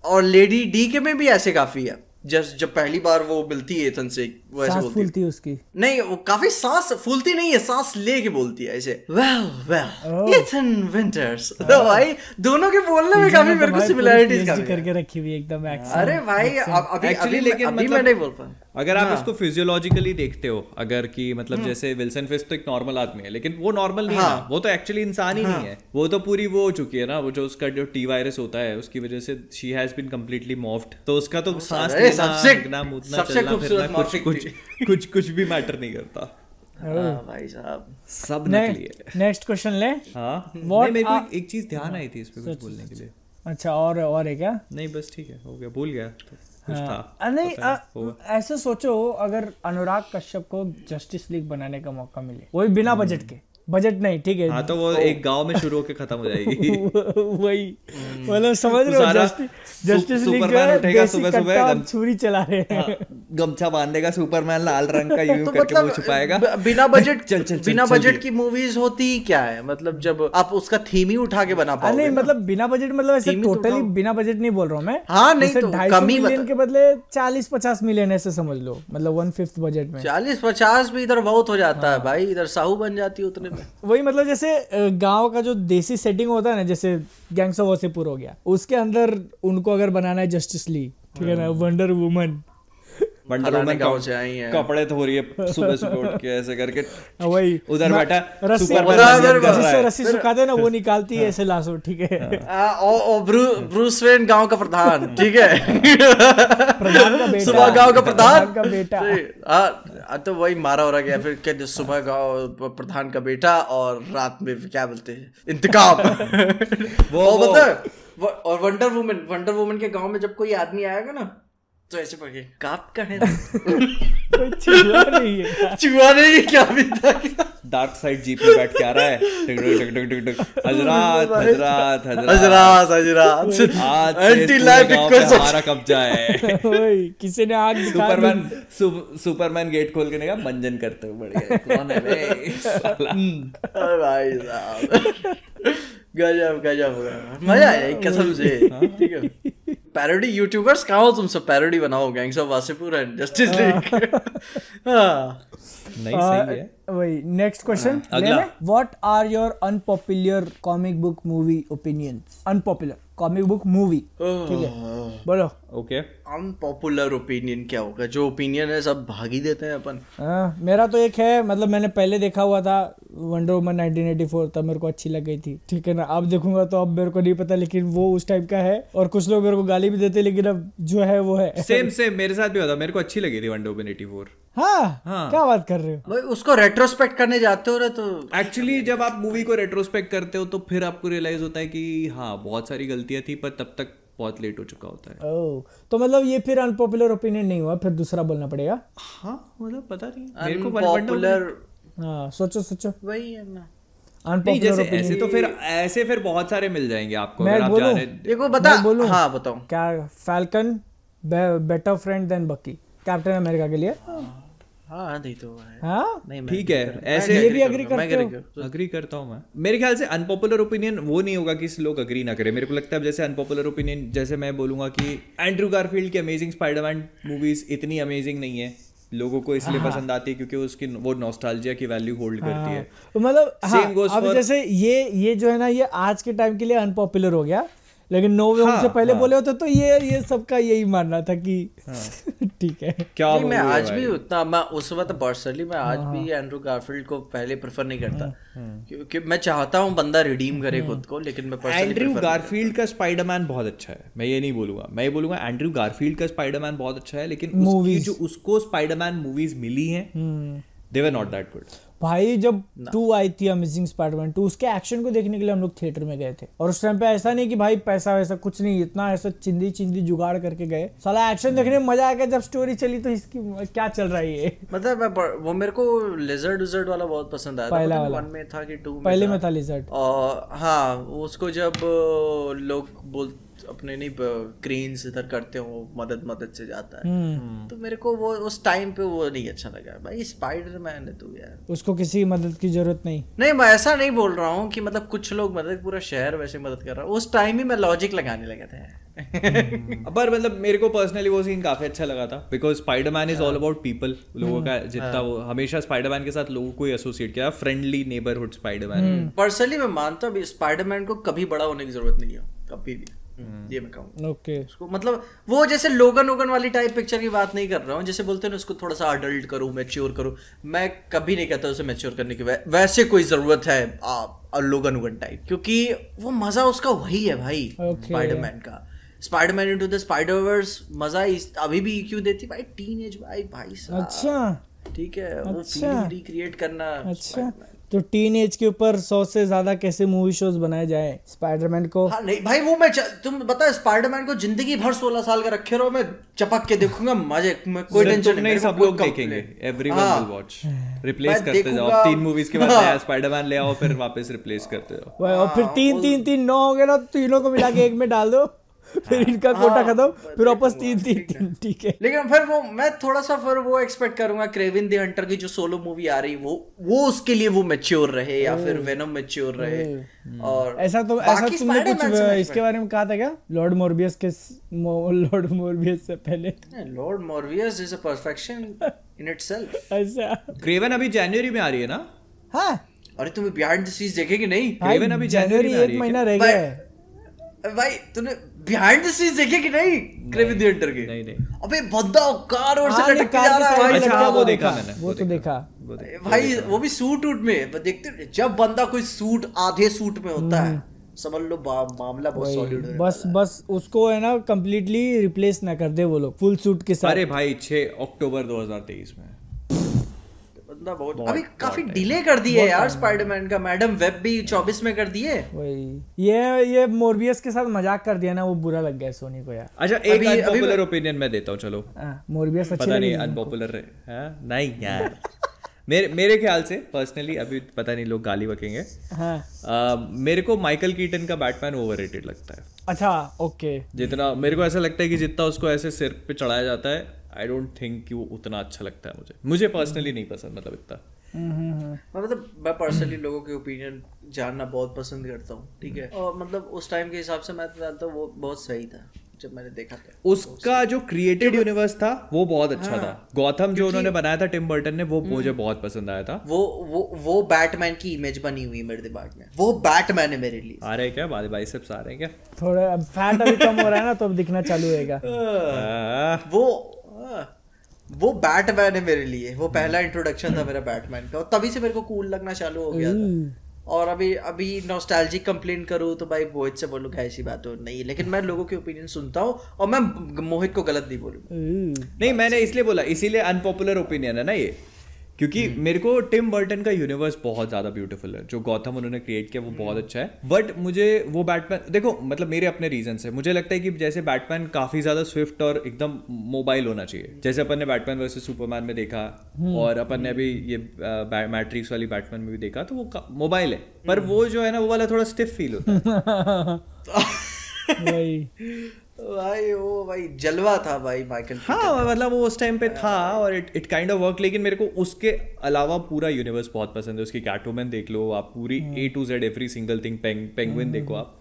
और लेडी डी के में भी ऐसे काफी है जब पहली बार वो मिलती है एथन से वो ऐसे बोलती फूलती है उसकी नहीं वो काफी सांस फूलती नहीं है सांस लेके बोलती है ऐसे वेल एथन विंटर्स तो भाई दोनों के बोलने में काफी मेरे को सिमिलैरिटीज करके रखी हुई एकदम अरे भाई अभी लेकिन अभी मैं नहीं बोल पा अगर आप इसको फिजियोलॉजिकली देखते हो अगर कि मतलब जैसे विल्सन फिस्क तो एक नॉर्मल आदमी है लेकिन वो नॉर्मल नहीं है वो तो एक्चुअली इंसान ही नहीं है वो तो पूरी वो हो चुकी है ना वो जो उसका जो टी वायरस होता है उसकी वजह से she has been completely morphed तो उसका तो सांस लेना मुतना चलना फिरना कुछ भी मैटर नहीं करता भाई साहब सब नकली है नेक्स्ट क्वेश्चन ले मेरे को एक चीज ध्यान आई थी इस पे कुछ बोलने के लिए अच्छा और है क्या नहीं बस ठीक है हो गया भूल गया नहीं ऐसे सोचो अगर अनुराग कश्यप को जस्टिस लीग बनाने का मौका मिले वो भी बिना बजट के बजट नहीं, ठीक है। हाँ तो वो एक गांव में शुरू होके खत्म हो जाएगी। वही मतलब समझ रहे हो, जस्टिस लीग उठेगा सुबह सुबह छुरी चला रहे हैं, गमछा बांधेगा सुपरमैन लाल रंग का यूं करके वो छुपाएगा। बिना बजट की मूवीज होती क्या है, मतलब जब आप उसका थीम ही उठा के बना पाओगे। नहीं मतलब बिना बजट मतलब ऐसे टोटली बिना बजट नहीं बोल रहा हूँ मैं। हाँ नहीं तो 250 मिलियन के बदले 40-50 मिलियन ऐसे समझ लो, मतलब 1/5 बजट में। 40-50 भी इधर बहुत हो जाता है भाई, इधर साहू बन जाती है उतने में। वही मतलब जैसे गांव का जो देसी सेटिंग होता है ना, जैसे गैंग्स ऑफ वासेपुर हो गया, उसके अंदर उनको अगर बनाना है जस्टिस लीग, ठीक है ना, वंडर वुमन गाँव से आई है, कपड़े धो रही है सुबह सुबह उठ के ऐसे करके, वही उधर बैठा रस्सी सुखाते ना वो निकालती है ऐसे लाशों, ठीक है। ब्रूस वेन गांव का प्रधान, ठीक है, प्रधान का बेटा, सुबह गांव का प्रधान का बेटा, तो वही मारा हो गया, फिर कहते सुबह गांव प्रधान का बेटा और रात में क्या बोलते हैं इंतकाम। वो बता, और वंडर वुमन के गांव में जब कोई आदमी आएगा ना तो ऐसे पके काप का है चूहा नहीं है क्या भी था, डार्क साइड जीप में बैठ के आ रहा है, हजरात हजरात हजरात हजरात आज एंटी लाइफ हमारा कब्जा है। किसी ने आग दिखा, सुपरमैन गेट खोल के नहीं कहा मंजन करते हुए बढ़िया कौन है भाई साहब, गजब मजा आया कसम से, ठीक है। पैरोडी यूट्यूबर्स कहाँ हो तुम सब, पैरोडी बनाओ Gangs of Wasseypur and Justice League. नहीं सही है। वही next question, what are your unpopular comic book movie opinions? Unpopular comic book movie, ठीक है, बोलो। ओके, अनपॉपुलर ओपिनियन क्या होगा? जो ओपिनियन है सब भाग ही देते हैं अपन। मेरा तो एक है, मतलब मैंने पहले देखा हुआ था वंडर वुमन 1984, तब मेरे को अच्छी लग गई थी, ठीक है ना। अब देखूंगा तो अब मेरे को नहीं पता, लेकिन वो उस टाइप का है, और कुछ लोग मेरे को गाली भी देते, लेकिन अब जो है वो है। सेम मेरे साथ भी होता, मेरे को अच्छी लगी थी वंडर वुमन 84। हाँ, क्या बात कर रहे हो? उसको रेट्रोस्पेक्ट करने जाते हो रे, तो एक्चुअली जब आप मूवी को रेट्रोस्पेक्ट करते हो तो फिर आपको रियलाइज होता है कि हाँ बहुत सारी गलतियां थी, पर तब तक बहुत लेट हो चुका होता है। ओह, तो मतलब ये फिर अनपॉपुलर ओपिनियन नहीं हुआ, फिर दूसरा बोलना पड़ेगा। हाँ मतलब पता नहीं मेरे को अनपॉपुलर, हाँ सोचो वही है ना। नहीं जैसे ऐसे तो फिर बहुत सारे मिल जाएंगे आपको। मैं आप बोलूं, देखो बता, हाँ बताओ क्या, फैल्कन बेटर फ्रेंड देन बकी, कैप्टन अमेरिका के लिए। हाँ नहीं तो हाँ नहीं ठीक है, ऐसे ये भी अग्री करता हूँ मैं। मेरे ख्याल से अनपॉपुलर ओपिनियन वो नहीं होगा कि लोग अग्री ना करें। मेरे को लगता है जैसे अनपॉपुलर ओपिनियन, जैसे मैं बोलूंगा कि एंड्रू गारफील्ड की अमेजिंग स्पाइडरमैन मूवीज इतनी अमेजिंग नहीं है, लोगों को इसलिए पसंद आती है क्योंकि उसकी वो नॉस्टैल्जिया की वैल्यू होल्ड करती है। मतलब अब जैसे ये जो है ना, ये आज के टाइम के लिए अनपॉपुलर हो गया, लेकिन नो वे होम से पहले बोले होते तो ये सबका यही मानना था कि ठीक है। क्या मैं आज भी उतना, मैं उस वक्त पर्सनली मैं आज भी एंड्रू गारफील्ड को पहले प्रेफर नहीं करता, क्योंकि मैं चाहता हूँ बंदा रिडीम करे खुद को, लेकिन मैं पर्सनली एंड्रू गारफील्ड का स्पाइडरमैन बहुत अच्छा है, मैं ये नहीं बोलूंगा। मैं ये बोलूंगा एंड्रू गारफील्ड का स्पाइडरमैन बहुत अच्छा है, लेकिन उसकी जो उसको स्पाइडरमैन मूवीज मिली हैं they were not that good। भाई जब 2 आई थी अमेजिंग स्पाइडरमैन 2, उसके एक्शन को देखने के लिए हम लोग थिएटर में गए थे, और उस टाइम पे ऐसा नहीं कि भाई पैसा वैसा कुछ नहीं, इतना ऐसा चिंदी जुगाड़ करके गए, साला एक्शन देखने में मजा आ गया। जब स्टोरी चली तो इसकी क्या चल रहा है ये, मतलब वो मेरे को लिजर्ड वाला बहुत पसंद आया, पहला वाला 1 में था कि 2 में पहले में था लिजर्ड। और हाँ उसको जब लोग बोल अपने नहीं क्रेन्स इधर करते हो, मदद से जाता है, तो मेरे को वो उस टाइम पे वो नहीं अच्छा लगा। भाई स्पाइडरमैन है तू यार, उसको किसी मदद की जरूरत नहीं। मैं ऐसा नहीं बोल रहा हूँ कि मतलब कुछ लोग मदद, पूरा शहर वैसे मदद कर रहा है, उस टाइम ही मैं लॉजिक लगाने लगा था। पर मतलब मेरे को पर्सनली वो सीन काफी अच्छा लगा था, because Spiderman is all about people. लोगों का जितना वो हमेशा स्पाइडरमैन के साथ लोगों को एसोसिएट किया, फ्रेंडली नेबरहुड स्पाइडरमैन। पर्सनली मैं मानता हूँ स्पाइडरमैन को कभी बड़ा होने की जरूरत नहीं है, कभी भी, ये मैं कहूँ। ओके, उसको मतलब वो जैसे लोगन वाली टाइप पिक्चर की बात नहीं कर रहा हूँ, जैसे बोलते हैं ना उसको थोड़ा सा अडल्ट करूँ, मैच्योर करूँ, मैं कभी नहीं कहता उसे मैच्योर करने की वैसे कोई जरूरत है लोगन टाइप, क्योंकि वो मजा उसका वही है भाई। स्पाइडरमैन का स्पाइडरमैन इनटू द स्पाइडरवर्स मजा अभी भी क्यों देती भाई, टीनेज भाई साहब। अच्छा ठीक है, वो फीलिंग रिक्रिएट करना। अच्छा, तो टीन एज के ऊपर 100 से ज्यादा कैसे मूवी शोज बनाए जाए स्पाइडरमैन को। हाँ नहीं भाई, वो तुम बता, स्पाइडरमैन को जिंदगी भर 16 साल का रखे रहो, मैं चपक के देखूंगा, मजे में कोई टेंशन नहीं, सब लोग देखेंगे, एवरीवन विल वॉच, रिप्लेस करते जाओ, 3 मूवीज के बाद नया स्पाइडरमैन ले आओ, फिर वापस रिप्लेस करते जाओ, और फिर 3 9 हो गए ना, तीनों को मिला के एक में डाल दो, फिर इनका कोटा खत्म, फिर वापस 3 ठीक है। लेकिन फिर वो मैं थोड़ा सा फिर वो एक्सपेक्ट करूंगा क्रेविन द हंटर की जो सोलो मूवी आ रही, वो उसके लिए वो मैच्योर रहे, या फिर वेनम मैच्योर रहे। और ऐसा तुमने कुछ इसके बारे में कहा था क्या, लॉर्ड मोरबियस से पहले? Lord Morbius is a perfection in itself. ऐसा क्रेवन अभी जनवरी में आ रही है ना? हाँ, अरे तुम्हें बिहाइंड द सीन्स देखे कि नहीं? क्रेवन अभी जनवरी में, 1 महीना रह गया है भाई, तूने बिहाइंड द सीन्स देखे कि नहीं क्रेविन द हंटर के? नहीं। अबे बंदा कार और से लटक के जा रहा है भाई। अच्छा वो देखा मैंने, वो तो देखा भाई, वो भी सूट में देखते, जब बंदा कोई सूट आधे सूट में होता है, समझ लो मामला बहुत सॉलिड है। बस उसको है ना कंप्लीटली रिप्लेस ना कर दे वो लोग फुल सूट के साथ। अरे भाई 6 अक्टूबर 2023 में बंदा बहुत अभी काफी डिले कर दिए यार स्पाइडरमैन का। मैडम वेब भी 24 में कर दिए। वही ये मोरबियस के साथ मजाक कर दिया ना, वो बुरा लग गया सोनी को यार। अच्छा एक अनपॉपुलर ओपिनियन मैं देता हूँ, चलो। मोरबियस पता नहीं अनपॉपुलर है नहीं यार, मेरे ख्याल से पर्सनली, अभी पता नहीं लोग गाली बकेंगे, मेरे को माइकल कीटन का बैटमैन ओवररेटेड लगता है। अच्छा ओके। जितना मेरे को ऐसा लगता है कि जितना उसको ऐसे सिर पे चढ़ाया जाता है, आई डोंट थिंक कि वो उतना अच्छा लगता है मुझे पर्सनली नहीं पसंद, मतलब इतना। मतलब मैं पर्सनली लोगों के ओपिनियन जानना बहुत पसंद करता हूँ, ठीक है। और मतलब उस टाइम के हिसाब से मैं तो जानता हूँ वो बहुत सही था जब मैंने देखा था। उसका जो क्रिएटेड यूनिवर्स था वो बहुत अच्छा था। गॉथम जो उन्होंने बनाया था टिम बर्टन ने, वो मुझे बहुत पसंद आया था। वो बैटमैन की इमेज बनी हुई मेरे दिमाग में, वो बैटमैन है मेरे लिए। आ रहे हैं क्या बाइसेप्स आ रहे हैं क्या? थोड़ा फैट अभी कम हो रहा है ना, तो अब दिखना चालू होगा। वो बैटमैन है मेरे लिए, वो पहला इंट्रोडक्शन था मेरा बैटमैन का, और तभी से मेरे को कूल लगना चालू हो गया था। और अभी नॉस्टैल्जिक कंप्लेन करूँ तो भाई मोहित से बोलूँगा ऐसी बात हो नहीं, लेकिन मैं लोगों के ओपिनियन सुनता हूँ और मैं मोहित को गलत नहीं बोलूँगा। नहीं, मैंने इसलिए बोला, इसीलिए अनपॉपुलर ओपिनियन है ना ये, क्योंकि मेरे को टिम बर्टन का यूनिवर्स बहुत ज्यादा ब्यूटीफुल है। जो गॉथम उन्होंने क्रिएट किया वो बहुत अच्छा है, बट मुझे वो बैटमैन, देखो मतलब मेरे अपने रीजन है, मुझे लगता है कि जैसे बैटमैन काफी ज्यादा स्विफ्ट और एकदम मोबाइल होना चाहिए, जैसे अपन ने बैटमैन वर्सेस सुपरमैन में देखा, और अपन ने अभी ये मैट्रिक्स वाली बैटमैन में भी देखा, तो वो मोबाइल है, पर वो जो है ना वो वाला थोड़ा स्टिफ फील होता है। भाई जलवा था भाई माइकल। हाँ मतलब वो उस टाइम पे था और इट काइंड ऑफ वर्क, लेकिन मेरे को उसके अलावा पूरा यूनिवर्स बहुत पसंद है। उसकी कैटवुमन देख लो आप, पूरी A to Z every single thing, penguin देखो आप,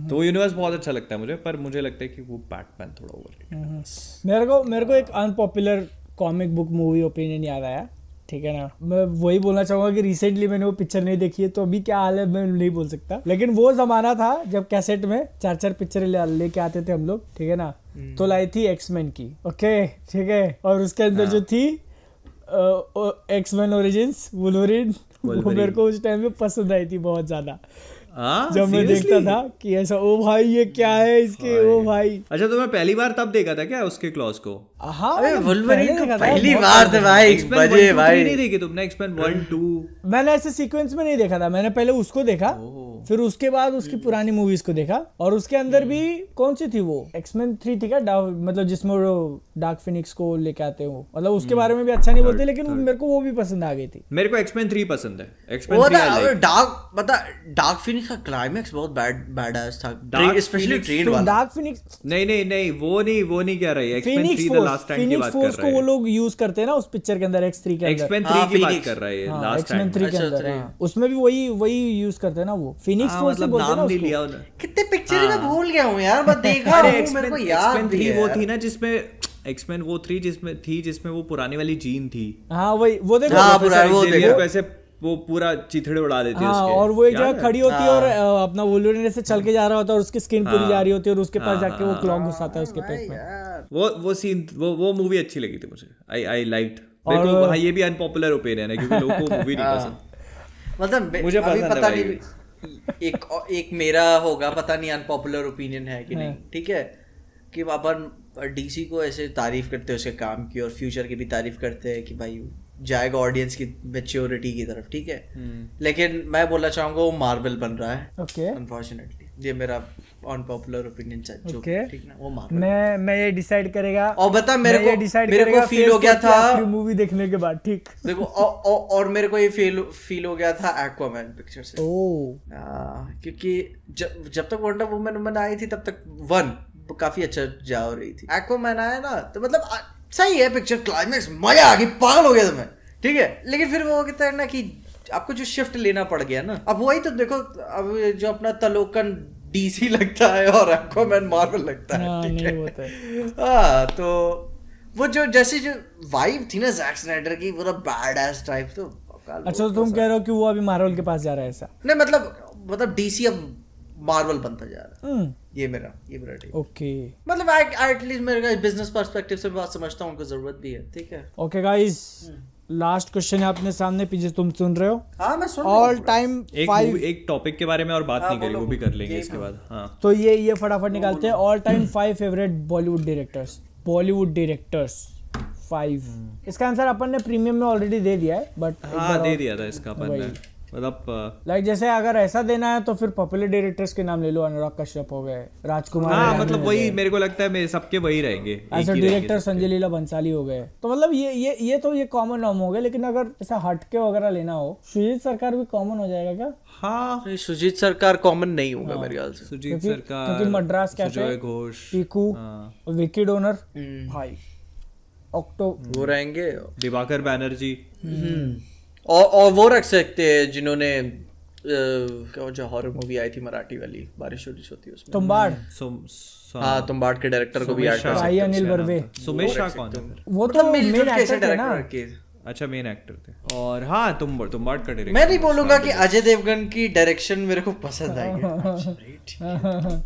तो वो यूनिवर्स बहुत अच्छा लगता है मुझे। पर मुझे लगता है कि वो बैटमैन थोड़ा ओवररेटेड। मेरे को एक unpopular comic book movie opinion याद आया, ठीक है ना। मैं वही बोलना चाहूंगा कि रिसेंटली मैंने वो पिक्चर नहीं देखी है, तो अभी क्या हाल है मैं नहीं बोल सकता, लेकिन वो जमाना था जब कैसेट में 4 पिक्चर लेके आते थे हम लोग, ठीक है ना। तो लाई थी एक्समैन की, ओके ठीक है, और उसके अंदर जो थी एक्समैन ओरिजिन्स वुल्वरीन, वो मेरे को उस टाइम में पसंद आई थी बहुत ज्यादा। जब मैं देखता था कि ऐसा, ओ भाई ये क्या है इसके, ओ भाई। अच्छा तो मैं पहली बार तब देखा था क्या उसके क्लॉज को? हाँ वुल्वरीन को पहली बार थे भाई, बजे भाई। नहीं देखी तुमने एक्समैन 1 2? मैंने ऐसे सीक्वेंस में नहीं देखा था, मैंने पहले उसको देखा, फिर उसके बाद उसकी पुरानी मूवीज को देखा, और उसके अंदर भी कौन सी थी वो एक्समैन 3 थी क्या, मतलब जिसमें वो डार्क फिनिक्स को लेके आते हो, मतलब उसके बारे में भी अच्छा नहीं बोलते, लेकिन मेरे को वो भी पसंद आ गई थी। मेरे को एक्समैन 3 पसंद है। एक्समैन 3 डार्क फिनिक्स का क्लाइमैक्स बहुत बैड था, स्पेशली ट्रेन वाला। डार्क फिनिक्स नहीं वो नहीं कह रही है। एक्समैन 3 द लास्ट स्टैंड की बात कर रहा है। वो लोग यूज करते हैं ना उस पिक्चर के अंदर, X3 के अंदर। एक्समैन 3 की बात कर रहा है, लास्ट स्टैंड 3 के अंदर, उसमें भी वही यूज करते हैं ना वो फिनिक्स फोर्स से बोलते हैं ना उसको। कितने पिक्चर मैं भूल गया हूं यार, मैं देखा हूं, मेरे को याद भी है। वो थी ना जिसमें एक्समैन वो 3 जिसमें वो पुरानी वाली जीन थी। हाँ वो देखो, ऐसे वो पूरा चिथड़े उड़ा देते हैं उसके। और वो एक जगह खड़ी होती है और अपना वुल्वरीन से चल के जा रहा होता है और उसकी स्किन पूरी जा रही होती है और उसके पास जाके वो क्लॉ घुसाता है उसके पेट में। वो सीन वो मूवी अच्छी लगी थी मुझे, आई लाइक्ड। मेरे को हाँ ये भी अनपॉपुलर ओपिनियन है क्योंकि लोगों को मूवी नहीं पसंद, मतलब मुझे पता नहीं। एक मेरा होगा, पता नहीं अनपॉपुलर ओपिनियन है कि नहीं, ठीक है, कि अपन DC को ऐसे तारीफ करते हैं उसके काम की, और फ्यूचर की भी तारीफ करते हैं कि भाई जाएगा ऑडियंस की मैच्योरिटी की तरफ, ठीक है। लेकिन मैं बोलना चाहूंगा वो मार्वल बन रहा है, ओके, अनफॉर्चुनेटली। ये मेरा अनपॉपुलर ओपिनियन है, ओके, ठीक ना, वो मार्वल। मैं ये डिसाइड करेगा, और बता मेरे को फील हो गया था मूवी देखने के बाद, ठीक। देखो और मेरे को ये फील हो गया था एक्वामैन पिक्चर से। क्योंकि जब तक वंडर वुमन आई थी तब तक वन काफी अच्छा जा हो रही थी। एक्वामैन आया ना तो मतलब सही है पिक्चर, क्लाइमैक्स मजा आ गई, पागल हो गया था मैं, ठीक है। लेकिन फिर वो कहता है ना कि आपको जो शिफ्ट लेना पड़ गया ना, अब वही तो देखो, अब जो अपना तलोकन डीसी लगता है और एक्वामैन मार्वल लगता है, ठीक है। हाँ, तो वो जो जैसे जो वाइब थी ना जैक स्नाइडर की, पूरा बैड एस टाइप, तो अच्छा तो तुम कह रहे हो कि वो अभी मार्वल के पास जा रहा है ऐसा? नहीं, मतलब डीसी अब मार्वल बनता जा रहा है। ये मेरा ठीक। ओके, मतलब एटलीस्ट मेरे का बिजनेस पर्सपेक्टिव से बात समझता हूँ, उनको जरूरत भी है, ठीक है। ओके गाइस, लास्ट क्वेश्चन है अपने सामने, पीछे तुम सुन रहे हो? हाँ, मैं सुन ऑल टाइम एक टॉपिक के बारे में और बात नहीं करी, वो भी कर लेंगे इसके बाद। हाँ, तो ये फटाफट निकालते हैं। All time 5 favourite Bollywood directors 5। इसका आंसर अपन ने प्रीमियम में ऑलरेडी दे दिया है, बट हाँ दे दिया था इसका अपन ने, मतलब लाइक जैसे अगर ऐसा देना है तो फिर पॉपुलर डायरेक्टर्स के नाम ले लो, अनुराग कश्यप हो गए, राजकुमार। हाँ, मतलब वही मेरे को लगता है सबके वही रहेंगे। ऐसा डायरेक्टर संजय लीला बंसाली हो गए, तो मतलब ये तो ये कॉमन नाम हो गए। लेकिन अगर ऐसा हटके वगैरह लेना हो, सुजीत सरकार भी कॉमन हो जाएगा क्या? हाँ, सुजीत सरकार कॉमन नहीं होगा मेरे ख्याल से। सुजीत सरकार, क्योंकि मद्रास कैफे, घोष, पीकू, विकी डोनर भाई, वो रहेंगे, दिवाकर बैनर्जी, और वो रख सकते हैं जिन्होंने क्या जो हॉरर मूवी आई थी मराठी वाली, बारिश होती है उसमें, तुम्बाड़। हाँ, तुम्बाड़ के डायरेक्टर को भी ऐड कर सकते हैं। अनिल बर्वे। सुमेश शाह कौन है? वो तो मेन एक्टर थे ना। अच्छा, मेन एक्टर थे। और हाँ, तुम्बाड़ का डायरेक्टर। मैं नहीं बोलूंगा कि अजय देवगन की डायरेक्शन मेरे को पसंद आएगी,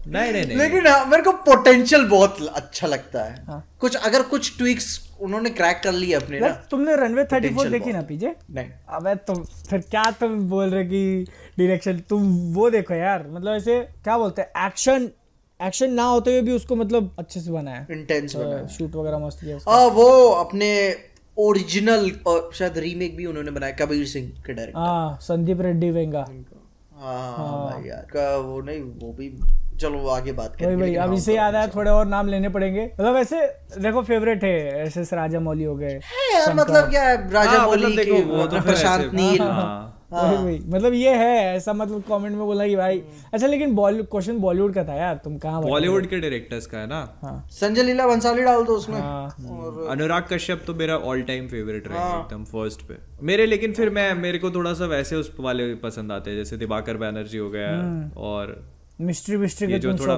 नहीं, लेकिन मेरे को पोटेंशियल बहुत अच्छा लगता है। अगर कुछ ट्विक्स उन्होंने क्रैक कर लिए अपने ना। तुमने रनवे 34 देखी ना पीछे? नहीं। अबे तुम फिर क्या तुम बोल रहे कि डायरेक्शन, तुम वो देखो यार, मतलब ऐसे क्या बोलते हैं, एक्शन ना होते हुए भी उसको मतलब अच्छे से बनाया, इंटेंस बनाया, शूट वगैरह मस्त किया। वो अपने ओरिजिनल और शायद रीमेक भी उन्होंने बनाया, कबीर सिंह के डायरेक्टर। हाँ, संदीप रेड्डी वेंगा। हाँ भाई यार का वो नहीं, वो भी चलो आगे बात करेंगे। भाई अब इसे याद आया, थोड़े और नाम लेने पड़ेंगे। मतलब ऐसे देखो फेवरेट है, ऐसे राजा मौली हो गए यार, मतलब क्या है राजा मौली की, वो तो प्रशांत नील। वही मतलब ये है ऐसा, मतलब कमेंट में बोला कि भाई अच्छा। लेकिन क्वेश्चन बॉलीवुड का था यार, तुम कहाँ बॉलीवुड के डायरेक्टर्स का है ना। संजय लीला बंसाली डाल दो उसमें। और अनुराग कश्यप तो मेरा ऑल टाइम फेवरेट रहेगा एकदम फर्स्ट पे मेरे। लेकिन फिर मेरे को थोड़ा सा वैसे उस वाले पसंद आते हैं, जैसे दिवाकर बैनर्जी हो गया, और मिस्ट्री के जो थोड़ा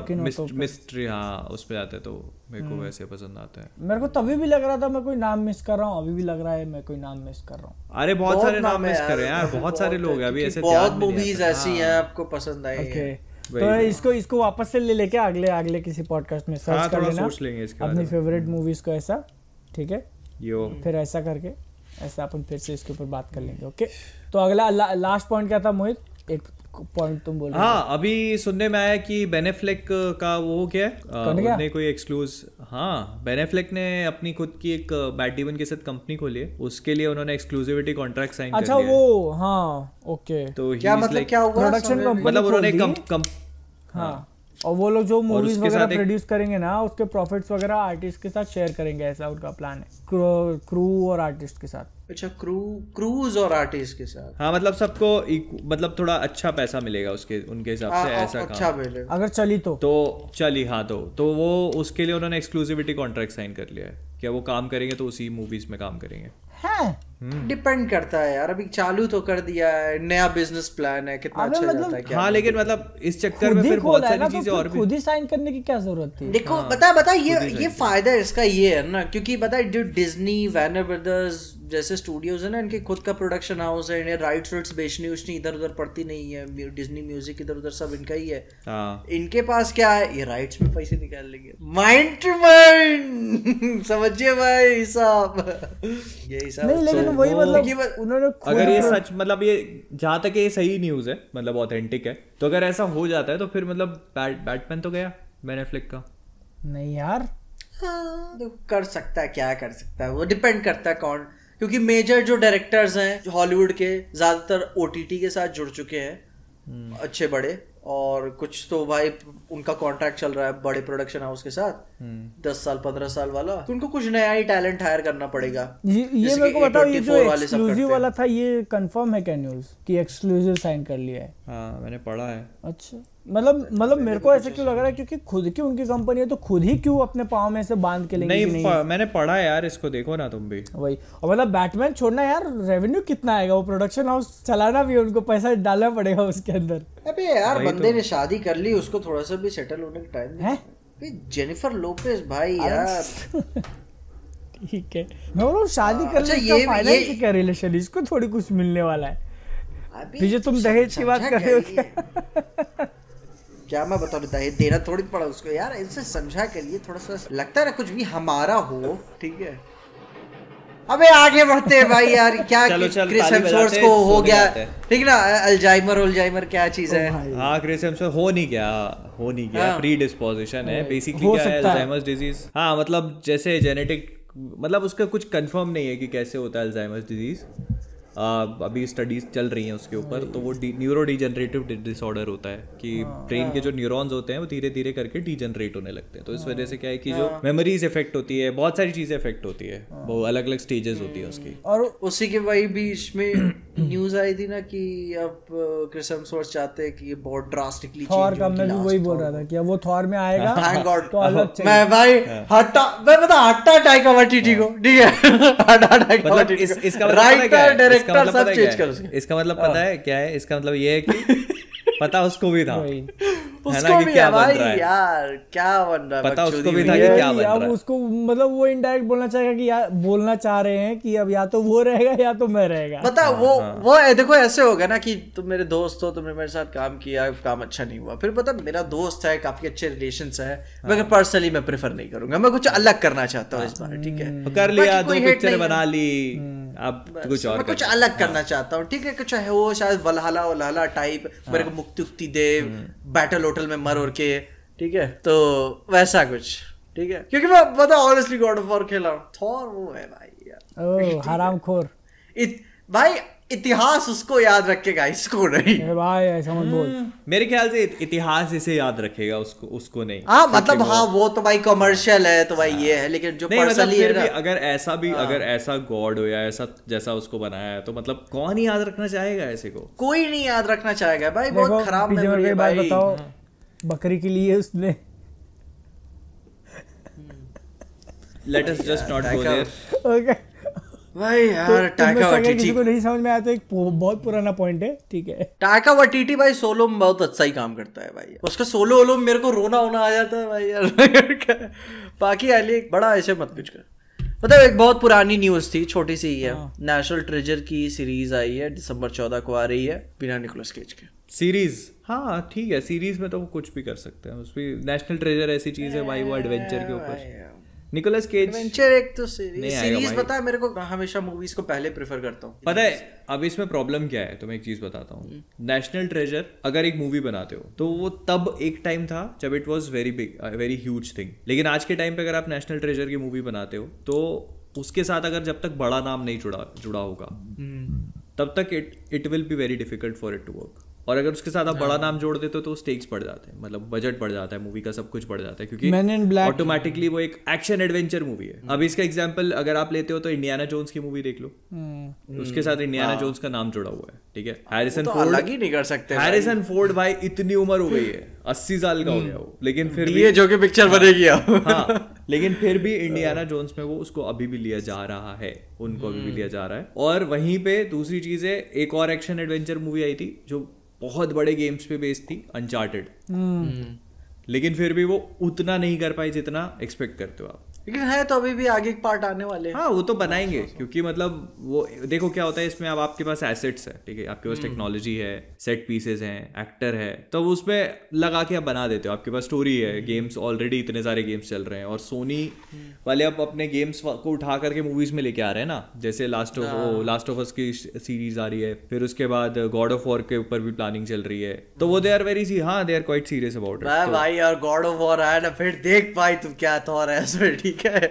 मिस्ट्री, हाँ उस पे आते तो मेरे को वैसे पसंद आता है। मेरे को तभी भी लग रहा था मैं कोई नाम मिस कर रहा हूँ, अभी भी लग रहा है मैं कोई नाम मिस कर रहा हूँ। अरे बहुत सारे नाम मिस कर रहे हैं यार, बहुत सारे लोग हैं अभी ऐसे, बहुत मूवीज ऐसी हैं आपको पसंद आएगी। तो इसको वापस से ले लेके अगले किसी पॉडकास्ट में सर्च कर लेना, सोच लेंगे इसके अपनी फेवरेट मूवीज को ऐसा, ठीक है। फिर ऐसा करके ऐसा अपन फिर से इसके ऊपर बात कर लेंगे। ओके, तो अगला लास्ट पॉइंट क्या था मोहित? एक पॉइंट तुम बोल रहे। हाँ, अभी सुनने में आया कि बेन एफ्लेक का वो क्या है, कोई एक्सक्लूज। हाँ, बेन एफ्लेक ने अपनी खुद की एक बैट डीमन के साथ कंपनी खोली है, उसके लिए उन्होंने एक्सक्लूसिविटी कॉन्ट्रैक्ट साइन कर लिया। अच्छा वो, हाँ ओके। तो क्या मतलब क्या हुआ? प्रोडक्शन कंपनी, मतलब उन्होंने हाँ, और वो लोग जो मूवीज वगैरह प्रोड्यूस करेंगे ना, उसके प्रॉफिट्स वगैरह आर्टिस्ट के साथ शेयर करेंगे, ऐसा उनका प्लान है, क्रू और आर्टिस्ट के साथ। अच्छा, क्रूज और आर्टिस्ट के साथ। हाँ, मतलब सबको मतलब थोड़ा अच्छा पैसा मिलेगा उनके हिसाब से, ऐसा अच्छा मिलेगा अगर चली तो चली। हाँ, तो वो उसके लिए उन्होंने एक्सक्लूसिविटी कॉन्ट्रैक्ट साइन कर लिया है, क्या वो काम करेंगे तो उसी मूवीज में काम करेंगे। डिपेंड करता है यार, अभी चालू तो कर दिया है, नया बिजनेस प्लान है, कितना अच्छा जाता है क्या। हाँ, लेकिन मतलब इस चक्कर में फिर बहुत सारी चीजें और भी खुद ही साइन करने की क्या जरूरत थी? देखो बता ये फायदा इसका ये है ना, क्योंकि बता जो डिज्नी, वार्नर ब्रदर्स जैसे स्टूडियोज है ना, इनके खुद का प्रोडक्शन हाउस है, इन्हें राइट्स बेचनी उचनी इधर उधर पड़ती नहीं है, डिज्नी म्यूजिक इधर उधर सब इनका ही है। इनके पास क्या है, ये राइट्स में पैसे निकाल लेंगे, माइंड टू माइंड, समझिए भाई हिसाब, ये हिसाब नहीं। लेकिन वही मतलब उन्होंने अगर ये सच, मतलब ये जहाँ तक ये सही न्यूज है, मतलब ऑथेंटिक है, तो अगर ऐसा हो जाता है तो फिर मतलब बैटमैन तो गया बेन एफ्लेक का। नहीं यार, हाँ, कर सकता है, क्या कर सकता है, वो डिपेंड करता है कौन क्योंकि मेजर जो डायरेक्टर्स हैं हॉलीवुड के ज्यादातर ओटीटी के साथ जुड़ चुके हैं, अच्छे बड़े, और कुछ तो भाई उनका कॉन्ट्रैक्ट चल रहा है बड़े प्रोडक्शन हाउस के साथ 10 साल 15 साल वाला, तो उनको कुछ नया ही टैलेंट हायर करना पड़ेगा। ये मेरे को बताओ, ये जो एक्सक्लूसिव वाला था ये कंफर्म है क्या न्यूज़ कि एक्सक्लूसिव साइन कर लिया है? हाँ मैंने पढ़ा है। अच्छा, मतलब मेरे को ऐसा क्यों लग रहा है क्योंकि खुद की उनकी कंपनी है तो खुद ही क्यों अपने पाँव में से बांध के लेंगे? नहीं मैंने पढ़ा है यार, इसको देखो ना तुम भी। वही, और मतलब बैटमैन छोड़ना यार, रेवेन्यू कितना आएगा? वो प्रोडक्शन हाउस चलाना भी, उनको पैसा डालना पड़ेगा उसके अंदर। अबे यार बंदे ने शादी कर ली, उसको थोड़ा सा भी सेटल होने का टाइम है। जेनिफर लोपेज भाई यार ठीक है, मैं बोल रहा हूँ शादी कर ली, इसका फाइनेंस क्या रिलेशन, इसको थोड़ी कुछ मिलने वाला है। फिर तुम दहेज की बात कर रहे हो क्या मैं बता रहा, दहेज देना थोड़ी पड़ा उसको यार, इनसे समझा करिए थोड़ा सा, लगता है ना कुछ भी हमारा हो, ठीक है। अबे आगे बढ़ते हैं भाई यार, क्या क्रिस हेम्सवर्थ को हो गया ठीक ना, अल्जाइमर क्या चीज है? हाँ क्रिस हेम्सवर्थ हो नहीं गया, प्री डिस्पोजिशन है बेसिकली, क्या है अल्जाइमर्स डिजीज। हाँ मतलब जैसे जेनेटिक, मतलब उसका कुछ कंफर्म नहीं है कि कैसे होता है अल्जाइमर्स डिजीज, अभी स्टडीज चल रही हैं उसके ऊपर। तो वो न्यूरो डिजेनरेटिव डिसऑर्डर होता है कि ब्रेन के जो न्यूरॉन्स होते हैं वो धीरे धीरे करके डिजेनरेट होने लगते हैं। तो इस वजह से क्या है कि जो मेमोरीज इफेक्ट होती है, बहुत सारी चीजें इफेक्ट होती है, वो अलग अलग स्टेजेस होती है उसकी। और उसी के वही बीच में न्यूज आई थी ना कि अब क्रिस हेम्सवर्थ चाहते हैं कि बहुत ड्रास्टिकली थॉर का, मैं भी वही बोल रहा था कि अब वो थॉर में आएगा। थैंक गॉड, तो अलग चाहिए। मैं भाई हट्टा टाइका वाइटिटी को, ठीक है हट्टा टाइका वाइटिटी, इसका राइटर डायरेक्टर सब चेंज कर। इसका मतलब पता है क्या है? इसका मतलब ये है कि पता उसको भी था, है ना, कि क्या बन रहा है यार, क्या बन रहा है, पता उसको भी था कि क्या बन रहा है। अब उसको मतलब वो इनडायरेक्ट बोलना चाहेगा कि यार, बोलना चाह रहे हैं कि अब या तो वो रहेगा या तो मैं रहेगा। पता वो देखो ऐसे होगा ना कि तुम मेरे दोस्त हो, तुमने मेरे साथ काम किया, काम अच्छा नहीं हुआ, फिर पता मेरा दोस्त है, काफी अच्छे रिलेशंस है, मगर पर्सनली मैं प्रेफर नहीं करूंगा, मैं कुछ अलग करना चाहता हूँ इस बार, ठीक है, कर लिया, 2 पिक्चर बना ली, अब कुछ और कुछ अलग करना चाहता हूँ, ठीक है, कुछ है वो शायद वलहला टाइप, मेरे को मुक्ति दे, बैटल होटल में मर और के, ठीक है, तो वैसा कुछ, ठीक है, क्योंकि मैं पता ऑनेस्टली गॉड ऑफ वॉर खेला हूँ, थॉर वो है भाई यार, हरामखोर भाई, इतिहास उसको याद रखेगा, इसको नहीं भाई, ऐसा मत बोल। मेरे ख्याल से इतिहास इसे याद रखेगा, उसको नहीं। हाँ मतलब हाँ वो तो भाई कमर्शियल है, तो भाई ये है, लेकिन जो पर्सनली है ना, अगर ऐसा गॉड हो या ऐसा जैसा उसको बनाया है, तो मतलब कौन ही याद रखना चाहेगा ऐसे को? कोई नहीं याद रखना चाहेगा भाई, बहुत खराब मेमोरी है भाई। बताओ बकरी के लिए उसने let us just not go there. Okay भाई यार, टाइका वाइटिटी किसी को नहीं समझ में आया तो एक बहुत पुराना पॉइंट है, ठीक है। टाइका वाइटिटी भाई सोलो में बहुत अच्छा ही काम करता है भाई, उसका सोलो में मेरे को रोना आ जाता है भाई यार बाकी आली बड़ा ऐसे मत कुछ कर। मतलब एक बहुत पुरानी न्यूज थी, छोटी सी ही है, नेशनल ट्रेजर की सीरीज आई है, दिसंबर 14 को आ रही है, बिना निकोलस केज के सीरीज। हाँ ठीक है, सीरीज में तो वो कुछ भी कर सकते हैं, उसमें नेशनल ट्रेजर ऐसी चीज है भाई, वो एडवेंचर के ऊपर। निकोलस केज एडवेंचर एक तो सीरीज पता है मेरे को, हमेशा मूवीज को पहले प्रेफर करता हूँ। पता है अब इसमें प्रॉब्लम क्या है, तो मैं एक चीज बताता हूँ। नेशनल ट्रेजर अगर एक मूवी बनाते हो तो वो तब एक टाइम था जब it was very big, very huge thing, लेकिन आज के टाइम पे अगर आप नेशनल ट्रेजर की मूवी बनाते हो तो उसके साथ अगर जब तक बड़ा नाम नहीं जुड़ा होगा तब तक it will be very difficult for it to work. और अगर उसके साथ आप बड़ा नाम जोड़ देते हो तो स्टेक्स बढ़ जाते हैं, मतलब बजट बढ़ जाता है मूवी का, सब कुछ बढ़ जाता है, क्योंकि ऑटोमेटिकली वो एक एक्शन एडवेंचर मूवी है। अब इसका एग्जांपल अगर आप लेते हो तो इंडियाना जोन्स की मूवी देख लो, उसके साथ इंडियाना जोन्स का नाम जुड़ा हुआ है, ठीक है। हैरिसन फोर्ड अलग ही नहीं कर सकते, हैरिसन फोर्ड भाई इतनी उम्र हो गई है, 80 साल का हो गया वो, लेकिन फिर भी ये जो कि पिक्चर बनेगी हाँ, लेकिन फिर भी इंडियाना जोन्स में वो उसको अभी भी लिया जा रहा है, उनको अभी भी लिया जा रहा है। और वहीं पे दूसरी चीज है, एक और एक्शन एडवेंचर मूवी आई थी जो बहुत बड़े गेम्स पे बेस्ड थी, अनचार्टेड, लेकिन फिर भी वो उतना नहीं कर पाई जितना एक्सपेक्ट करते हो आप, लेकिन है तो अभी भी आगे एक पार्ट आने वाले हैं। हाँ वो तो बनाएंगे, क्योंकि मतलब वो देखो क्या होता है इसमें, अब आपके पास एसेट्स है, ठीक है, आपके पास टेक्नोलॉजी है, सेट पीसेस हैं, एक्टर है, तो उसमें लगा के आप बना देते हो, आपके पास स्टोरी है, गेम्स ऑलरेडी इतने सारे गेम्स चल रहे हैं, और सोनी वाले अब अपने गेम्स को उठा करके मूवीज में लेके आ रहे हैं ना, जैसे लास्ट ऑफ अस की सीरीज आ रही है, फिर उसके बाद गॉड ऑफ वॉर के ऊपर भी प्लानिंग चल रही है, तो वो they are quite serious about it भाई। और गॉड ऑफ वॉर आया ना, फिर देख भाई तुम क्या थॉर है उसमें, ठीक ठीक है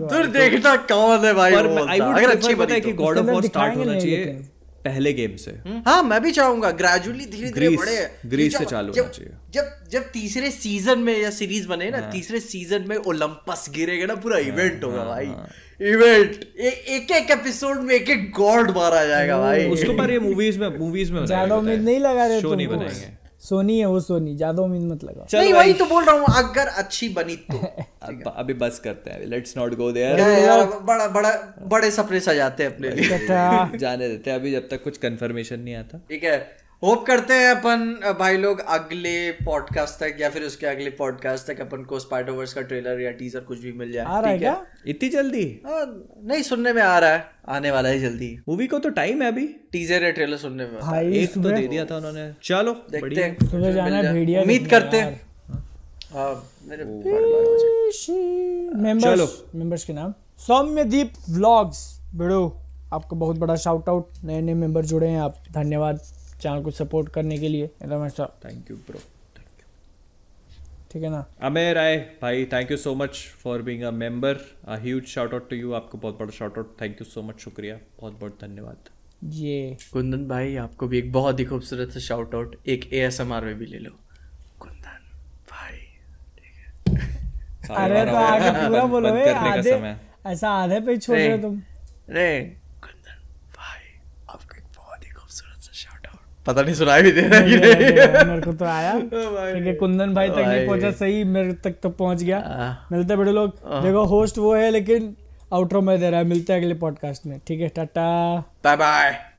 तो देखना कौन है भाई वो अगर अच्छी बनी कि गॉड ऑफ वॉर स्टार्ट होना चाहिए पहले गेम से। हाँ मैं भी चाहूंगा ग्रेजुअली धीरे धीरे बढ़े, ग्रीस से चालू होना चाहिए। जब तीसरे सीजन में या सीरीज बने ना, तीसरे सीजन में ओलंपस गिरेगा ना, पूरा इवेंट होगा भाई, इवेंट एक एक एपिसोड में एक एक गॉड मारा जाएगा भाई उसको। पर ये मूवीज में ज्यादा उम्मीद नहीं लगा रहे, शो नहीं बनाएंगे। सोनी है वो, सोनी ज्यादा उम्मीद मत लगा। नहीं वही तो बोल रहा हूँ, अगर अच्छी बनी तो अभी बस करते हैं, लेट्स नॉट गो देयर यार, बड़े सपने सजाते हैं अपने लिए जाने देते हैं अभी जब तक कुछ कंफर्मेशन नहीं आता। ठीक है, होप करते हैं अपन भाई लोग अगले पॉडकास्ट तक या फिर उसके अगले पॉडकास्ट तक अपन को स्पाइडरवर्स का ट्रेलर या टीजर कुछ भी मिल जाए। आ रहा है क्या इतनी जल्दी? नहीं सुनने में आ रहा है, आने वाला है जल्दी। मूवी को तो टाइम है अभी, टीजर या ट्रेलर सुनने में भाई एक तो दे दिया था उन्होंने। चलो देखते हैं, सुबह जाना है भेड़िया, उम्मीद करते हैं। मेंबर्स के नाम सौम्यदीप व्लॉग्स वीडियो, आपको बहुत बड़ा शाउट आउट, नए नए मेंबर जुड़े हैं आप, धन्यवाद चैनल को सपोर्ट करने के लिए। थैंक यू ब्रो, ठीक है ना। अमेर राय भाई, thank you so much for being a member, a huge shout out to you, आपको बहुत बड़ा shout out, thank you so much, शुक्रिया, बहुत बहुत धन्यवाद। ये कुंदन भाई आपको भी एक बहुत ही खूबसूरत सा शाउट आउट एक ASMR में भी ले लो, कुंदन भाई, ठीक है। अरे तो आगे पूरा बोलो, आधे ऐसा आधे पे छोड़ रहे हो तुम। रे कुंदन भाई आपको एक बहुत ही खूबसूरत सा शाउट आउट, पता नहीं सुनाई भी दे रहा है मेरे को तो आया, ठीक है। कुंदन भाई तक नहीं पहुंचा, सही मेरे तक तो पहुंच गया। मिलते बड़े लोग, देखो होस्ट वो है लेकिन आउटरो में दे रहा है। मिलते हैं अगले पॉडकास्ट में, ठीक है, टाटा, बाय बाय।